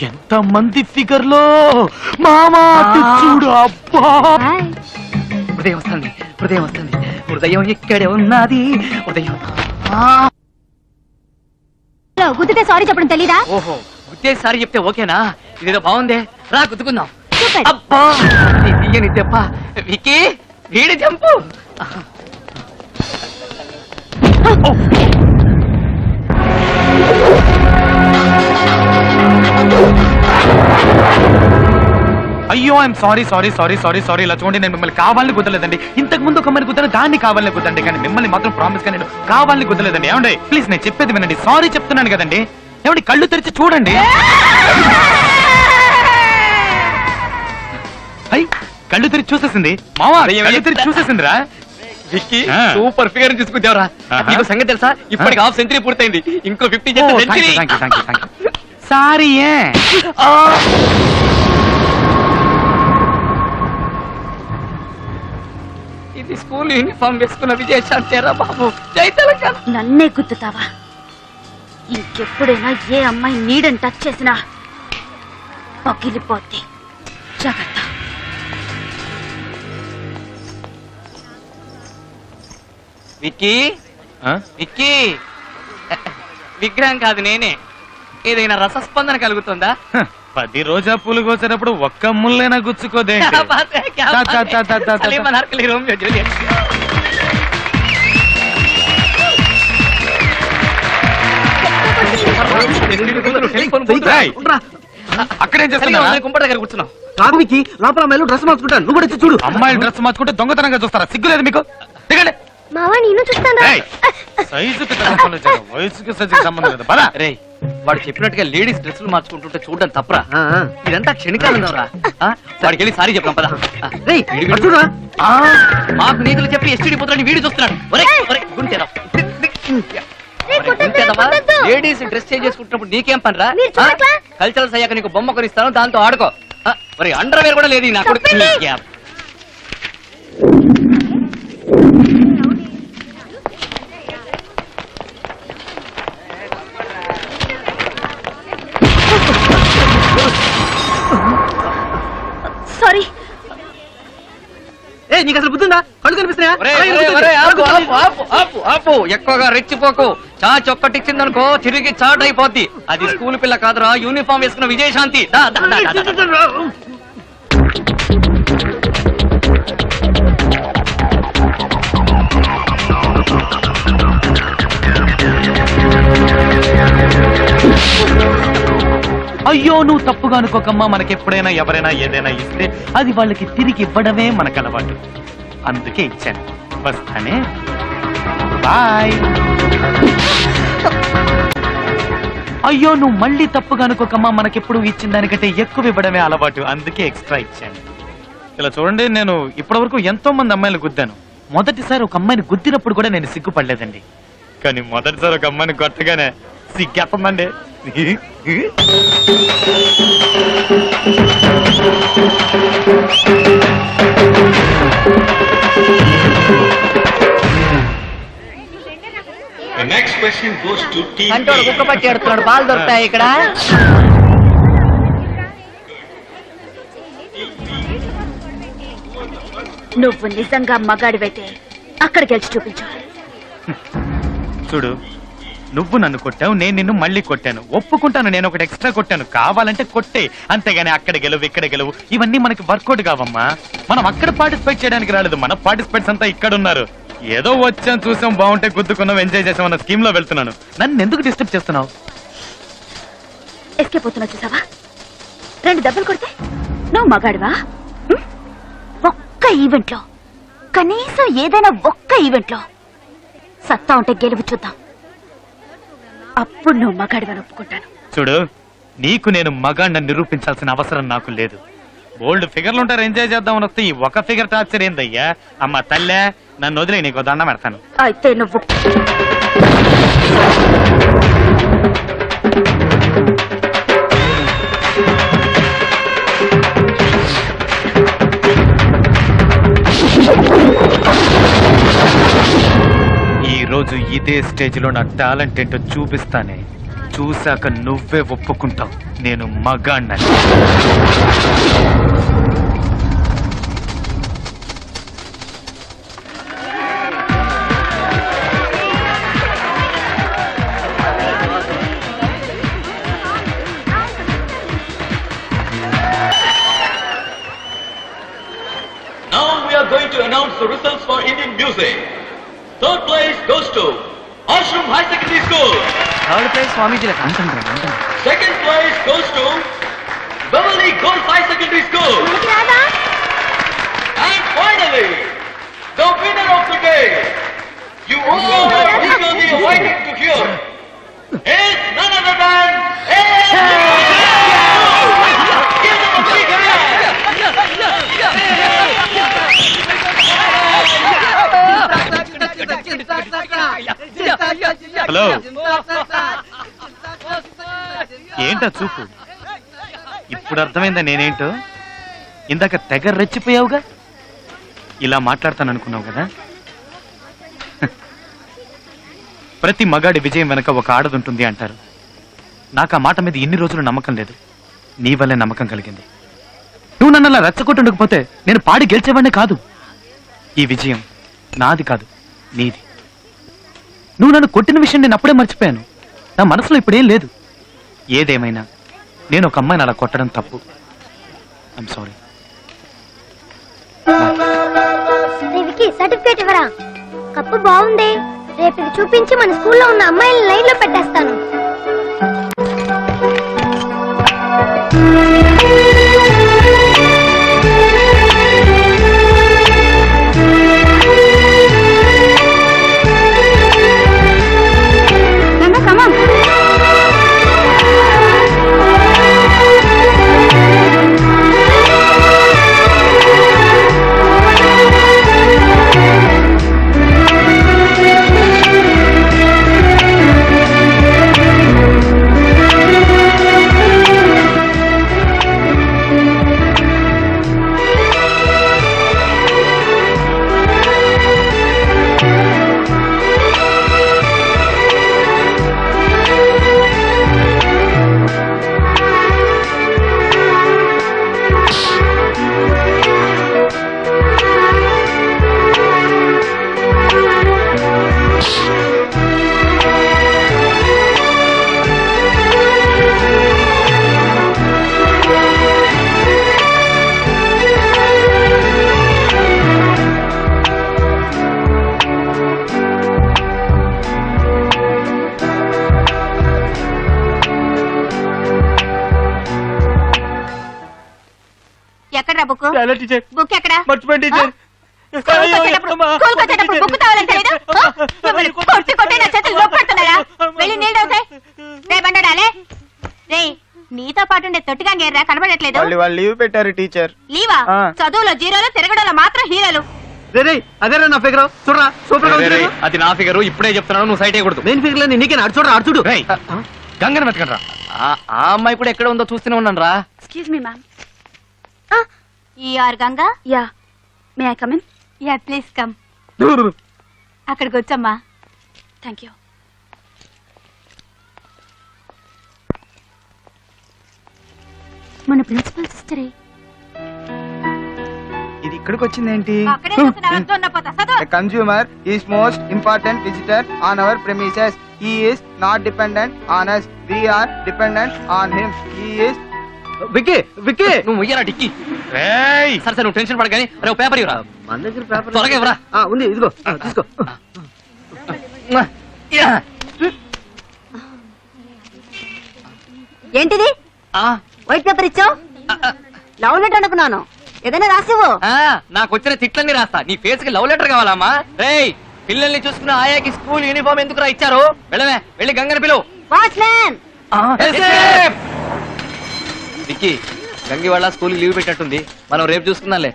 S4: ఎంత మంది ఫిగర్ లో మామా అటు చూడు. అబ్బా
S1: ఉదయం వస్తుంది, ఉదయం వస్తుంది, ఉదయం ఇక్కడే ఉన్నది. ఉదయం
S3: గుద్దితే సారీ చెప్పడం తెలీదా?
S1: ఓహో గుర్తేసారి చెప్తే ఓకేనా? ఇదేదో బాగుందే, రా గుద్దుకుందాం.
S3: Stupid.
S1: అబ్బా నీ తీయని దెబ్బ. వికీ వీడి జంపు.
S4: అయ్యో I'm sorry sorry sorry sorry sorry. ఇలా చూడండి, నేను మిమ్మల్ని కావాలని కుదరలేదండి. ఇంతకు ముందు ఒక అమ్మాయిని కుదరదు, దాన్ని కావాలని కుదరండి, కానీ మిమ్మల్ని మాత్రం ప్రామిస్ గా నేను కావాలని కుదరలేదండి. ఏమండి ప్లీజ్ నేను చెప్పేది వినండి. సారీ చెప్తున్నాను కదండి. ఏమండి కళ్ళు తెరిచి చూడండి. అయ్ కళ్ళు తెరిచి చూసేసింది మావా, కళ్ళు తెరిచి చూసేసిందిరా.
S1: విక్కీ
S4: ఆ.
S1: సూపర్ ఫిగర్ తీసుకుంటావురా.
S4: ఆహా.
S1: నీకు సంగతి తెలుసా? ఇప్పటికి హాఫ్ సెంచరీ పూర్తయింది, ఇంకో 50 చేస్తే సెంచరీ.
S4: సారీ
S1: ఇది స్కూల్ యూనిఫామ్ వేసుకున్న విజయశాంతేరా బాబు. జై తెలంగాణ.
S3: నన్నే గుద్దుతావా? ఇంకెప్పుడైనా ఏ అమ్మాయి నీడని టచ్ చేసినా పగిలిపోద్ది. జాగ్రత్త.
S1: విక్కీ విక్కీ విగ్రహం కాదు నేనే. ఏదైనా రసస్పందన కలుగుతుందా?
S4: 10 రోజా పూలు కోసేటప్పుడు ఒక్క ముళ్ళైనా గుచ్చుకోదే.
S1: క్యా బాత్ హై, క్యా బాత్ హై. సలీమన్ హర్కలి రోమియో జూలియట్.
S4: అక్కడేం చేస్తున్నా?
S1: కుంపటి దగ్గర కూర్చున్నాం.
S9: రాగునికి లోపల అమ్మాయిలు డ్రెస్ మార్చుకుంటాను, నువ్వు కూడా వచ్చి చూడు.
S4: అమ్మాయిలు డ్రెస్ మార్చుకుంటే దొంగతనంగా చూస్తారా? సిగ్గులేదు మీకు? దిగండి.
S3: మావా నేను చూస్తాను.
S4: ఏయ్, సైజుకి తగ్గకుండా చేయడం, వయసుకి సైజుకి సంబంధం లేదు. పద.
S1: రే వాడు చెప్పినట్టుగా లేడీస్ డ్రెస్సులు మార్చుకుంటుంటే చూడడం తప్పరా? ఇదంతా క్షణికాలంగా వాడికి వెళ్ళి సారీ చెప్పాం పదా. మాకు నీతులు చెప్పి ఎస్టీడీ పుత్రాన్ని వీడు చూస్తున్నాడు. లేడీస్ డ్రెస్ చేంజ్ చేసుకుంటున్నప్పుడు నీకేం పని రా? కల్చరల్స్ అయ్యాక నీకు బొమ్మ కొనిస్తాను, దాంతో ఆడుకో. మరి అండర్ వేర్ కూడా లేదు నాకు.
S3: సారీ.
S9: ఏ నీకు అసలు బుద్ధుందా? కళ్ళు కనిపిస్తున్నాయా?
S1: ఎక్కువగా రెచ్చిపోకు. చాచి ఒక్కటిచ్చిందనుకో తిరిగి చాట్ అయిపోద్ది. అది స్కూల్ పిల్ల కాదురా, యూనిఫామ్ వేసుకున్న విజయశాంతి. దా, దా, దా, దా, దా.
S4: అయ్యో నువ్వు తప్పుగా అనుకోకమ్మా. మనకెప్పుడైనా ఎవరైనా ఏదైనా ఇస్తే అది వాళ్ళకి తిరిగి ఇవ్వడమే మనకు అలవాటు. అందుకే ఇచ్చాను. వస్తానే, బాయ్. అయ్యో నువ్వు మళ్ళీ తప్పుగా అనుకోకమ్మా. మనకెప్పుడు ఇచ్చిన దానికంటే ఎక్కువ ఇవ్వడమే అలవాటు, అందుకే ఎక్స్ట్రా ఇచ్చాను. ఇలా చూడండి, నేను ఇప్పటి వరకు ఎంతో మంది అమ్మాయిలు గుద్దాను. మొదటిసారి ఒక అమ్మాయిని గుద్దినప్పుడు కూడా నేను సిగ్గుపడలేదండి. కానీ మొదటిసారి ఒక అమ్మాయిని కొట్టగానే సిగ్గెత్తందండి.
S1: అంటే కుక్క పట్టి ఆడుతున్నాడు. పాలు దొరుకుతాయి ఇక్కడ?
S3: నువ్వు నిజంగా మగాడివైతే అక్కడ గెలిచి చూపించు.
S4: చూడు, నువ్వు నన్ను కొట్టావు, నేను నిన్ను మళ్ళీ కొట్టాను. ఒప్పుకుంటాను, నేను ఒకటి ఎక్స్ట్రా కొట్టాను. కావాలంటే కొట్టే, అంతేగాని అక్కడ గెలువు ఇక్కడ గెలువు ఇవన్నీ మనకి వర్కౌట్ కావమ్మా. మనం అక్కడ పార్టిసిపేట్ చేయడానికి రాలేదు, మన పార్టిసిపేట్స్ అంతా ఇక్కడ ఉన్నారు. ఏదో వచ్చాం, చూసాం, బాగుంటే గుద్దుకున్నాం, ఎంజాయ్ చేసాం అన్న స్కీమ్ లో వెళ్తున్నాను. నన్ను ఎందుకు డిస్టర్బ్ చేస్తున్నావు?
S3: ఎస్కేప్ అవుతున్నా చూసావా? 2 దెబ్బలు కొడితే నువ్వు మగాడివా? ఒక్క ఈవెంట్ లో, కనీసం ఏదైనా ఒక్క ఈవెంట్ లో సత్తా ఉంటే గెలుపు చూద్దాం. అప్పుడు నువ్వు మగాడివని ఒప్పుకుంటాను.
S4: చూడు, నీకు నేను మగాడిని నిరూపించాల్సిన అవసరం నాకు లేదు. బోల్డ్ ఫిగర్లు ఉంటారు, ఎంజాయ్ చేద్దామని వస్తే ఈ ఒక ఫిగర్ టార్చర్ ఏందయ్యా? అమ్మ తల్లే, నన్ను వదిలే, నీకు దండం పెడతాను.
S3: అయితే నువ్వు
S4: ఈ రోజు ఇదే స్టేజ్ లో నా టాలెంట్ ఏంటో చూపిస్తానే. చూశాక నువ్వే ఒప్పుకుంటావు నేను మగాణ్ణని.
S11: Now we are going to announce the results for Indian music. Third place goes to Ashram High Secondary School.
S1: Third prize స్వామీజీలకు.
S11: Second place goes to Beverly Girls High Secondary School. And finally, the winner of the day, you all are eagerly waiting to hear, is none other than Give them a big hand.
S4: Hello, ఏంటా చూపు? ఇప్పుడు అర్థమైందా నేనేంటో? ఇందాక తెగ రెచ్చిపోయావుగా. ఇలా మాట్లాడతాను అనుకున్నావు కదా. ప్రతి మగాడి విజయం వెనక ఒక ఆడదుంటుంది అంటారు. నాకు ఆ మాట మీద ఇన్ని రోజులు నమ్మకం లేదు. నీ వల్లే నమ్మకం కలిగింది. నువ్వు నన్ను అలా రెచ్చగొట్టుండకపోతే నేను పాడి గెలిచేవాడిని కాదు. ఈ విజయం నాది కాదు, నీది. నువ్వు నన్ను కొట్టిన విషయం నేను అప్పుడే మర్చిపోయాను. నా మనసులో ఇప్పుడేం లేదు. ఏదేమైనా నేను ఒక అమ్మాయిని అలా కొట్టడం తప్పు. I'm sorry.
S3: సర్టిఫికేట్ ఇవ్వరా? కప్పు బాగుంది. రేపు ఇది చూపించి మన స్కూల్లో ఉన్న అమ్మాయిల లైన్ లో పెట్టేస్తాను. ఎక్కడ బుక్? బుక్ ఎక్కడ?
S6: మర్చిపోయింది టీచర్.
S3: బుక్ కావాలని తెలీదు? కొట్టి కొట్టి నా చేతులు నొప్పుడుతున్నారా? వెళ్ళి నీళ్ళు అవుతాయి. రే బండడాలే, రే నీతో పాటు ఉండే తొట్టిగా గేర్రా కనబడట్లేదు.
S6: వాళ్ళు లీవ్ పెట్టారు టీచర్.
S3: లీవా? చదువులో జీరోలు, తిరగడంలో మాత్రం హీరోలు.
S9: అదేరా నా ఫిగర్. చూడరా, సూపర్ గా ఉంది.
S1: అది నా ఫిగరు. ఇప్పుడే చెప్తున్నాను, నువ్వు సైట్ అయ్యకూడదు.
S9: మెయిన్ ఫిగర్ లో నీకే చూడరా, అడుచుడు.
S4: గంగన వెతకండ్రా.
S1: ఆ అమ్మాయి కూడా ఎక్కడ ఉందో చూస్తూనే ఉన్నాను రా.
S3: Excuse me ma'am. You are Ganga? Yeah. May I come in? Yeah please come. అక్కడికి వచ్చమ్మా. Thank you. మన ప్రిన్సిపల్ సిస్టరే.
S6: ఇది ఇక్కడికి వచ్చింది ఏంటి?
S3: అక్కడే కూర్చున్నావా? దొన్నపోతా. చదువు.
S6: A consumer is most important visitor on our premises. He is not dependent on us. We are dependent on him. He is
S9: Vicky, Vicky,
S1: నువ్వు ఇయ్యరా టిక్కి.
S4: రేయ్,
S1: సరే సరే, నువ్వు టెన్షన్ పడగానే రేపు పేపర్ ఇవ్వరా.
S9: మన దగ్గర పేపర్
S1: త్వరగా ఇవ్వరా.
S9: ఉంది, ఇదిగో తీసుకో.
S3: ఏంటిది? వైట్ పేపర్ ఇచ్చావు? లవ్ లెటర్ అనుకున్నాను, ఏదైనా రాసివ్వు.
S1: నాకు వచ్చిన తిట్లన్నీ రాస్తా. నీ ఫేస్ కి లవ్ లెటర్ కావాలమ్మా? రేయ్, పిల్లల్ని చూసుకున్న ఆయాకి స్కూల్ యూనిఫామ్ ఎందుకు ఇచ్చారు? వెళ్ళవే, వెళ్ళి గంగని పిలువు.
S3: వాచ్మ్యాన్.
S1: విక్కీ, గంగి వాళ్ళ స్కూల్ లీవ్ పెట్టినట్టుంది, మనం రేపు చూసుకుందాంలే.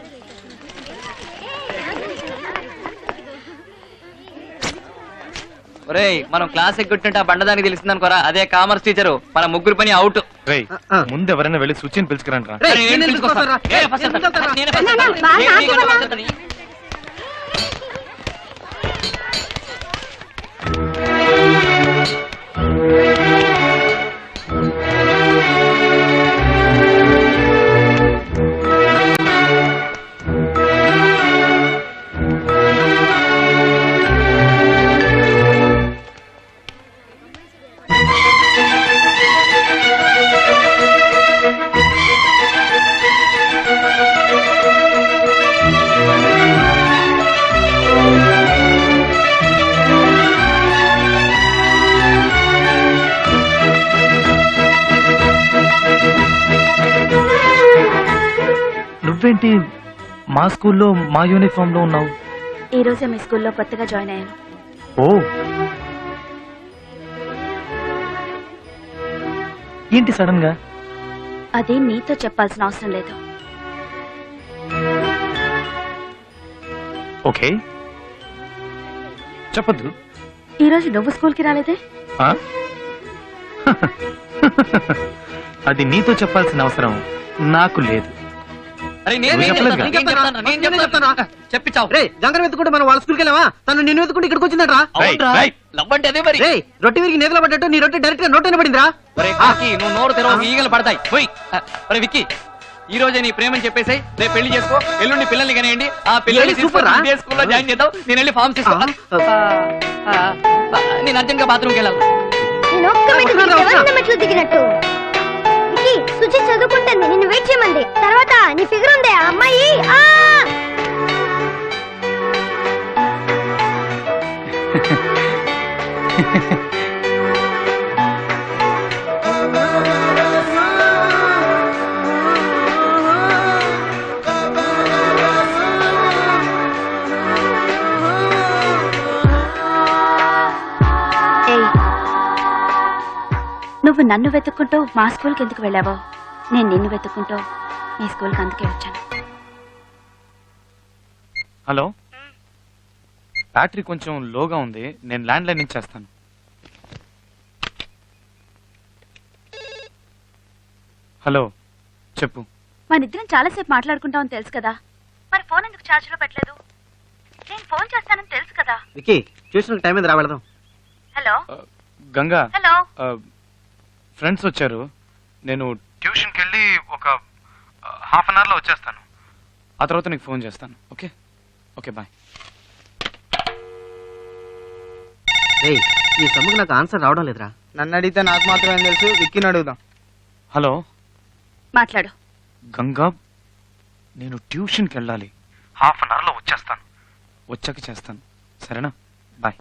S1: ఒరేయ్, మనం క్లాస్ ఎక్కొట్టినట్టు ఆ బండదానికి తెలిసింది అనుకోరా, అదే కామర్స్ టీచరు. మన ముగ్గురు పని అవుట్.
S4: రేయ్, ముందు ఎవరైనా వెళ్ళి సుచిని పిలుచుకురండి రా. నువ్వేంటి మా స్కూల్లో మా యూనిఫామ్ లో ఉన్నావు?
S3: ఈ రోజే మీ స్కూల్లో కొత్తగా జాయిన్ అయ్యాను.
S4: ఓ, ఏంటి సడన్ గా?
S3: అది నీతో చెప్పాల్సిన అవసరం లేదు.
S4: ఓకే, చెప్పద్దు.
S3: ఈ రోజు నువ్వు స్కూల్ కి రాలేదే?
S4: ఆ? అది నీతో చెప్పాల్సిన అవసరం నాకు లేదు.
S1: చెప్పించావు.
S9: రే, గంగను వెతుకుంటే మనం వాళ్ళ స్కూల్కి వెళ్ళావా? తను నిన్ను వెతుకుంటే ఇక్కడికి వచ్చిందట్రా.
S1: లవ్ అంటే అదే మరి.
S9: రే, రొట్టె విరిగి నేతలో పడ్డట్టు నీ రొట్టె డైరెక్ట్ గా నోట్లోనే పడిందిరా.
S1: నువ్వు నోరు తెరవ, ఈగలు పడతాయి. పోయి. అరే విక్కీ, ఈ రోజే నీ ప్రేమని చెప్పేసి రేపు పెళ్లి చేసుకో. ఎల్లుండి పిల్లల్ని కనేయండి. ఆ పిల్లల్ని
S9: సూపర్ రా.
S1: ఇదే స్కూల్లో జాయిన్ చేద్దాం. నేను వెళ్ళి ఫార్మ్స్ తీసుకో. నేను అర్జెంట్ గా బాత్రూమ్కి వెళ్ళాలి.
S3: మెట్లు దిగినట్టు సుచి చదువుకుంటుంది, నిన్ను వెయిట్ చేయమంది. తర్వాత నీ ఫిగర్ ఉందే అమ్మాయి. నువ్వు నన్ను వెతుక్కుంటూ మా స్కూల్కి ఎందుకు వెళ్ళావో, నేను నిన్ను వెతుక్కుంటూ మీ స్కూల్కి అందుకే వచ్చాను.
S4: హలో, బ్యాటరీ కొంచెం లోగా ఉంది, నేను ల్యాండ్ లైన్ నుంచి చేస్తాను. హలో, చెప్పు.
S3: మనిద్దరం చాలాసేపు మాట్లాడుకుంటామని తెలుసు కదా, మరి ఫోన్ ఎందుకు ఛార్జ్ లో పెట్టలేదు? నేను ఫోన్ చేస్తానని తెలుసు కదా.
S9: విక్కీ, ట్యూషన్ టైం మీద వెళ్దాం.
S3: Hello
S4: Ganga,
S3: hello.
S4: ఫ్రెండ్స్ వచ్చారు, నేను ట్యూషన్కి వెళ్ళి ఒక హాఫ్ అన్ అవర్లో వచ్చేస్తాను. ఆ తర్వాత నీకు ఫోన్ చేస్తాను. Okay okay, bye.
S9: ఈ సమ్ముకు నాకు ఆన్సర్ రావడం లేదురా.
S6: నన్ను అడిగితే నాకు మాత్రమే తెలుసు, విక్కీని అడుగుదాం.
S4: హలో
S3: మాట్లాడు.
S4: గంగా, నేను ట్యూషన్కి వెళ్ళాలి, హాఫ్ అన్ అవర్లో వచ్చేస్తాను. వచ్చాక చేస్తాను, సరేనా? బాయ్.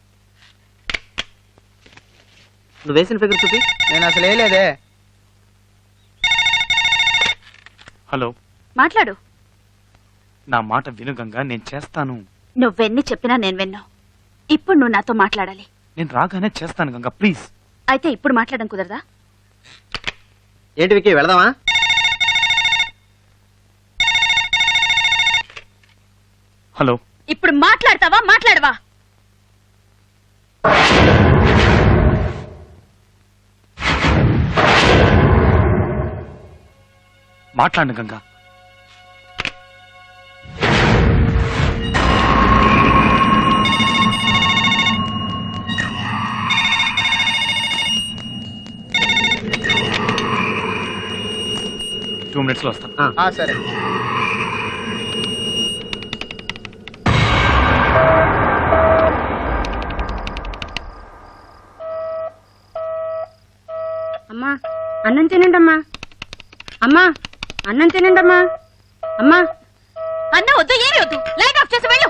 S9: నువ్వు వేసిన ఫిగర్ చూపి.
S6: నేను అసలు వేయలేదే.
S4: హలో,
S3: మాట్లాడు.
S4: నా మాట విను గంగా, నేను చేస్తాను.
S3: నువ్వెన్ని చెప్పినా నేను విన్నావు. ఇప్పుడు నువ్వు నాతో మాట్లాడాలి.
S4: నేను రాగానే చేస్తాను గంగా, ప్లీజ్.
S3: అయితే ఇప్పుడు మాట్లాడడం కుదరదా?
S9: ఏంటి విక్కీ, వెళదామా?
S4: హలో,
S3: ఇప్పుడు మాట్లాడతావా మాట్లాడవా?
S4: మాట్లాడు గంగా. టూ మినిట్స్ లో వస్తాను.
S6: సరే.
S3: అమ్మా అన్నం తినండమ్మా. అమ్మా అన్నం తినండమ్మా. అమ్మా అన్నం వద్దు, ఏమి వద్దు, లైట్ ఆఫ్ చేసి వెళ్ళు.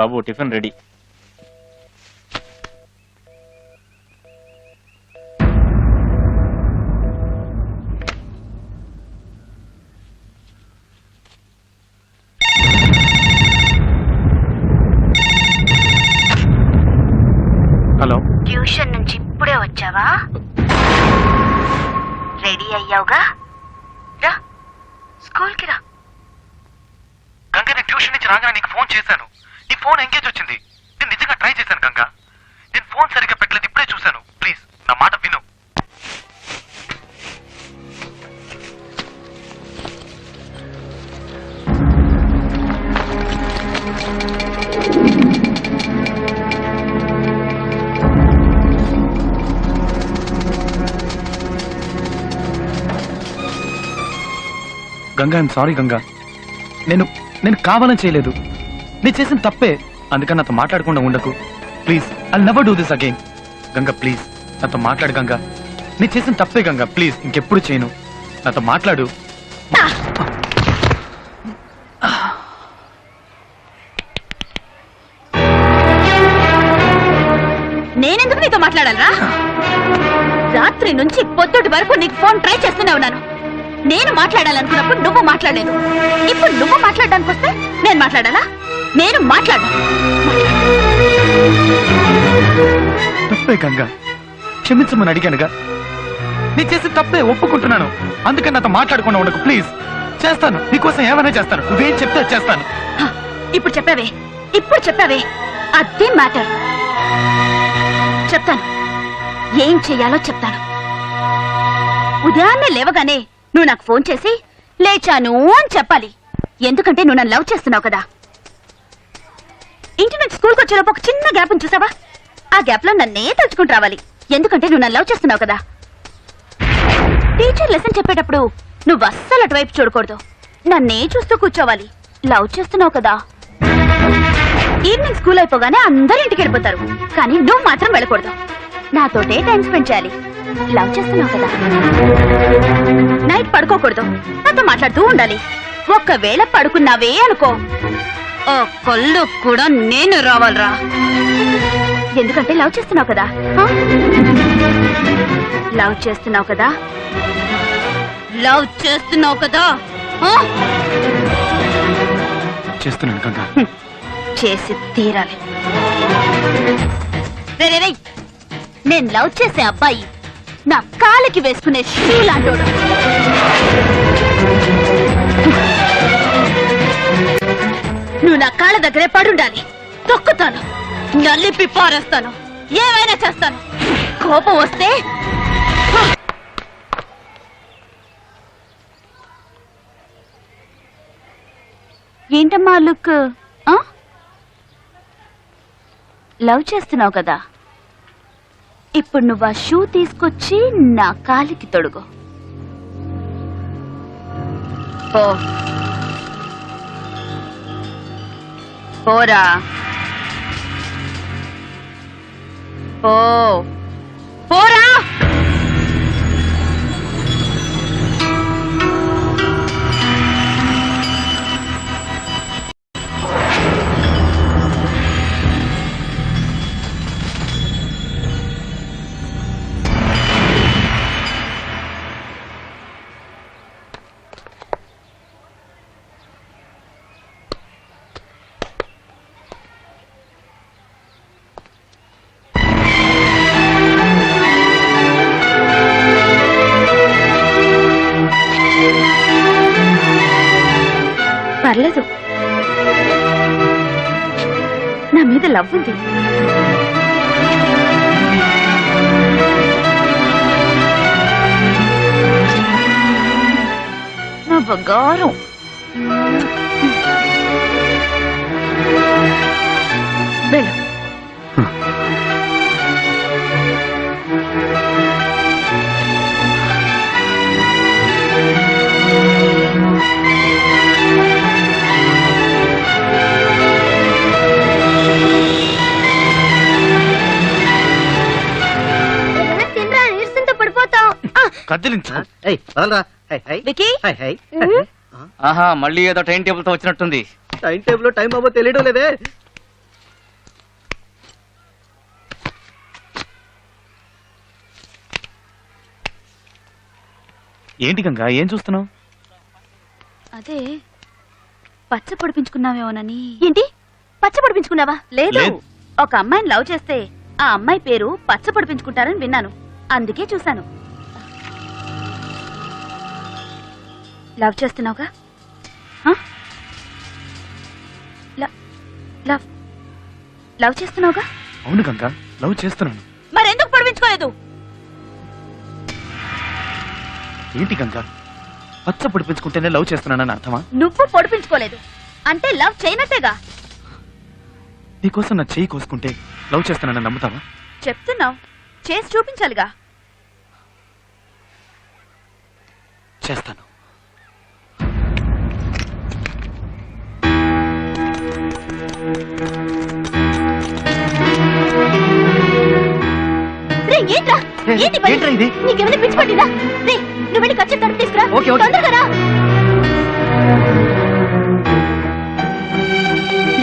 S5: బాబు టిఫిన్ రెడీ.
S4: హలో,
S3: ట్యూషన్ నుంచి ఇప్పుడే వచ్చావా? రెడీ అయ్యావుగా? రా స్కూల్కి రా.
S4: గంగా నేను ట్యూషన్ నుంచి రాగానే నీకు ఫోన్ చేశాను. నీ ఫోన్ ఎంగేజ్ వచ్చింది. నేను నిజంగా ట్రై చేశాను గంగా. నేను ఫోన్ సరిగ్గా పెట్టలేదు, ఇప్పుడే చూశాను. ప్లీజ్ నా మాట విను. Ganga, I'm sorry Ganga. నేను కావాలని చేయలేదు. నేను చేసిన తప్పే. అందుకని నాతో మాట్లాడకుండా ఉండకు please. I never do this again. Ganga please నాతో మాట్లాడు గంగా. నేను చేసిన తప్పే గంగా, ప్లీజ్ ఇంకెప్పుడు చేయను. నాతో మాట్లాడు.
S3: నేనెందుకు నీతో మాట్లాడాలరా? రాత్రి నుంచి పొద్దుటి వరకు నీకు ఫోన్ ట్రై చేస్తూనే ఉన్నాను. నేను మాట్లాడాలనుకున్నప్పుడు నువ్వు మాట్లాడలేదు. ఇప్పుడు నువ్వు మాట్లాడడానికి వస్తే నేను మాట్లాడాలా? నేను మాట్లాడా.
S4: తప్పే గంగా, క్షమించమని అడిగానుగా. నేను చేసిన తప్పే ఒప్పుకుంటున్నాను. అందుకని నాతో మాట్లాడకుండా ఉండకు ప్లీజ్. చేస్తాను, నీకోసం ఏమైనా చేస్తాను. నువ్వేం చెప్తే చేస్తాను.
S3: ఇప్పుడు చెప్పావే అదే మ్యాటర్. చెప్తాను, ఏం చెయ్యాలో చెప్తాను. ఉదయాన్నే లేవగానే నువ్వు నాకు ఫోన్ చేసి లేచాను అని చెప్పాలి. ఎందుకంటే నువ్వు నన్ను లవ్ చేస్తున్నావు కదా. ఇంటి నుంచి స్కూల్కి వచ్చేలోపు ఒక చిన్న గ్యాప్ చూసావా? ఆ గ్యాప్ లో నన్నే తలుచుకుంటూ రావాలి. ఎందుకంటే నువ్వు నన్ను లవ్ చేస్తున్నావు కదా. టీచర్ లెసన్ చెప్పేటప్పుడు నువ్వు అస్సలు అటువైపు చూడకూడదు. నన్నే చూస్తూ కూర్చోవాలి. లవ్ చేస్తున్నావు కదా. ఈవినింగ్ స్కూల్ అయిపోగానే అందరూ ఇంటికి వెళ్ళిపోతారు, కానీ నువ్వు మాత్రం వెళ్ళకూడదు. నాతోటే టైం స్పెండ్ చేయాలి. లవ్ చేస్తున్నావు కదా. నైట్ పడుకోకూడదు, నాతో మాట్లాడుతూ ఉండాలి. ఒక్కవేళ పడుకున్నావే అనుకో, ఓ కళ్ళు కూడా నేను రావాలరా. ఎందుకంటే లవ్ చేస్తున్నావు కదా. లవ్ చేస్తున్నావు కదా. లవ్ చేస్తున్నావు కదా.
S4: చేస్తున్నాను గంగా.
S3: చేసి తీరాలి. రేయ్, నేను లవ్ చేసే అబ్బాయి నా కాలికి వేసుకునే షూ లాంటోడు. నువ్వు నా కాళ్ళ దగ్గరే పడుండాలి. తొక్కుతాను, నల్లిపి పారేస్తాను, ఏమైనా చేస్తాను. కోపం వస్తే ఏంటమ్మా లుక్? లవ్ చేస్తున్నావు కదా. ఇప్పుడు నువ్వు ఆ షూ తీసుకొచ్చి నా కాలికి తొడుగు. పోరా, పోరా. పర్లేదు, నా మీద లవ్ ఉంది. నా బంగారం. వెళ్ళు.
S4: కదిలించు.
S3: వికీ,
S1: ఆహా, మళ్ళీ ఏదో టైం టేబుల్ తో వచ్చినట్టుంది.
S6: టైం టేబుల్ టైం అవ్వో తెలియడం లేదే.
S4: ఏంటి గంగా ఏం చూస్తున్నావు?
S3: అదే పచ్చ పొడిపించుకున్నావేమోనని. ఏంటి పచ్చ పొడిపించుకున్నావా? లేదు,
S4: లేదు.
S3: ఒక అమ్మాయిని లవ్ చేస్తే ఆ అమ్మాయి పేరు పచ్చ పొడిపించుకుంటారని విన్నాను, అందుకే చూశాను. లవ్ చేస్తున్నావుగా? హ? లవ్ లవ్ చేస్తున్నావుగా?
S4: అవును గంగా, లవ్ చేస్తున్నాను.
S3: మరెందుకు పొడిపించుకోలేదు?
S4: ఏంటి గంగా, పచ్చ పొడిపించుకుంటేనే లవ్ చేస్తున్నానని అర్థమా?
S3: నువ్వు పొడిపించుకోలేదు అంటే లవ్ చేయనట్టేగా.
S4: నీకోసం నా చెయ్యి కోసుకుంటే లవ్ చేస్తున్నానని నమ్ముతావా?
S3: చెప్తున్నావు, చేసి చూపించాలిగా.
S4: చేస్తాను.
S3: రే, ఏంట్రా? ఏంటి పని?
S4: ఏంట్రా ఇది?
S3: నీకేమైనా పిచ్చి పట్టిందా? రే, నువ్వు వెళ్ళి ఖర్చు తడుపు తీసుకురా.
S4: Okay, okay.
S3: తొందరగా రా.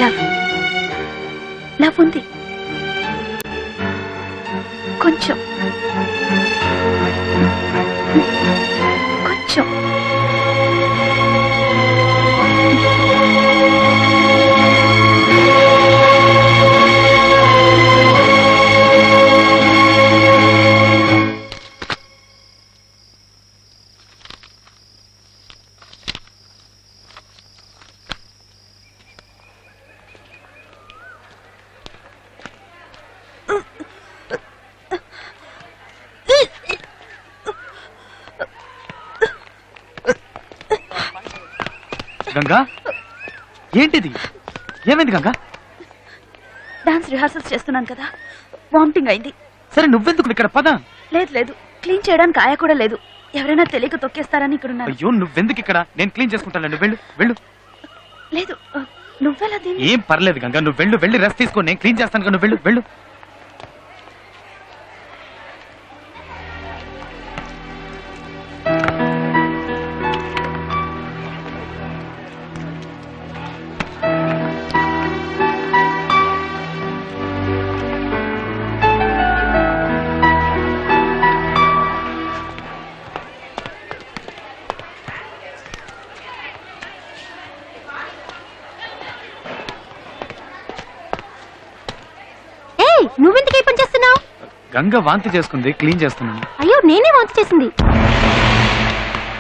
S3: లవ్ లవ్ ఉంది కొంచెం కొంచెం.
S4: గంగా ఏంటిది? ఏమైంది గంగా?
S3: డాన్స్ రిహార్సల్స్ చేస్తున్నాను కదా, వామిటింగ్ అయింది.
S4: సరే నువ్వెందుకు ఇక్కడ? పద.
S3: లేదు లేదు, క్లీన్ చేయడానికి ఆయ కూడా లేదు. ఎవరైనా తెలియక తొక్కేస్తారని ఇక్కడ ఉన్నాను.
S4: అయ్యో నువ్వెందుకు ఇక్కడ? నేను క్లీన్ చేసుకుంటాను. నువ్వు వెళ్ళు వెళ్ళు.
S3: లేదు, నువ్వెలా దీన్ని?
S4: ఏం పర్లేదు గంగా, నువ్వు వెళ్ళు. వెళ్ళి రెస్ట్ తీసుకో, నేను క్లీన్ చేస్తాను కదా. నువ్వు వెళ్ళు వెళ్ళు.
S3: నువ్వెందుకు ఈ పని చేస్తున్నావు?
S4: గంగ వాంతి చేసుకుంది, క్లీన్ చేస్తున్నాను.
S3: అయ్యో, నేనే వాంతి చేసింది.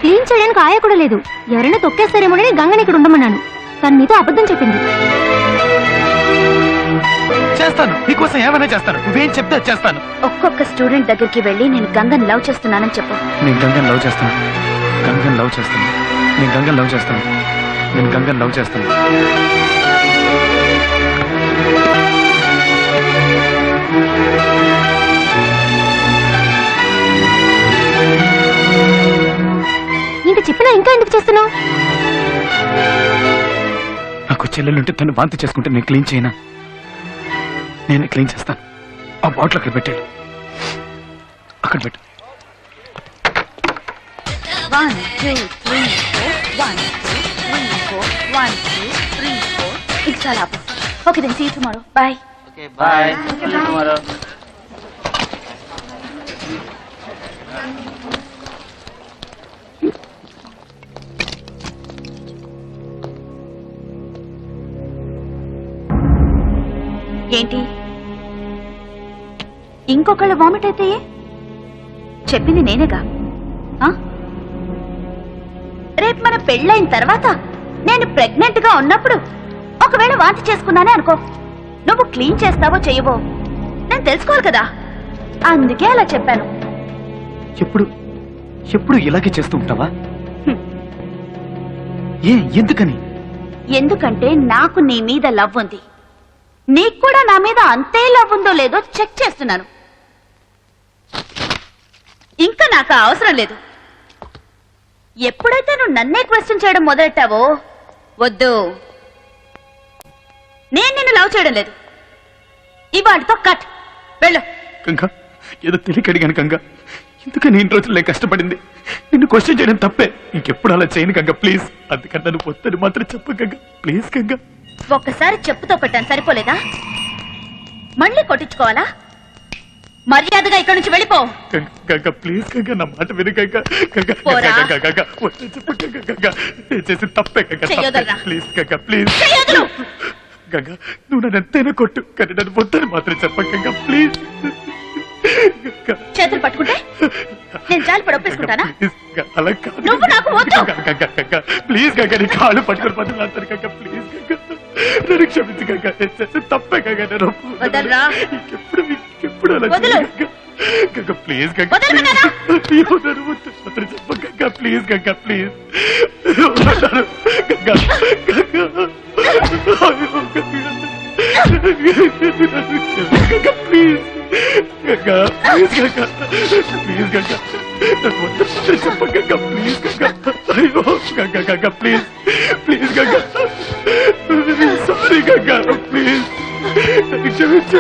S3: క్లీన్ చేయడానికి ఆయ కూడా లేదు. ఎవరైనా తొక్కేస్తారేమోనని గంగని ఇక్కడ ఉండమన్నాను. తను నీతో అబద్ధం చెప్పింది.
S4: చేస్తాను, నీకోసం ఏమైనా చేస్తాను. నువ్వేం చెప్తే అది చేస్తాను.
S3: ఒక్కొక్క స్టూడెంట్ దగ్గరికి వెళ్ళి నేను గంగని లవ్ చేస్తున్నానని చెప్పు.
S4: నేను గంగని లవ్ చేస్తాను. గంగని లవ్ చేస్తాను. నేను గంగని లవ్ చేస్తాను. నేను గంగని లవ్ చేస్తాను.
S3: ఇంత చెప్పినా ఇంకా ఎందుకు చేస్తున్నావు?
S4: నాకు చెల్లెలుంటే తను వాంతి చేసుకుంటే నేను క్లీన్ చేయనా? నేనే క్లీన్ చేస్తాను. ఆ బాటిల్ అక్కడ పెట్టాడు, అక్కడ పెట్టు.
S3: 1 2 3 4 1 2 3 4 1 2 3 4. It's all up. Okay, then see you tomorrow. Bye.
S1: Okay, bye. See you tomorrow.
S3: ఏంటి ఇంకొకళ్ళు వామిట్ అయితే చెప్పింది నేనేగా. రేపు మన పెళ్ళైన తర్వాత నేను ప్రెగ్నెంట్ గా ఉన్నప్పుడు ఒకవేళ వాంతి చేసుకున్నానే అనుకో, నువ్వు క్లీన్ చేస్తావో చెయ్యవో నేను తెలుసుకోవాలి కదా, అందుకే అలా చెప్పాను.
S4: ఎప్పుడు ఎప్పుడు ఇలాగే చేస్తూ ఉంటావా? ఎందుకని?
S3: ఎందుకంటే నాకు నీ మీద లవ్ ఉంది, నీకు కూడా నా మీద అంతే లవ్ ఉందో లేదో చెక్ చేస్తున్నాను. ఇంకా నాకు అవసరం లేదు. ఎప్పుడైతే నువ్వు నన్నే క్వశ్చన్ చేయడం మొదలెట్టావో, వద్దు, నేను నిన్ను లవ్ చేయడం లేదు. ఇవాటితో కట్. వెళ్ళు.
S4: గంగా, ఏదో తెలియక అడిగాను గంగా. ఎందుకని ఇన్ని రోజులు నేను కష్టపడింది? నిన్ను క్వశ్చన్ చేయడం తప్పే. ఇంకెప్పుడు అలా చేయను గంగా, ప్లీజ్. అందుకని నన్ను వద్దని మాత్రం చెప్పు గంగా, ప్లీజ్ గంగా.
S3: ఒక్కసారి చెప్పుతో కొట్టాను, సరిపోలేదా? మళ్ళీ కొట్టించుకోవాలా? మర్యాదగా ఇక్కడి నుంచి వెళ్ళిపో.
S4: గంగ ప్లీజ్ గంగ నా మాట విను గంగ. గంగ
S3: పోరా.
S4: గంగ వచ్చి చెప్పు గంగ. గంగ నేను చేసిన తప్పే గంగ.
S3: చెయ్యొదరా.
S4: Please Ganga please.
S3: చెయ్యొద్దు.
S4: గంగ నువ్వు నన్ను ఎంతైనా కొట్టు కానీ నన్ను వద్దని మాత్రం చెప్ప గంగ ప్లీజ్.
S3: చేతులు పట్టుకుంటే నేను జాలిపడి ఒప్పేసుకుంటానా?
S4: అలా కాదు
S3: నువ్వు నాకు వద్దు.
S4: గంగ ప్లీజ్ గంగ నీ కాళ్ళు పట్టుకుని పట్టుకుని గంగ ప్లీజ్ గంగ నన్ను క్షమించు గంగ. నేను చేసిన తప్పే గంగ. నేను
S3: వదలరా.
S4: ఎప్పుడు అలా
S3: వదలు.
S4: గంగ ప్లీజ్ గంగ.
S3: వదలమన్నానా?
S4: అయ్యో నన్ను వద్దు మాత్రం చెప్ప గంగ ప్లీజ్ గంగ ప్లీజ్. గంగ గంగ అయ్యో Ganga please. Ganga please Ganga please Ganga నన్ను వద్దు చెప్ప గంగ ప్లీజ్ గంగ. అయ్యో Ganga Ganga please please Ganga. Sorry Ganga please నన్ను క్షమించు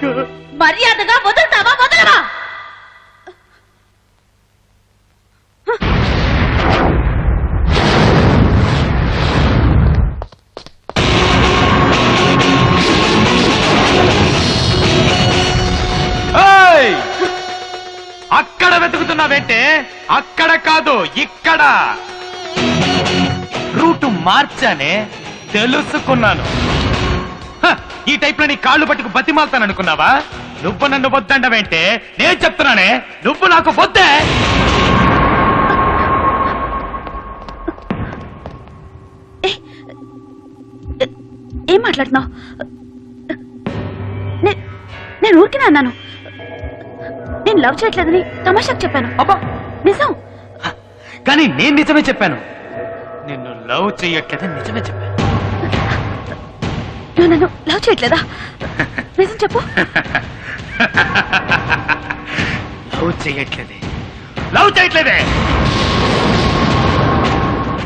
S4: గంగ.
S3: మర్యాదగా వదులుతావా వదలవా?
S4: అక్కడ వెతుకుతున్నావేంటే? అక్కడ కాదు ఇక్కడ. రూటు మార్చానే తెలుసుకున్నాను. ఈ టైప్ లో నీ కాళ్ళు పట్టుకు బతిమాలతాననుకున్నావా? నువ్వు నన్ను వద్దండవేంటే? నేను చెప్తున్నానే నువ్వు నాకు వద్దే.
S3: ఏం మాట్లాడుతున్నావు? నేను ఊరికినే అన్నాను. నేను లవ్ చేయట్లేదని తమాషాకు చెప్పాను.
S4: అబ్బా
S3: నిజం.
S4: కానీ నేను నిజమే చెప్పాను. నిన్ను లవ్ చెయ్యట్లేదని నిజమే చెప్పాను.
S3: నువ్వు నన్ను లవ్ చేయట్లేదా? నిజం చెప్పు.
S4: లవ్ చేయట్లేదే. లవ్ చేయట్లేదే.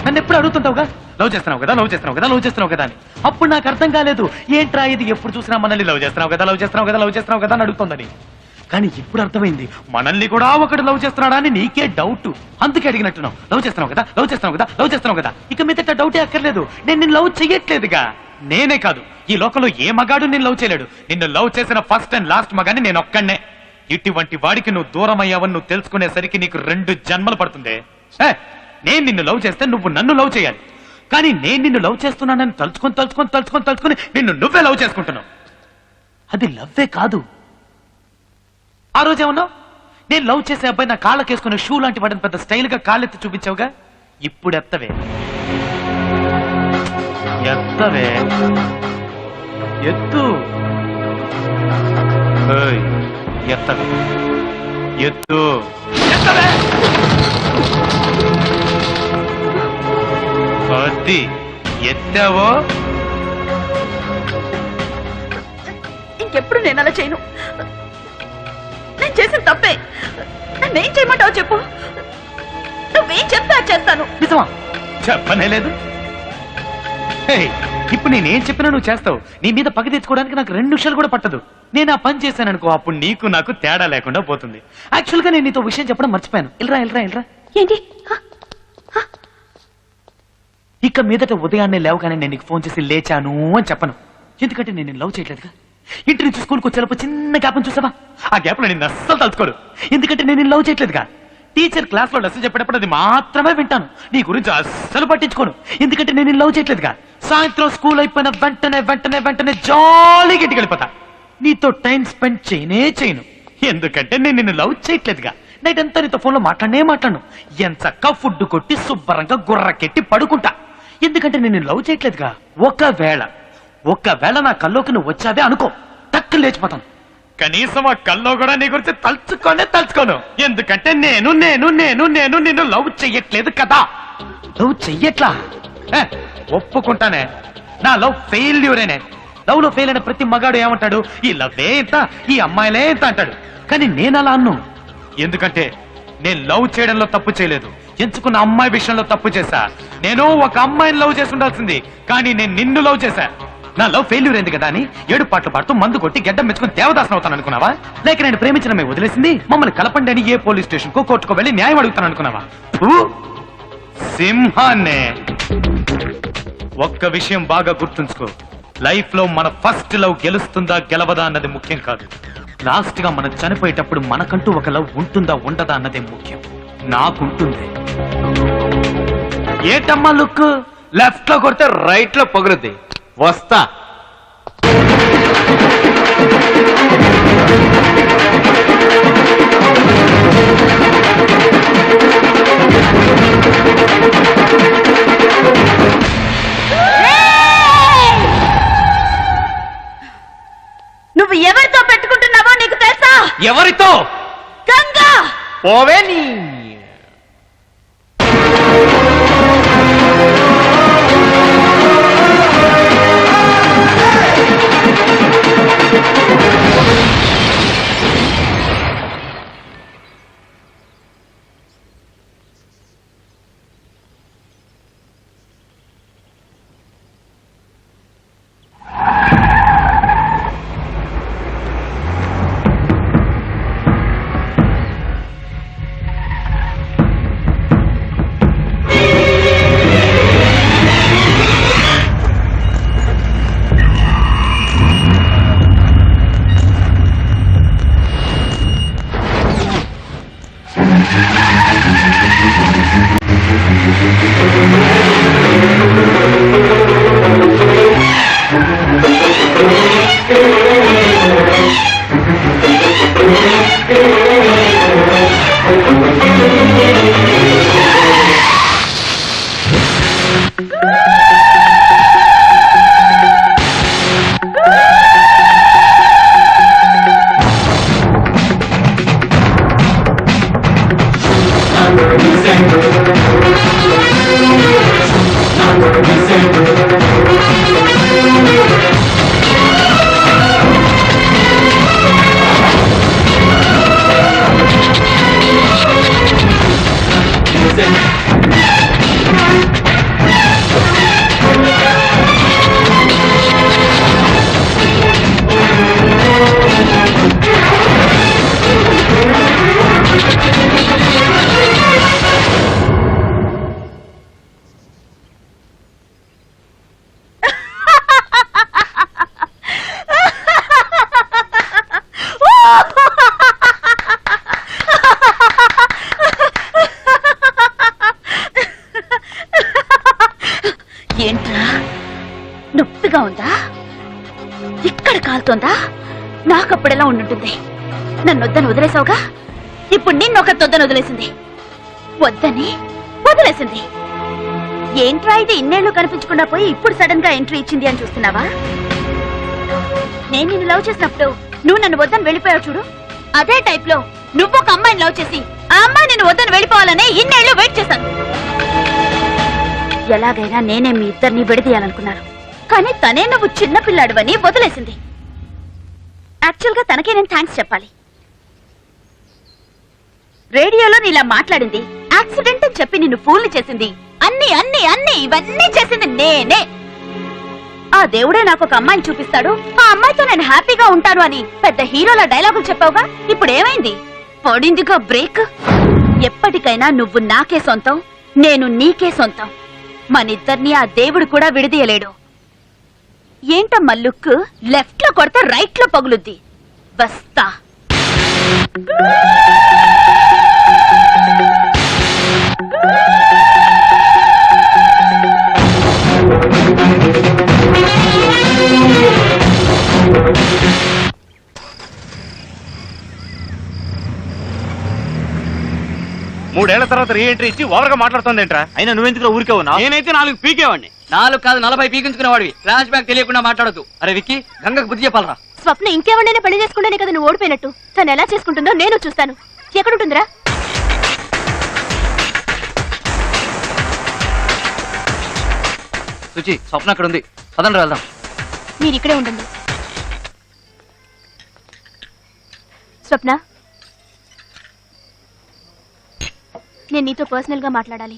S4: నన్ను ఎప్పుడు అడుగుతుంటావుగా లవ్ చేస్తున్నావు కదా, లవ్ చేస్తున్నావు కదా, లవ్ చేస్తున్నావు కదా అని. అప్పుడు నాకు అర్థం కాలేదు ఏంట్రా ఇది ఎప్పుడు చూసినా మనల్ని లవ్ చేస్తున్నావు కదా, లవ్ చేస్తున్నావు కదా, లవ్ చేస్తున్నావు కదా అని అడుగుతుందని. కానీ ఇప్పుడు అర్థమైంది మనల్ని కూడా ఒకటి లవ్ చేస్తున్నాడా అని. నీకే డౌట్, అందుకే అడిగినట్టున్నావు. లవ్ చేస్తున్నావు కదా, లవ్ చేస్తున్నావు కదా, లవ్ చేస్తున్నావు కదా. ఇక మీదట డౌటే అక్కర్లేదు. నేను నిన్ను లవ్ చెయ్యట్లేదుగా. నేనే కాదు ఈ లోకంలో ఏ మగాడు నిన్ను లవ్ చేయలేడు. నిన్ను లవ్ చేసిన ఫస్ట్ అండ్ లాస్ట్ మగాని నేను ఒక్కడే. ఇటువంటి వాడికి నువ్వు దూరం అయ్యావని నువ్వు తెలుసుకునేసరికి నీకు 2 జన్మలు పడుతుంది. నేను నిన్ను లవ్ చేస్తే నువ్వు నన్ను లవ్ చేయాలి. కానీ నేను నిన్ను లవ్ చేస్తున్నానని తలుచుకొని తలుచుకొని తలుచుకొని తలుచుకొని నిన్ను నువ్వే లవ్ చేసుకుంటున్నావు. అది లవ్వే కాదు. ఆ రోజేమన్నావు? నేను లవ్ చేసే అబ్బాయి నా కాళ్ళకేసుకునే షూ లాంటి వాడిని పెద్ద స్టైల్ గా కాళ్ళెత్తి చూపించావుగా. ఇప్పుడు ఎత్తవే ఎత్తవే ఎత్తు. ఎత్తవే ఎత్తు ఎత్తవే. అది ఎత్తావో
S3: ఇంకెప్పుడు నేను అలా చేయను. నేను చేసిన తప్పే. నన్నేం చేయమంటావు చెప్పు. నువ్వేం చెప్తా చేస్తాను.
S4: నిజమా? చెప్పనే లేదు. ఇప్పుడు నేనేం చెప్పినా నువ్వు చేస్తావు. నీ మీద పగ తెచ్చుకోవడానికి నాకు 2 నిమిషాలు కూడా పట్టదు. నేను ఆ పని చేశాననుకో అప్పుడు నీకు నాకు తేడా లేకుండా పోతుంది. యాక్చువల్ గా నేను నీతో విషయం చెప్పడం మర్చిపోయాను. ఇల్రా.
S3: ఏంటి?
S4: ఇక మీదట ఉదయాన్నే లేవగానే నేను నీకు ఫోన్ చేసి లేచాను అని చెప్పను. ఎందుకంటే నేను లవ్ చేయట్లేదుగా. ఇంటి నుంచి స్కూల్కి వచ్చేటప్పుడు చిన్న గ్యాప్ చూసావా? ఆ గ్యాప్ లో నేను అస్సలు తలుచుకోడు. ఎందుకంటే నేను లవ్ చేయట్లేదుగా. టీచర్ క్లాస్ లో లెసన్ చెప్పేటప్పుడు అది మాత్రమే వింటాను. నీ గురించి అస్సలు పట్టించుకోను. ఎందుకంటే నేను లవ్ చేయట్లేదుగా. సాయంత్రం స్కూల్ అయిపోయిన వెంటనే జాలీగా ఇంటికి వెళ్ళిపోతా. నీతో టైం స్పెండ్ చేయను. ఎందుకంటే నేను నిన్ను లవ్ చేయట్లేదుగా. నైట్ అంతా నీతో ఫోన్ లో మాట్లాడను. ఎంచక్క ఫుడ్ కొట్టి శుభ్రంగా గుర్రకెట్టి పడుకుంటా. ఎందుకంటే నేను లవ్ చేయట్లేదుగా. ఒకవేళ నా కల్లోకి నువ్వు వచ్చావే అనుకో, టక్కులు లేచిపోతాను. కనీసం ఆ కల్లో కూడా నీ గురించి తలుచుకోను. ఎందుకంటే నేను నిన్ను లవ్ చెయ్యట్లేదు కదా. లవ్ చెయ్యట్లా ఒప్పుకుంటానే. నా లవ్ ఫెయిల్యూరేనే. లవ్ లో ఫెయిల్ అయిన ప్రతి మగాడు ఏమంటాడు? ఈ లవ్వే ఎంత, ఈ అమ్మాయిలే ఎంత అంటాడు. కానీ నేను అలా అన్ను. ఎందుకంటే నేను లవ్ చేయడంలో తప్పు చేయలేదు. ఎంచుకున్న అమ్మాయి విషయంలో తప్పు చేశా. నేను ఒక అమ్మాయిని లవ్ చేసి ఉండాల్సింది, కానీ నేను నిన్ను లవ్ చేశా. నా లవ్ ఫెయిల్యూర్ అయింది కదా అని 7 పాటలు పాడుతూ మందు కొట్టి గడ్డం మెచ్చుకుని దేవదాసన అవుతాను అనుకున్నావా? లేక నేను ప్రేమించిన వదిలేసింది మమ్మల్ని కలపండి అని ఏ పోలీస్ స్టేషన్ కో కోర్టుకో వెళ్ళి న్యాయం అడుగుతాను అనుకున్నావా? సింహాన్నే. ఒక్క విషయం బాగా గుర్తుంచుకో. లైఫ్ లో మన ఫస్ట్ లవ్ గెలుస్తుందా గెలవదా అన్నది ముఖ్యం కాదు. లాస్ట్ గా మనం చనిపోయేటప్పుడు మనకంటూ ఒక లవ్ ఉంటుందా ఉండదా అన్నదే ముఖ్యం. నాకుంటుంది.
S7: ఏంటమ్మా లుక్? లెఫ్ట్ లో కొడితే రైట్ లో పగులుద్ది. వస్తా.
S3: నువ్వు ఎవరితో పెట్టుకుంటున్నావో నీకు తెలుసా?
S7: ఎవరితో?
S3: గంగా.
S7: పోవే నీ.
S3: ఏంట్రా నొప్పిగా ఉందా? ఇక్కడ కాలుతోందా? నాకప్పుడెలా ఉండుంటుంది? నన్ను వద్దని వదిలేసావుగా, ఇప్పుడు నిన్నొక తొద్దని వదిలేసింది. వద్దని వదిలేసింది. ఏంట్రా ఇది ఇన్నేళ్లు కనిపించకుండా పోయి ఇప్పుడు సడన్ గా ఎంట్రీ ఇచ్చింది అని చూస్తున్నావా? నేను నిన్ను లవ్ చేసినప్పుడు నువ్వు నన్ను వద్దని వెళ్ళిపోయావు చూడు, అదే టైప్ లో నువ్వు ఒక అమ్మాయిని లవ్ చేసి ఆ అమ్మాయి నిన్ను వద్దని వెళ్ళిపోవాలనే ఇన్నేళ్లు వెయిట్ చేశాను. ఎలాగైనా నేనే మీ ఇద్దరిని విడదీయాలనుకున్నాను, కానీ తనే నువ్వు చిన్న పిల్లాడివని వదిలేసింది. యాక్చువల్ గా తనకే నేను థ్యాంక్స్ చెప్పాలి. రేడియోలో నీలా మాట్లాడింది, యాక్సిడెంట్ అని చెప్పి నిన్ను ఫూల్ని చేసింది, అన్ని అన్ని అన్ని ఇవన్నీ చేసింది నేనే. ఆ దేవుడే నాకు ఒక అమ్మాయిని చూపిస్తాడు, ఆ అమ్మాయితో నేను హ్యాపీగా ఉంటాను అని పెద్ద హీరోల డైలాగులు చెప్పావుగా, ఇప్పుడు ఏమైంది? పడిందిగా బ్రేక్. ఎప్పటికైనా నువ్వు నాకే సొంతం, నేను నీకే సొంతం. మనిద్దరిని ఆ దేవుడు కూడా విడదీయలేడు. ఏంటమ్మా లుక్? లెఫ్ట్ లో కొడితే రైట్ లో పగులుద్ది. వస్తా.
S5: మూడేళ్ల తర్వాత రీ ఎంట్రీ ఇచ్చి ఓవర్గా మాట్లాడుతుంది ఏంట్రా? అయినా నువ్వెందుకు ఊరికే ఉన్నావు?
S9: నేనైతే 4 పీకేవాడిని.
S1: 4 కాదు 40 పీకించుకునేవాడివి. ఫ్లాష్ బ్యాక్ తెలియకుండా మాట్లాడదు. అరే విక్కీ, గంగకు బుద్ధి చెప్పాలరా.
S3: స్వప్న ఇంకెవరైనా పెళ్లి చేసుకుంటేనే కదా నువ్వు ఓడిపోయినట్టు. తను ఎలా చేసుకుంటుందో నేను చూస్తాను. ఎక్కడుంటుందిరా?
S1: సుచి, స్వప్న అక్కడ ఉంది. పదండి వెళ్దాం.
S3: మీరు ఇక్కడే ఉండండి. స్వప్న, నేను నీతో పర్సనల్ గా మాట్లాడాలి.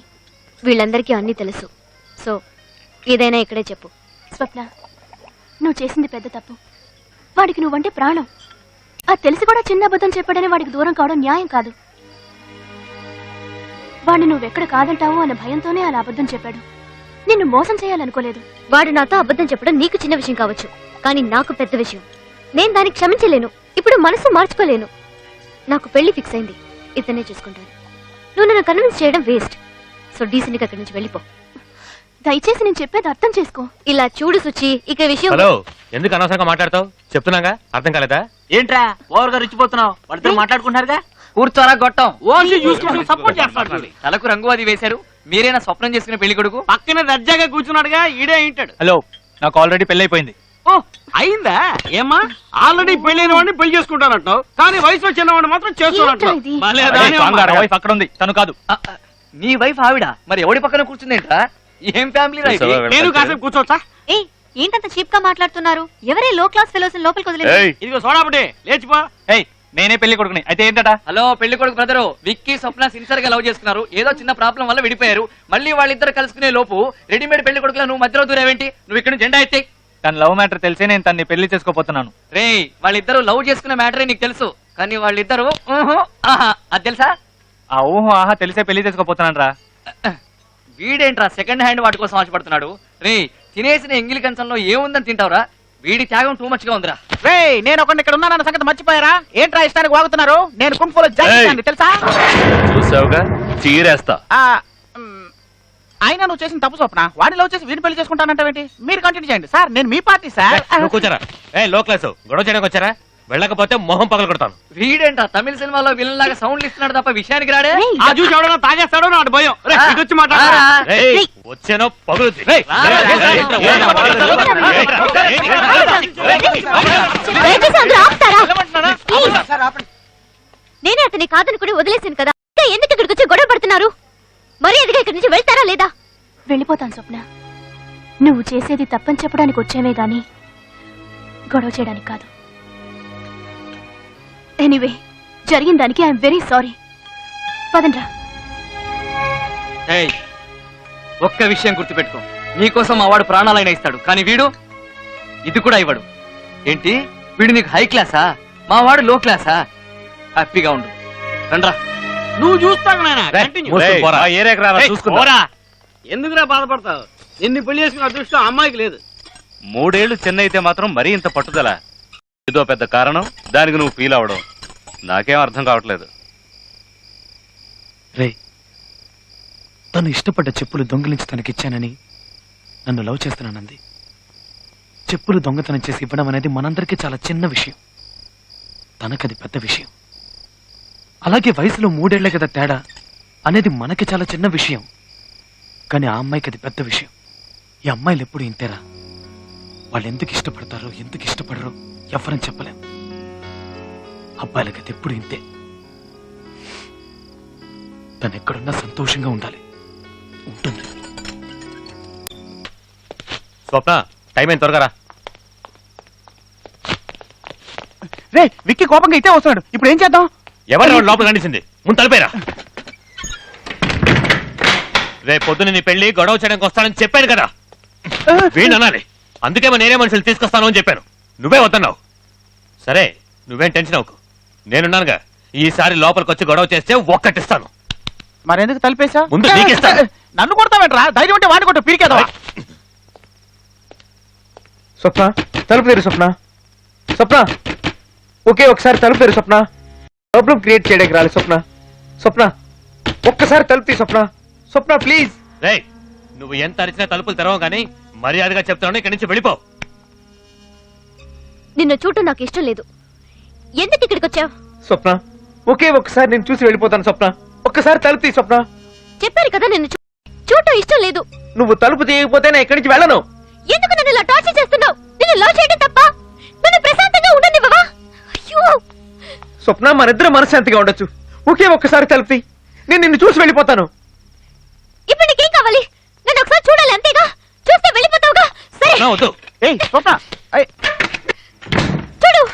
S12: వీళ్ళందరికీ అన్నీ తెలుసు, సో ఏదైనా ఇక్కడే చెప్పు.
S3: స్వప్న, నువ్వు చేసింది పెద్ద తప్పు. వాడికి నువ్వంటే ప్రాణం. అది తెలిసి కూడా చిన్న అబద్ధం చెప్పాడని వాడికి దూరం కావడం న్యాయం కాదు. వాడిని నువ్వెక్కడ కాదంటావు అన్న భయంతోనే అలా అబద్ధం చెప్పాడు. నిన్ను మోసం చేయాలనుకోలేదు.
S12: వాడు నాతో అబద్ధం చెప్పడం నీకు చిన్న విషయం కావచ్చు, కానీ నాకు పెద్ద విషయం. నేను దానికి క్షమించలేను. ఇప్పుడు మనసు మార్చుకోలేను. నాకు పెళ్లి ఫిక్స్ అయింది. ఇతనే చూసుకుంటాను. నువ్వు నన్ను కన్విన్స్ చేయడం వేస్ట్. సో డీసెంట్గా అక్కడి నుంచి వెళ్ళిపో.
S3: దయచేసి నేను చెప్పేది అర్థం చేసుకో.
S12: ఇలా చూడు సుచి, ఇక విషయం
S7: హలో, ఎందుకు అనవసరంగా మాట్లాడతావు? చెప్తున్నాగా, అర్థం కాలేదా?
S9: ఏంట్రా ఓవర్ గా రిచ్చిపోతున్నావు? వాళ్ళిద్దరు మాట్లాడుకుంటున్నారుగా.
S1: కూర్చోరా గొట్టం.
S9: ఓన్లీ చూసుకుంటూ సపోర్ట్ చేస్తాడు.
S1: తలకు రంగు అది వేశారు. మీరేనా స్వప్నం చేసుకునే పెళ్లి కొడుకు?
S9: పక్కన దర్జాగా కూర్చున్నాడుగా, ఈడే అయింటాడు.
S7: హలో, నాకు ఆల్రెడీ పెళ్లి అయిపోయింది.
S9: ఓ అయిందా? ఏమ్మా ఆల్రెడీ పెళ్ళైన వాడిని పెళ్లి చేసుకుంటానంటావు, కానీ వయసులో చిన్నవాడిని మాత్రం
S3: ఏంట్రా ఇది?
S9: చేసుకోనంటావు.
S7: వైఫ్ అక్కడ ఉంది, తను కాదు.
S1: నీ వైఫ్ ఆవిడ మరి ఎవడి పక్కన కూర్చుందేంట్రా? ఏం ఫ్యామిలీ రా ఇది?
S9: నేను కాసేపు కూర్చోవచ్చా?
S3: ఏయ్, ఏంటంత చీప్ గా మాట్లాడుతున్నారు? ఎవరే లో క్లాస్ ఫెలోస్ లోపలికి వదిలేదు?
S9: ఇదిగో సోడాపటి లేచిపో.
S7: ఏయ్, నేనే పెళ్లి కొడుకుని. అయితే ఏంటట?
S1: హలో పెళ్లి కొడుకు బ్రదరు, విక్కీ స్వప్న సిన్సియర్ గా లవ్ చేసుకున్నారు. ఏదో చిన్న ప్రాబ్లం వల్ల విడిపోయారు. మళ్ళీ వాళ్ళిద్దరు కలుసుకునే లోపు రెడీమేడ్ పెళ్లి కొడుకులా నువ్వు మధ్యలో దూరేవేంటి? నువ్వు ఇక్కడ జెండా ఎత్తే.
S7: తన లవ్ మ్యాటర్ తెలిసే నేను తన్ని పెళ్లి చేసుకోపోతున్నాను.
S1: రే, వాళ్ళిద్దరు లవ్ చేసుకున్న మ్యాటరే నీకు తెలుసు, కానీ వాళ్ళిద్దరు ఆహా అది తెలుసా?
S7: ఆ ఊహ ఆహా తెలిసే పెళ్లి చేసుకోపోతున్నాను రా.
S1: వీడేంట్రా సెకండ్ హ్యాండ్ వాటి కోసం ఆశపడుతున్నాడు? రే, తినేసిన ఎంగిలి కంచంలో ఏముందని తింటావురా? వీడి త్యాగం టూ మచ్ గా ఉందిరా.
S9: నేను ఒకటి ఇక్కడ ఉన్నానన్న సంగతి మర్చిపోయారా? ఏంట్రా ఇష్టానికి వాగుతున్నారు? నేను కుంఫులో జాయింట్ తెలుసా?
S5: చూసావుగా, చీరేస్తా.
S9: అయినా నువ్వు చేసిన తప్పు స్వప్న. వాడిని లవ్ చేసి వీడిని పెళ్లి చేసుకుంటానంటావేంటి? మీరు కంటిన్యూ చేయండి సార్, నేను మీ పార్టీ సార్.
S7: నువ్వు కూర్చోరా. ఏ లో క్లాస్ గొడవ చేయడానికి వచ్చారా? వెళ్ళకపోతే మొహం పగల కొడతాను.
S1: వీడేంట్రా తమిళ సినిమాలో విలన్ లాగా సౌండ్లు ఇస్తున్నాడు తప్ప విషయానికి రాడే.
S9: ఆ చూసి ఎవడన్నా తాగేస్తాడో నాటి భయం. వచ్చి మాట్లాడరా.
S7: వచ్చానో పగులు.
S12: దయచేసి అందరూ ఆపుతారా? నేనే అతని కాదనుకుని వదిలేసాను కదా, ఇంకా ఎందుకు ఇక్కడికి వచ్చి గొడవ పడుతున్నారు? మరి ఎదిగా ఇక్కడి నుంచి వెళ్తారా లేదా?
S3: వెళ్ళిపోతాను స్వప్న. నువ్వు చేసేది తప్పని చెప్పడానికి వచ్చేవే గాని గొడవ చేయడానికి కాదు. ఎనీవే, జరిగిన దానికి ఐఎమ్ వెరీ సారీ. పదండ్రా.
S1: ఏయ్, ఒక్క విషయం గుర్తుపెట్టుకో, నీకోసం మా వాడు ప్రాణాలైనా ఇస్తాడు, కానీ వీడు ఇది కూడా ఇవ్వడు. ఏంటి, వీడు నీకు హై క్లాసా? మా వాడు లో క్లాసా? హ్యాపీగా ఉండు. రండ్రా.
S9: నువ్వు చూస్తావు నాయనా. కంటిన్యూ. ఎందుకురా బాధపడతావు? ఎన్ని పెళ్లి చేసుకున్న అదృష్టం అమ్మాయికి లేదు.
S5: 3 ఏళ్లు చెన్నై అయితే మాత్రం మరీ ఇంత పట్టుదల? ఏదో పెద్ద కారణం, దానికి నువ్వు ఫీల్ అవడం నాకేం అర్థం కావట్లేదు.
S4: రే, తను ఇష్టపడ్డ చెప్పులు దొంగిలించి తనకిచ్చానని నన్ను లవ్ చేస్తున్నానంది. చెప్పులు దొంగతనం చేసి ఇవ్వడం అనేది మనందరికీ చాలా చిన్న విషయం, తనకది పెద్ద విషయం. అలాగే వయసులో 3 ఏళ్లే కదా తేడా అనేది మనకి చాలా చిన్న విషయం, కానీ ఆ అమ్మాయికి అది పెద్ద విషయం. ఈ అమ్మాయిలు ఎప్పుడు ఇంతేరా. వాళ్ళు ఎందుకు ఇష్టపడతారో ఎందుకు ఇష్టపడరో ఎవరని చెప్పలేం. అబ్బాయిలకి అది ఎప్పుడు ఇంతే. తను ఎక్కడున్నా సంతోషంగా ఉండాలి. ఉంటుంది.
S7: స్వప్న, టైం అయిన త్వరగా రా.
S9: రే, విక్కీ కోపంగా ఇస్తే వస్తున్నాడు. ఇప్పుడు ఏం చేద్దాం?
S7: ఎవరు లోపల కనిసింది? ముందు తలిపేరా. రేపు పొద్దున నీ పెళ్లి గొడవ చేయడానికి వస్తానని చెప్పాను కదా, వీణ్ అనాలి. అందుకేమో నేనే మనుషులు తీసుకొస్తాను అని చెప్పాను, నువ్వే వద్దన్నావు. సరే, నువ్వేం టెన్షన్ అవ్వకు, నేనున్నానుగా. ఈసారి లోపలికి వచ్చి గొడవ చేస్తే ఒక్కటిస్తాను.
S9: మరెందుకు తలిపేశా?
S7: ముందు నీకిస్తాను.
S9: నన్ను కొడతావేంట్రా? ధైర్యం ఉంటే వాడిని కొట్టు, పీరికేదా?
S7: స్వప్న, తలుపు తెరు స్వప్న. స్వప్న, ఒకే ఒకసారి తలుపు తెరు స్వప్న. ప్రాబ్లం క్రియేట్ చేయడానికి రాలి స్వప్న. స్వప్న, ఒక్కసారి తలుపు తీ స్వప్న. స్వప్న ప్లీజ్. రే, నువ్వు ఎంత అరిచినా తలుపులు తెరవ గానీ మర్యాదగా చెప్తున్నాను, ఇక్కడి నుంచి వెళ్ళిపో.
S12: నిన్ను చూడటం నాకు ఇష్టం లేదు. ఎందుకు ఇక్కడికి వచ్చావు?
S7: స్వప్న, ఒకే ఒక్కసారి నేను చూసి వెళ్ళిపోతాను స్వప్న. ఒక్కసారి తలుపు తీ స్వప్న.
S12: చెప్పాను కదా, నిన్ను చూడటం ఇష్టం లేదు.
S7: నువ్వు తలుపు తీయకపోతే నేను ఇక్కడి నుంచి వెళ్ళను.
S12: ఎందుకు నన్ను ఇలా టార్చర్ చేస్తున్నావు? నిన్ను లవ్ చేయడం తప్ప నన్ను ప్రశాంతంగా ఉండనివ్వవా? అయ్యో
S7: స్వప్న, మనిద్దరం మనశ్శాంతిగా ఉండొచ్చు. ఒకే ఒక్కసారి తలుపు తీ, నేను నిన్ను చూసి వెళ్ళిపోతాను.
S12: ఇప్పుడు నీకేం కావాలి? నన్ను ఒకసారి చూడాలి, అంతేగా? చూస్తే వెళ్ళిపోతావుగా. సరే,
S7: వద్దు.
S9: ఏయ్ స్వప్న,
S12: చూడు.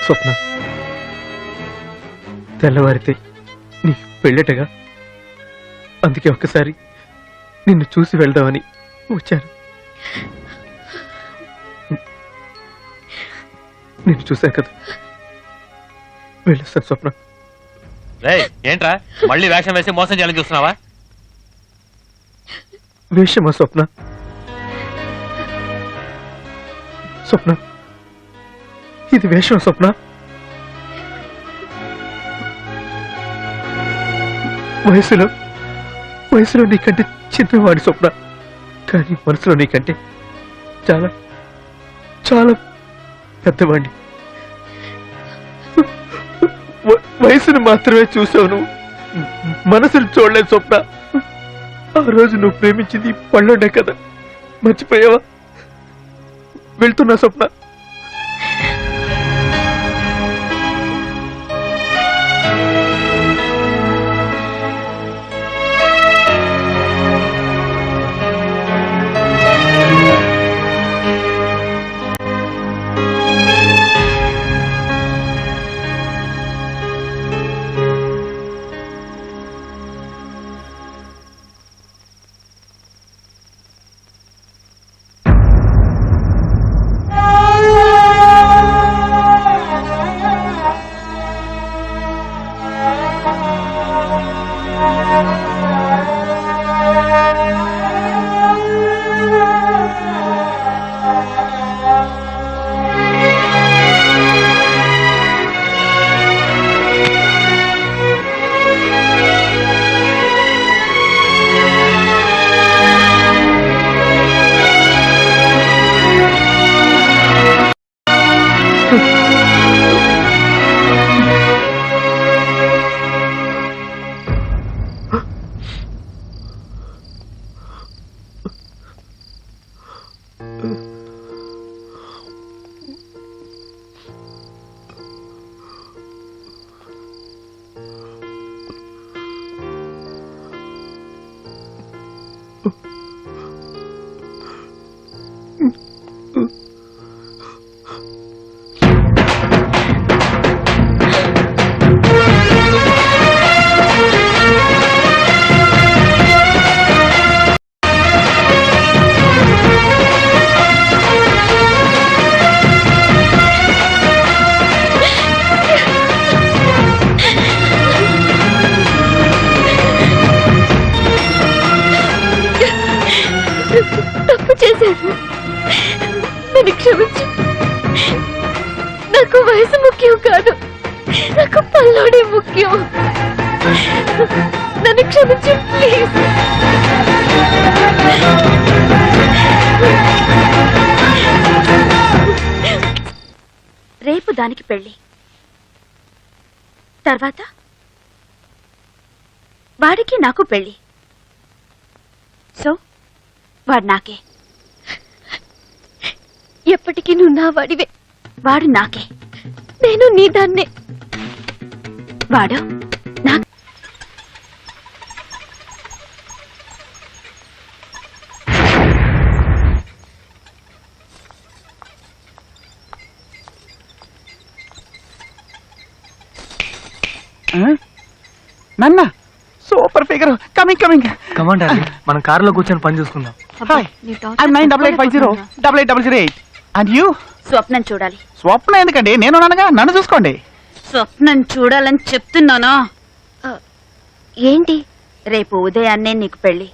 S7: స్వప్న, తెల్లవారితే నీ పెళ్ళటగా అందుకే ఒక్కసారి నిన్ను చూసి వెళ్దామని వచ్చాను. నిన్ను చూశాను కదా, వెళ్ళొస్తాను స్వప్న.
S5: ఏంట్రా మళ్ళీ వేషం వేసి మోసం చేయాలని చూస్తున్నావా?
S7: వేషమా స్వప్న? స్వప్న, ఇది వేషం స్వప్న. వయసులో నీకంటే చిన్నవాడి స్వప్న, కానీ మనసులో నీకంటే చాలా చాలా పెద్దవాడిని. వయసును మాత్రమే చూసావు నువ్వు, మనసును చూడలేదు స్వప్న. ఆ రోజు నువ్వు ప్రేమించింది పళ్ళుండే కదా, మర్చిపోయావా? వెళ్తున్నా స్వప్న.
S12: తప్పు చేశాను, నన్ను క్షమించు. నాకు వయసు ముఖ్యం కాదు, నాకు పల్లోడే ముఖ్యం. నన్ను క్షమించు ప్లీజ్. రేపు దానికి పెళ్లి, తర్వాత వాడికి నాకు పెళ్లి. సో వాడు నాకే. ఎప్పటికీ నువ్వు నా వాడివే, వాడు నాకే, నేను నీ దాన్నే. వాడు నా
S8: నాన్న సూపర్ ఫిగర్. కమింగ్
S4: కమాండ్ మనం కారులో కూర్చొని పని చూసుకుందాం.
S8: Hi, I'm 9850880088. And you?
S3: స్వప్నం చూడాలి.
S8: స్వప్నం ఎందుకండి, నేను అనగా నన్ను చూసుకోండి.
S3: స్వప్నం చూడాలని చెప్తున్నానా?
S12: ఏంటి?
S3: రేపు ఉదయాన్నే నీకు పెళ్లి.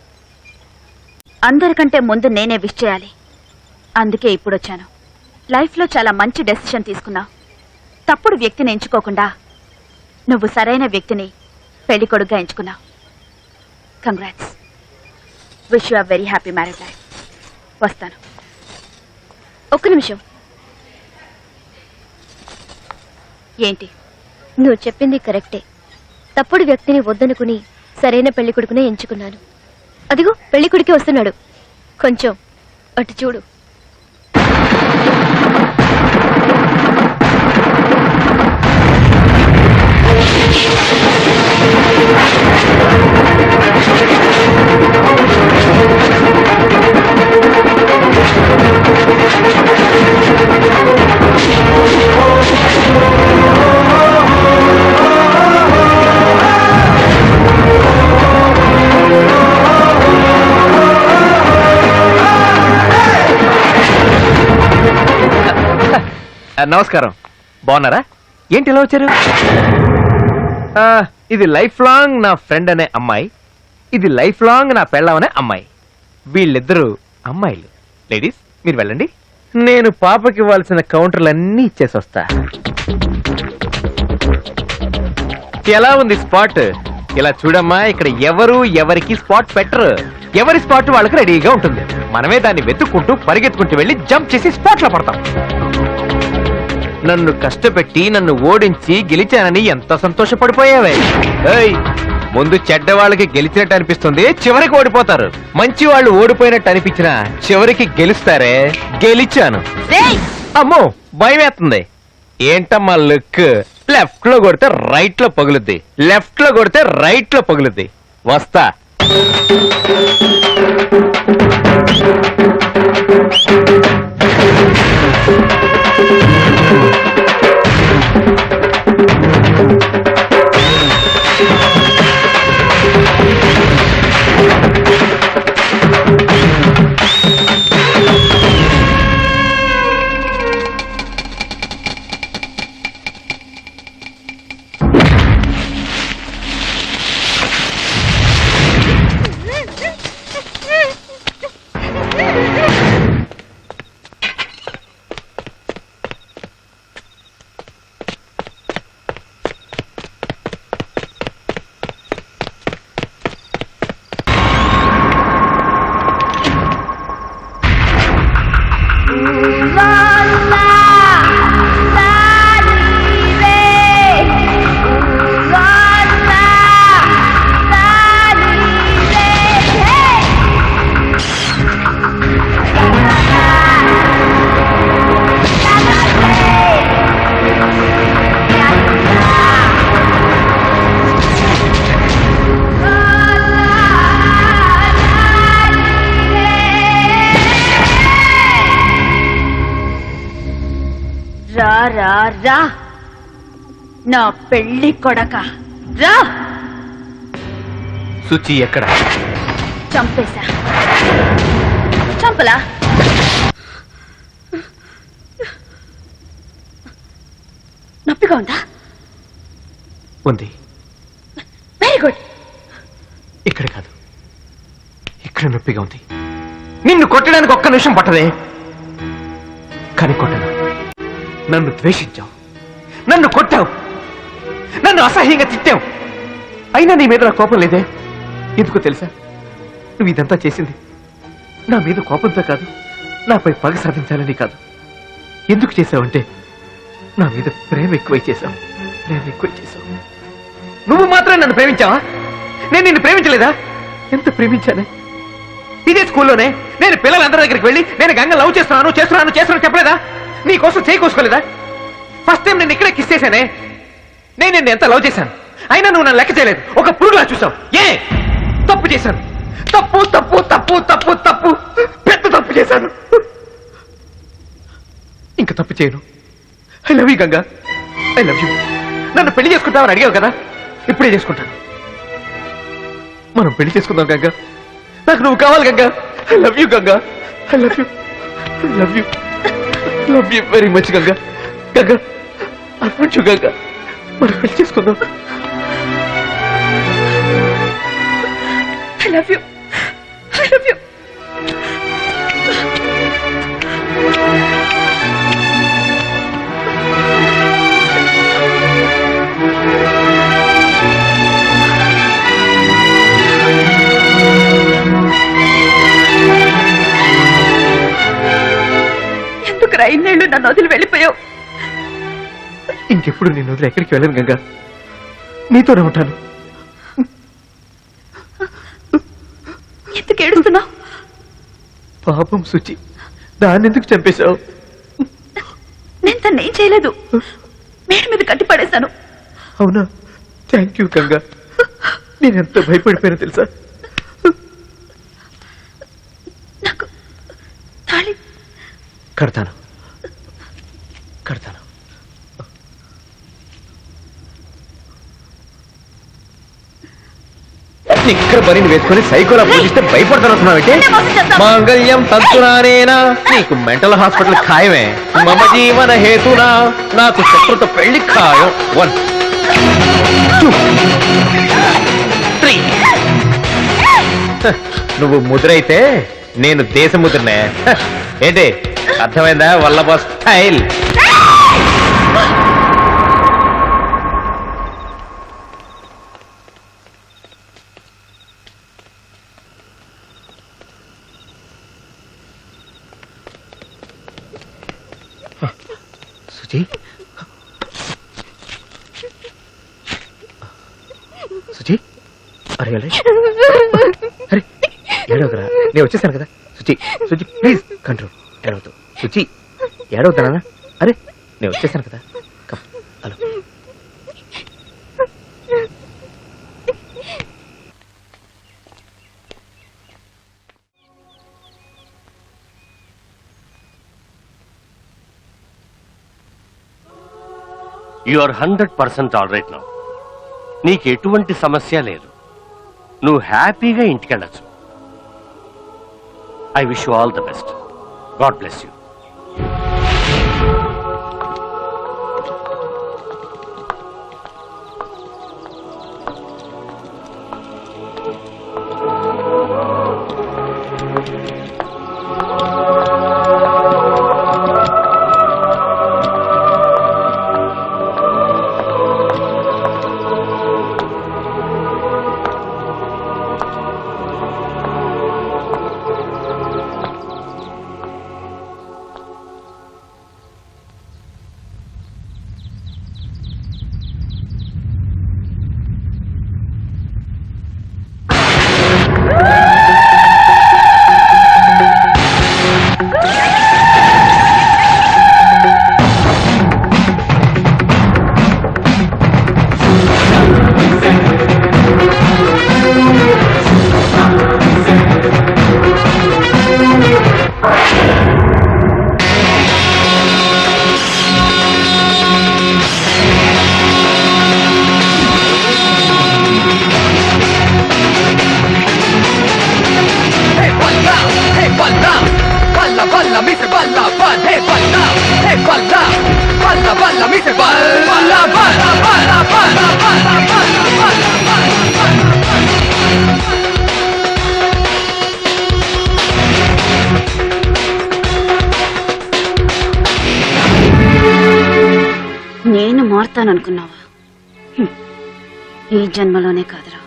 S3: అందరికంటే ముందు నేనే విష్ చేయాలి. అందుకే ఇప్పుడు వచ్చాను. లైఫ్లో చాలా మంచి డెసిషన్ తీసుకున్నావు. తప్పుడు వ్యక్తిని ఎంచుకోకుండా నువ్వు సరైన వ్యక్తిని పెళ్లి కొడుకుగా ఎంచుకున్నావు. Congrats. Wish you are very happy marriage life. వస్తాను.
S12: ఒక్క నిమిషం.
S3: ఏంటి?
S12: నువ్వు చెప్పింది కరెక్టే. తప్పుడు వ్యక్తిని వద్దనుకుని సరైన పెళ్లి కొడుకునే ఎంచుకున్నాను. అదిగో పెళ్లి కొడుకే వస్తున్నాడు. కొంచెం అటు చూడు.
S7: నమస్కారం. బాగున్నారా? ఏంటి ఇలా వచ్చారు? ఇది లైఫ్ లాంగ్ నా ఫ్రెండ్ అనే అమ్మాయి, ఇది లైఫ్ లాంగ్ నా పెళ్ళం అనే అమ్మాయి. వీళ్ళిద్దరూ అమ్మాయిలు. లేడీస్ మీరు వెళ్ళండి, నేను పాపకి ఇవ్వాల్సిన కౌంటర్లన్నీ ఇచ్చేసి వస్తా. ఎలా ఉంది స్పాట్? ఇలా చూడమ్మా, ఇక్కడ ఎవరు ఎవరికి స్పాట్ పెట్టరు. ఎవరి స్పాట్ వాళ్ళకి రెడీగా ఉంటుంది. మనమే దాన్ని వెతుక్కుంటూ పరిగెత్తుకుంటూ వెళ్ళి జంప్ చేసి స్పాట్ లో పడతాం. నన్ను కష్టపెట్టి నన్ను ఓడించి గెలిచానని ఎంత సంతోషపడిపోయావే. ఏయ్, ముందు చెడ్డ వాళ్ళకి గెలిచినట్టు అనిపిస్తుంది, చివరికి ఓడిపోతారు. మంచి వాళ్ళు ఓడిపోయినట్టు అనిపించినా చివరికి గెలుస్తారే. గెలిచాను. అమ్మో భయం వేస్తుంది. ఏంటమ్మా లుక్? లెఫ్ట్ లో కొడితే రైట్ లో పగులుద్ది, లెఫ్ట్ లో కొడితే రైట్ లో పగులుద్ది. వస్తా.
S10: రా రా రా నా పెళ్లి కొడక రా.
S7: సుచి ఎక్కడ?
S10: చంపేశా. చంపలా? నొప్పిగా ఉందా?
S7: ఉంది.
S10: Very good.
S7: ఇక్కడ కాదు, ఇక్కడ నొప్పిగా ఉంది. నిన్ను కొట్టడానికి ఒక్క నిమిషం పట్టదే, కానీ కొట్టను. నన్ను ద్వేషించావు, నన్ను కొట్టావు, నన్ను అసహ్యంగా తిట్టావు. అయినా నీ మీద నా కోపం లేదే. ఎందుకో తెలుసా? నువ్వు ఇదంతా చేసింది నా మీద కోపంతో కాదు, నాపై పగ సాధించాలని కాదు. ఎందుకు చేసావంటే నా మీద ప్రేమ ఎక్కువై చేశావు. ప్రేమ ఎక్కువై చేశావు. నువ్వు మాత్రం నన్ను ప్రేమించావా? నేను నిన్ను ప్రేమించలేదా? ఎంత ప్రేమించానే. ఇదే స్కూల్లోనే నేను పిల్లలందరి దగ్గరికి వెళ్ళి నేను గంగ లవ్ చేస్తున్నాను చెప్పలేదా? నీ కోసం చేయి కోసుకోలేదా? ఫస్ట్ టైం నేను ఇక్కడే కిస్ చేశానే. నేను నిన్ను ఎంత లవ్ చేశాను, అయినా నువ్వు నన్ను లెక్క చేయలేదు. ఒక పురుగులా చూసావు. ఏ తప్పు చేశాను? తప్పు తప్పు తప్పు తప్పు తప్పు పెద్ద తప్పు చేశాను. ఇంకా తప్పు చేయను. I love you Ganga, I love you. నన్ను పెళ్లి చేసుకుంటావని అడిగావు కదా, ఇప్పుడే చేసుకుంటాను. మనం పెళ్లి చేసుకుందాం గంగా. నాకు నువ్వు కావాలి Ganga. I love you Ganga, I love you, I love you, love you very much Ganga. Ganga I want you Ganga. మనం పెళ్లి చేసుకుందాం.
S10: I love you, I love you. ఎందుకు ఇన్నేళ్ళు నన్ను వదిలి వెళ్ళిపోయావు?
S7: ఇంకెప్పుడు నేను వదిలి ఎక్కడికి వెళ్ళను గంగా, నీతోనే ఉంటాను.
S10: ఎందుకు ఏడుస్తున్నావు?
S7: పాపం సుచి, దాన్ని ఎందుకు చంపేశావు?
S10: నేను తను ఏం చేయలేదు, మేడ మీద కట్టి పడేశాను.
S7: అవునా? Thank you Ganga. నేనెంత భయపడిపోయినా తెలుసా?
S10: నాకు తాళి
S7: కడతాను, కడతాను. ఇక్కడ బరిని వేసుకొని సైకోలా పూజిస్తే భయపడుతున్నావు మాంగళ్యం తంతురానేనా నీకు మెంటల్ హాస్పిటల్ ఖాయమే మమ జీవన హేతునా నాకు శత్రుతో పెళ్లి ఖాయం 1 2 3 నువ్వు ముద్రైతే నేను దేశ ముద్రనే ఏంటి అర్థమైందా వల్లభ స్టైల్ సుజీ సుజీ అరే అరే అరే ఏడవకరా నేను వచ్చేసాను కదా సుజీ సుజీ ప్లీజ్ కంట్రోల్ ఏడవద్దు సుజీ ఏడవద్దానా అరే నేను వచ్చేసాను కదా come hello
S2: you are 100% all right now. నీకు ఎటువంటి సమస్య లేదు. నువ్వు హ్యాపీగా ఇంటికెళ్ళచ్చు. I wish you all the best. God bless you.
S10: నేను మారుతాననుకున్నావా? ఈ జన్మలోనే కాదురా,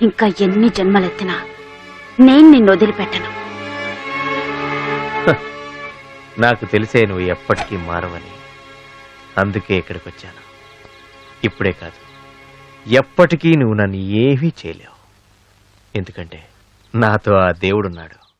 S10: ఇంకా ఎన్ని జన్మలెత్తినా నేను నిన్ను వదిలిపెట్టను.
S7: నాకు తెలిసే నువ్వు ఎప్పటికీ మారవని, అందుకే ఇక్కడికి వచ్చాను. ఇప్పుడే కాదు, ఎప్పటికీ నువ్వు నన్ను ఏమీ చేయలేవు. ఎందుకంటే నాతో ఆ దేవుడున్నాడు.